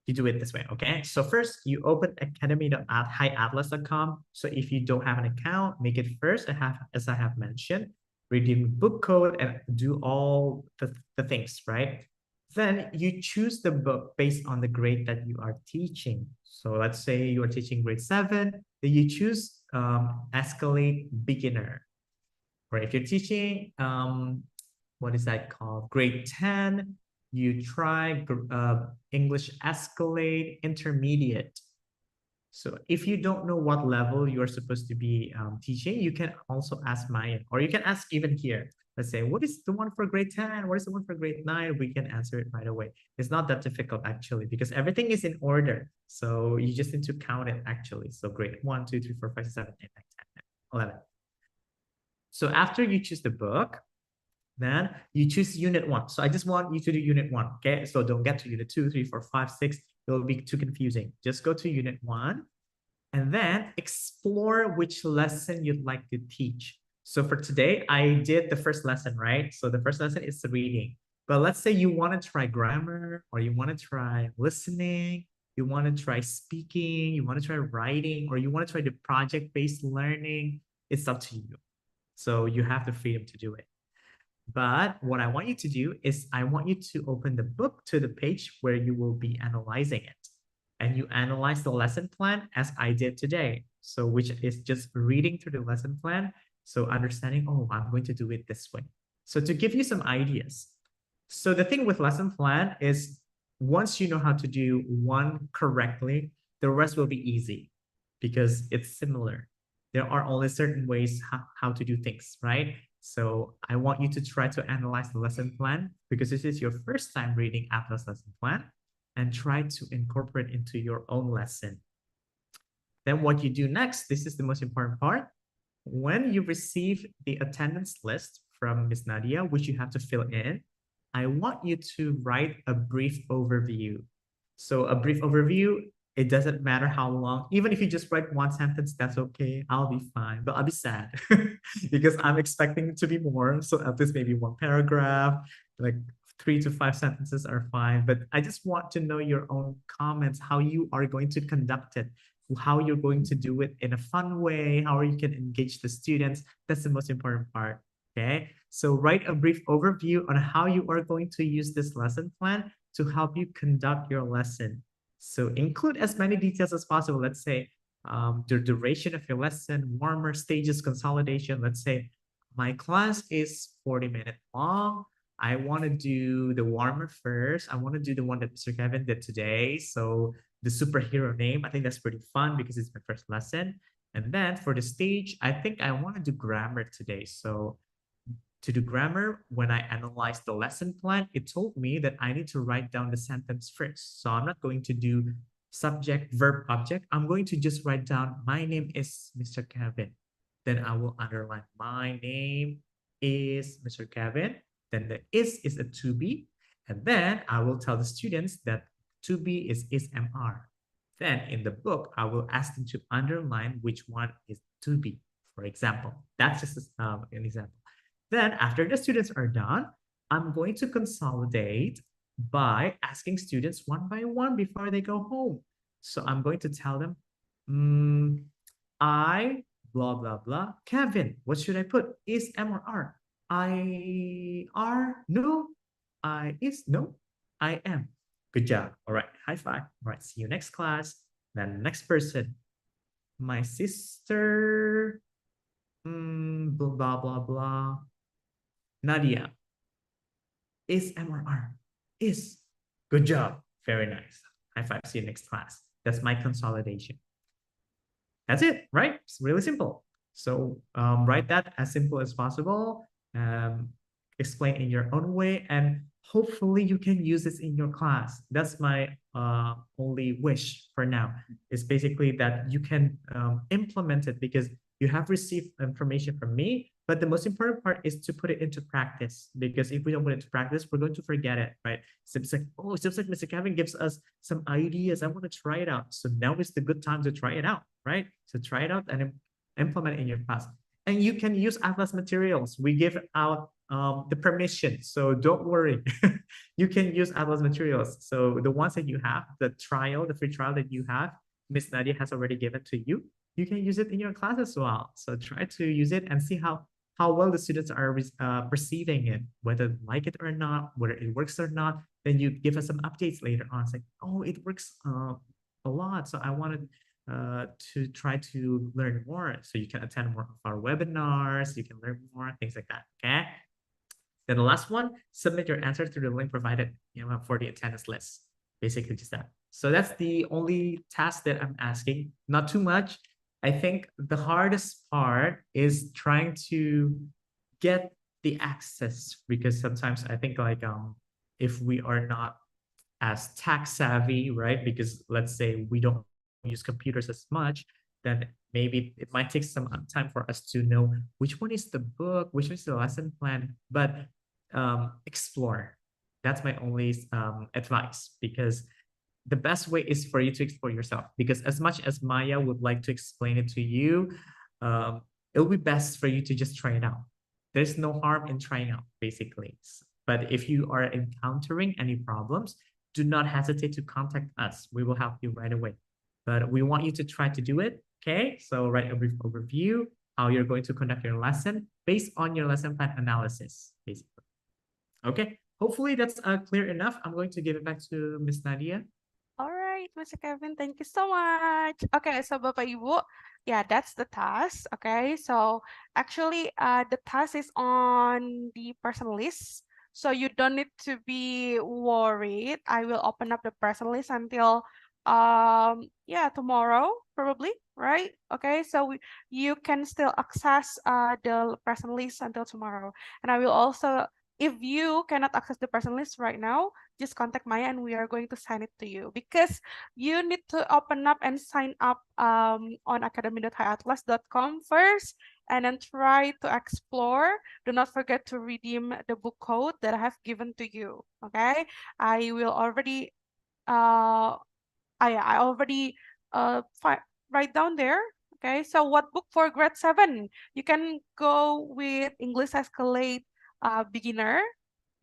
You do it this way, okay? So first, you open academy.hiatlas.com. So if you don't have an account, make it first, as I have mentioned. Redeem book code and do all the things, right? Then you choose the book based on the grade that you are teaching. So let's say you are teaching grade 7, then you choose Escalate Beginner. Or if you're teaching, what is that called? Grade 10, you try English Escalate Intermediate. So if you don't know what level you're supposed to be teaching, you can also ask Maya, or you can ask even here. Let's say, what is the one for grade 10? What is the one for grade 9? We can answer it right away. It's not that difficult actually, because everything is in order. So you just need to count it actually. So grade 1, 2, 3, 4, 5, 6, 7, 8, 9, 10, 11. So after you choose the book, then you choose unit 1. So I just want you to do unit 1, okay? So don't get to unit 2, 3, 4, 5, 6. It'll be too confusing. Just go to unit 1 and then explore which lesson you'd like to teach. So for today, I did the first lesson, right? So the first lesson is reading. But let's say you want to try grammar, or you want to try listening, you want to try speaking, you want to try writing, or you want to try the project-based learning. It's up to you. So you have the freedom to do it. But what I want you to do is I want you to open the book to the page where you will be analyzing it. And you analyze the lesson plan as I did today. So which is just reading through the lesson plan. So understanding, oh, I'm going to do it this way. So to give you some ideas. So the thing with lesson plan is once you know how to do one correctly, the rest will be easy because it's similar. There are only certain ways how to do things, right? So I want you to try to analyze the lesson plan because this is your first time reading Atlaz lesson plan and try to incorporate into your own lesson. Then what you do next, this is the most important part. When you receive the attendance list from Miss Nadia, which you have to fill in, I want you to write a brief overview. So a brief overview, it doesn't matter how long. Even if you just write one sentence, that's okay. I'll be fine, but I'll be sad because I'm expecting it to be more. So at least maybe one paragraph, like 3 to 5 sentences are fine. But I just want to know your own comments, how you are going to conduct it, how you're going to do it in a fun way, how you can engage the students. That's the most important part. Okay, so write a brief overview on how you are going to use this lesson plan to help you conduct your lesson. So include as many details as possible. Let's say the duration of your lesson, warmer stages, consolidation. Let's say my class is 40 minutes long. I want to do the warmer first. I want to do the one that Mr. Kevin did today. So the superhero name, I think that's pretty fun because it's my first lesson. And then for the stage, I think I want to do grammar today. So to do grammar, when I analyzed the lesson plan, it told me that I need to write down the sentence first. So I'm not going to do subject, verb, object. I'm going to just write down, my name is Mr. Kevin. Then I will underline, my name is Mr. Kevin. Then the is a to be. And then I will tell the students that to be is MR. Then in the book, I will ask them to underline which one is to be, for example. That's just an example. Then after the students are done, I'm going to consolidate by asking students one by one before they go home. So I'm going to tell them, I, blah, blah, blah. Kevin, what should I put? Is M or R? I are, no. I is, no. I am. Good job. All right, high five. All right, see you next class. Then next person. My sister, blah, blah, blah, blah. Nadia. Is M or R? Is. Good job. Very nice. High five. See you next class. That's my consolidation. That's it, right? It's really simple. So write that as simple as possible. Explain in your own way, and hopefully you can use this in your class. That's my only wish for now. Is basically that you can implement it because you have received information from me, but the most important part is to put it into practice, because if we don't put it into practice, we're going to forget it, right? So it's like, oh, it seems like Mr. Kevin gives us some ideas. I want to try it out. So now is the good time to try it out, right? So try it out and implement it in your class. And you can use Atlaz materials. We give out the permission, so don't worry. You can use Atlaz materials. So the ones that you have, the free trial that you have, Miss Nadia has already given to you. You can use it in your class as well. So try to use it and see how well the students are perceiving it, whether they like it or not, whether it works or not. Then you give us some updates later on. It's like, oh, it works a lot. So I wanted to try to learn more. So you can attend more of our webinars, you can learn more, things like that, okay? Then the last one, submit your answer through the link provided for the attendance list. Basically just that. So that's the only task that I'm asking, not too much. I think the hardest part is trying to get the access, because sometimes I think like if we are not as tech savvy, right? Because let's say we don't use computers as much, then maybe it might take some time for us to know which one is the book, which is the lesson plan, but explore. That's my only advice, because the best way is for you to explore yourself, because as much as Maya would like to explain it to you, it'll be best for you to just try it out. There's no harm in trying out, basically. But if you are encountering any problems, do not hesitate to contact us. We will help you right away. But we want you to try to do it, okay? So write a brief overview, how you're going to conduct your lesson based on your lesson plan analysis, basically. Okay, hopefully that's clear enough. I'm going to give it back to Miss Nadia. All right. right, Mr. Kevin. Thank you so much. Okay, so Bapak Ibu, yeah, that's the task. Okay, so actually, the task is on the person list. So you don't need to be worried. I will open up the person list until yeah, tomorrow probably, right? Okay, so you can still access the person list until tomorrow. And I will also, if you cannot access the person list right now, just contact Maya and we are going to send it to you, because you need to open up and sign up on academy.hiatlas.com first, and then try to explore. Do not forget to redeem the book code that I have given to you. Okay, I will already I already write down there. Okay, so what book for grade 7? You can go with English Escalate beginner.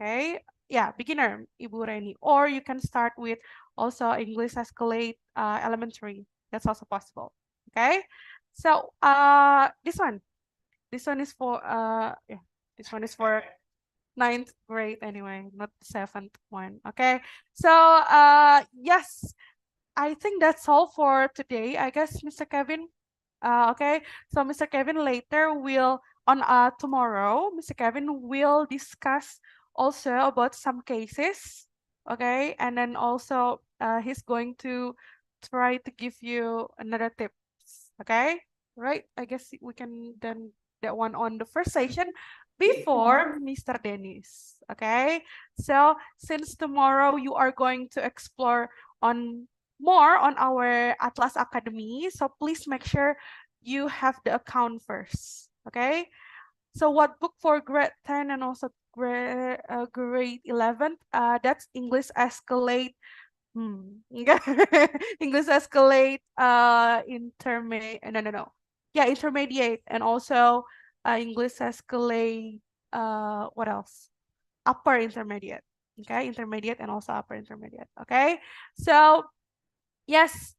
Okay, yeah, beginner, Ibu Reni, or you can start with also English Escalate elementary. That's also possible. Okay, so this one is for yeah, this one is for 9th grade anyway, not the 7th one. Okay, so yes, I think that's all for today, I guess, Mr. Kevin. Okay, so Mr. Kevin later will, on tomorrow, Mr. Kevin will discuss also about some cases. Okay, and then also he's going to try to give you another tips. Okay, right? I guess we can then that one on the first session before Mr. Dennis. Okay, so since tomorrow you are going to explore on more on our Atlaz Academy, so please make sure you have the account first. Okay, so what book for grade 10 and also grade 11? That's English Escalate. English Escalate intermediate. No. Yeah, intermediate, and also English Escalate. What else? Upper intermediate. Okay, intermediate and also upper intermediate. Okay, so yes.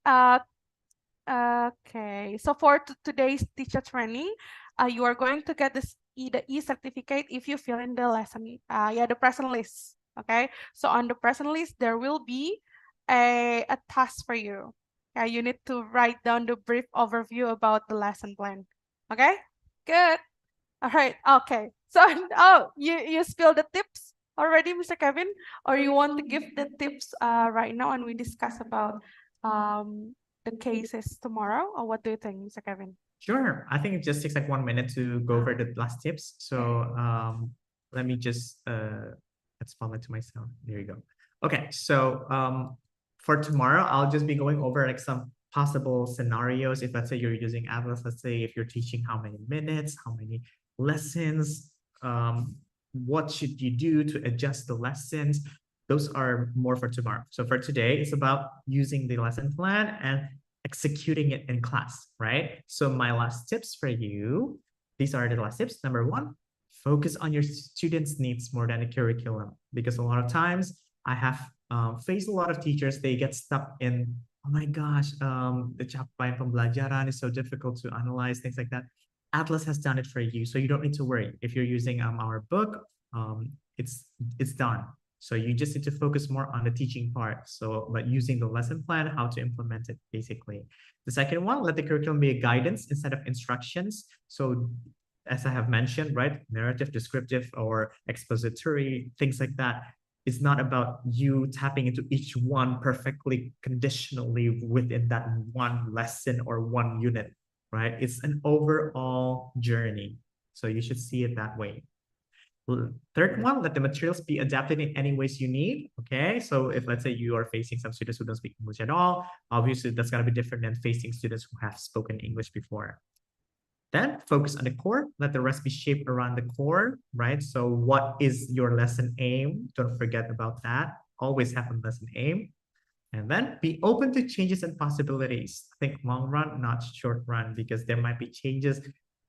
Okay, so for today's teacher training, you are going to get this the e-certificate if you fill in the lesson, yeah, the present list. Okay, so on the present list, there will be a task for you. You need to write down the brief overview about the lesson plan. Okay, good. All right, okay. So, oh, you spilled the tips already, Mr. Kevin, or you want to give the tips right now and we discuss about the cases tomorrow, or what do you think, Mr. Kevin? Sure. I think it just takes like 1 minute to go over the last tips. So let me just let's follow it to myself. There you go. Okay, so for tomorrow, I'll just be going over like some possible scenarios. If let's say you're using Atlas, let's say if you're teaching how many minutes, how many lessons, what should you do to adjust the lessons? Those are more for tomorrow. So for today, it's about using the lesson plan and executing it in class, right? So my last tips for you, these are the last tips. Number 1, focus on your students' needs more than the curriculum, because a lot of times I have faced a lot of teachers, they get stuck in, oh my gosh, the capaian pembelajaran is so difficult to analyze, things like that. Atlas has done it for you, so you don't need to worry. If you're using our book, it's done. So you just need to focus more on the teaching part. So like using the lesson plan, how to implement it basically. The second one, let the curriculum be a guidance instead of instructions. So as I have mentioned, right, narrative, descriptive, or expository, things like that. It's not about you tapping into each one perfectly conditionally within that one lesson or one unit, right? It's an overall journey. So you should see it that way. Third one, let the materials be adapted in any ways you need. Okay, so if let's say you are facing some students who don't speak English at all, obviously that's going to be different than facing students who have spoken English before. Then focus on the core, let the rest be shaped around the core, right? So what is your lesson aim? Don't forget about that. Always have a lesson aim. And then be open to changes and possibilities. Think long run, not short run, because there might be changes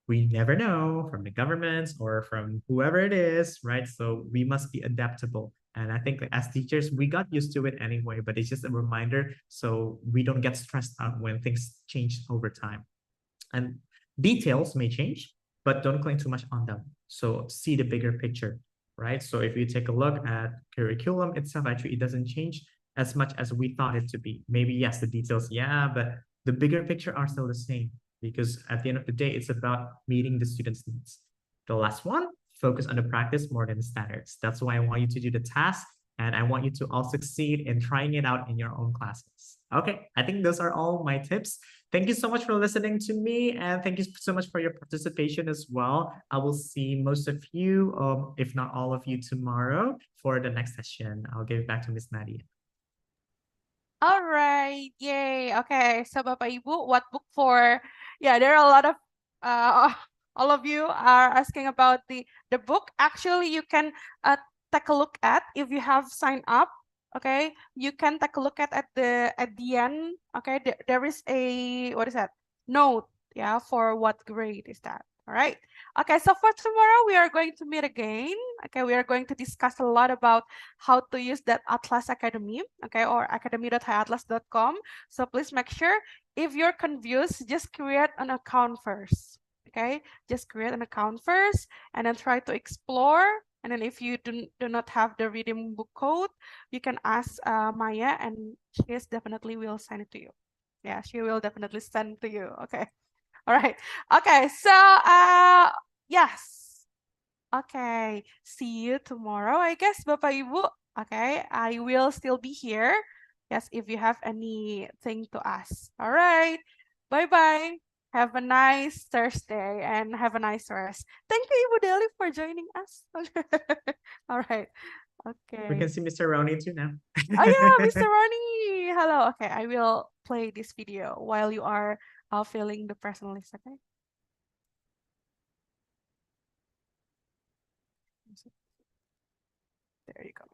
we never know from the governments or from whoever it is, right? So we must be adaptable. And I think as teachers, we got used to it anyway, but it's just a reminder so we don't get stressed out when things change over time. And details may change, but don't cling too much on them. So see the bigger picture, right? So if you take a look at curriculum itself, actually it doesn't change. as much as we thought it to be. Maybe, yes, the details, yeah, but the bigger picture are still the same, because at the end of the day, it's about meeting the students' needs. The last one, focus on the practice more than the standards. That's why I want you to do the task, and I want you to all succeed in trying it out in your own classes. Okay, I think those are all my tips. Thank you so much for listening to me, and thank you so much for your participation as well. I will see most of you, if not all of you, tomorrow for the next session. I'll give it back to Miss Nadia. All right, yay. Okay, so Bapak Ibu, what book for? Yeah, there are a lot of all of you are asking about the book. Actually, you can take a look at if you have signed up. Okay, you can take a look at the end. Okay, there is a, what is that, note, yeah, for what grade is that. All right. Okay, so for tomorrow we are going to meet again. Okay, we are going to discuss a lot about how to use that Atlaz Academy, okay, or academy.hiatlas.com. So please make sure, if you're confused, just create an account first. Okay, just create an account first and then try to explore. And then if you do not have the reading book code, you can ask Maya, and she is definitely will send it to you. Yeah, she will definitely send to you. Okay. All right. Okay. So, yes. Okay. See you tomorrow, I guess, Bapak Ibu. Okay. I will still be here. Yes, if you have anything to ask. All right. Bye-bye. Have a nice Thursday and have a nice rest. Thank you, Ibu Deli, for joining us. All right. Okay. We can see Mr. Ronnie too now. Oh yeah, Mr. Ronnie. Hello. Okay, I will play this video while you are filling the person list, okay? There you go.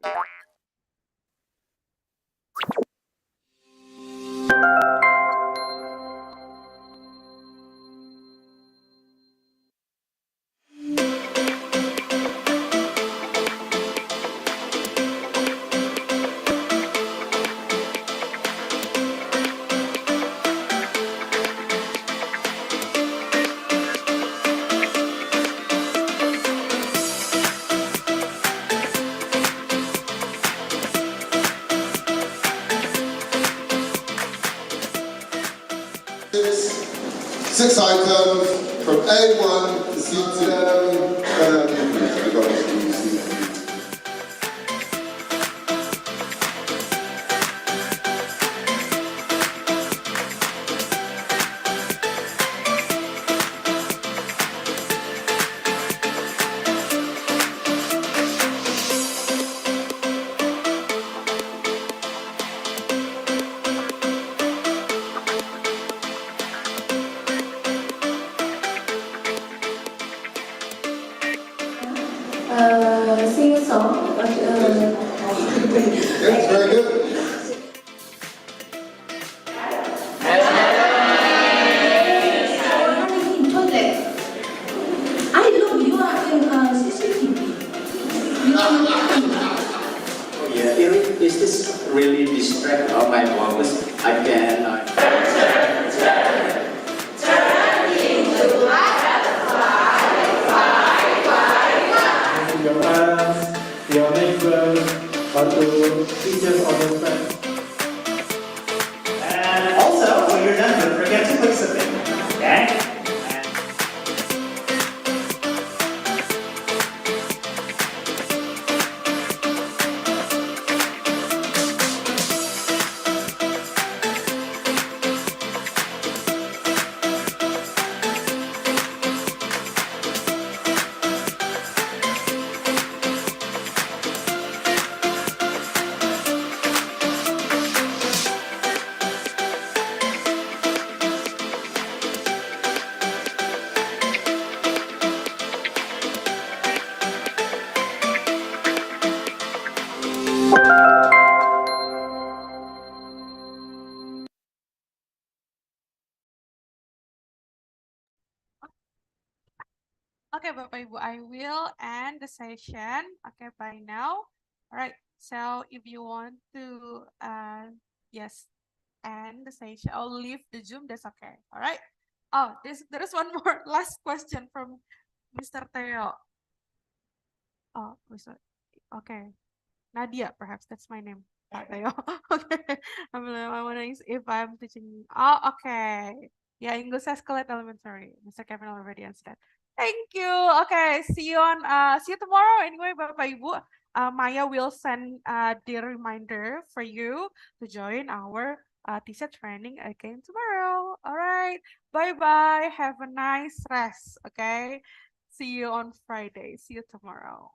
Six items from A1 to C2. Sing a song. Yes, very good. I look, you are in CCTV. Oh yeah, is this really distract all my focus? I can. Your parents, your neighbors, or to teachers or your friends. And also, when you're done, don't forget to click submit. Okay? Okay, Bapak Ibu, I will end the session. Okay, by now. All right. So if you want to, yes, end the session or leave the Zoom, that's okay. All right. Oh, there is one more last question from Mr. Theo. Oh, Mr. Okay. Nadia, perhaps that's my name. Ayo. Okay. I'm wondering if I'm teaching. Oh, okay. Yeah, English Escalate Elementary. Mr. Kevin already answered that. Thank you. Okay, see you tomorrow. Anyway, Bapak Ibu, Maya will send the reminder for you to join our teacher training again tomorrow. All right. Bye bye. Have a nice rest. Okay. See you on Friday. See you tomorrow.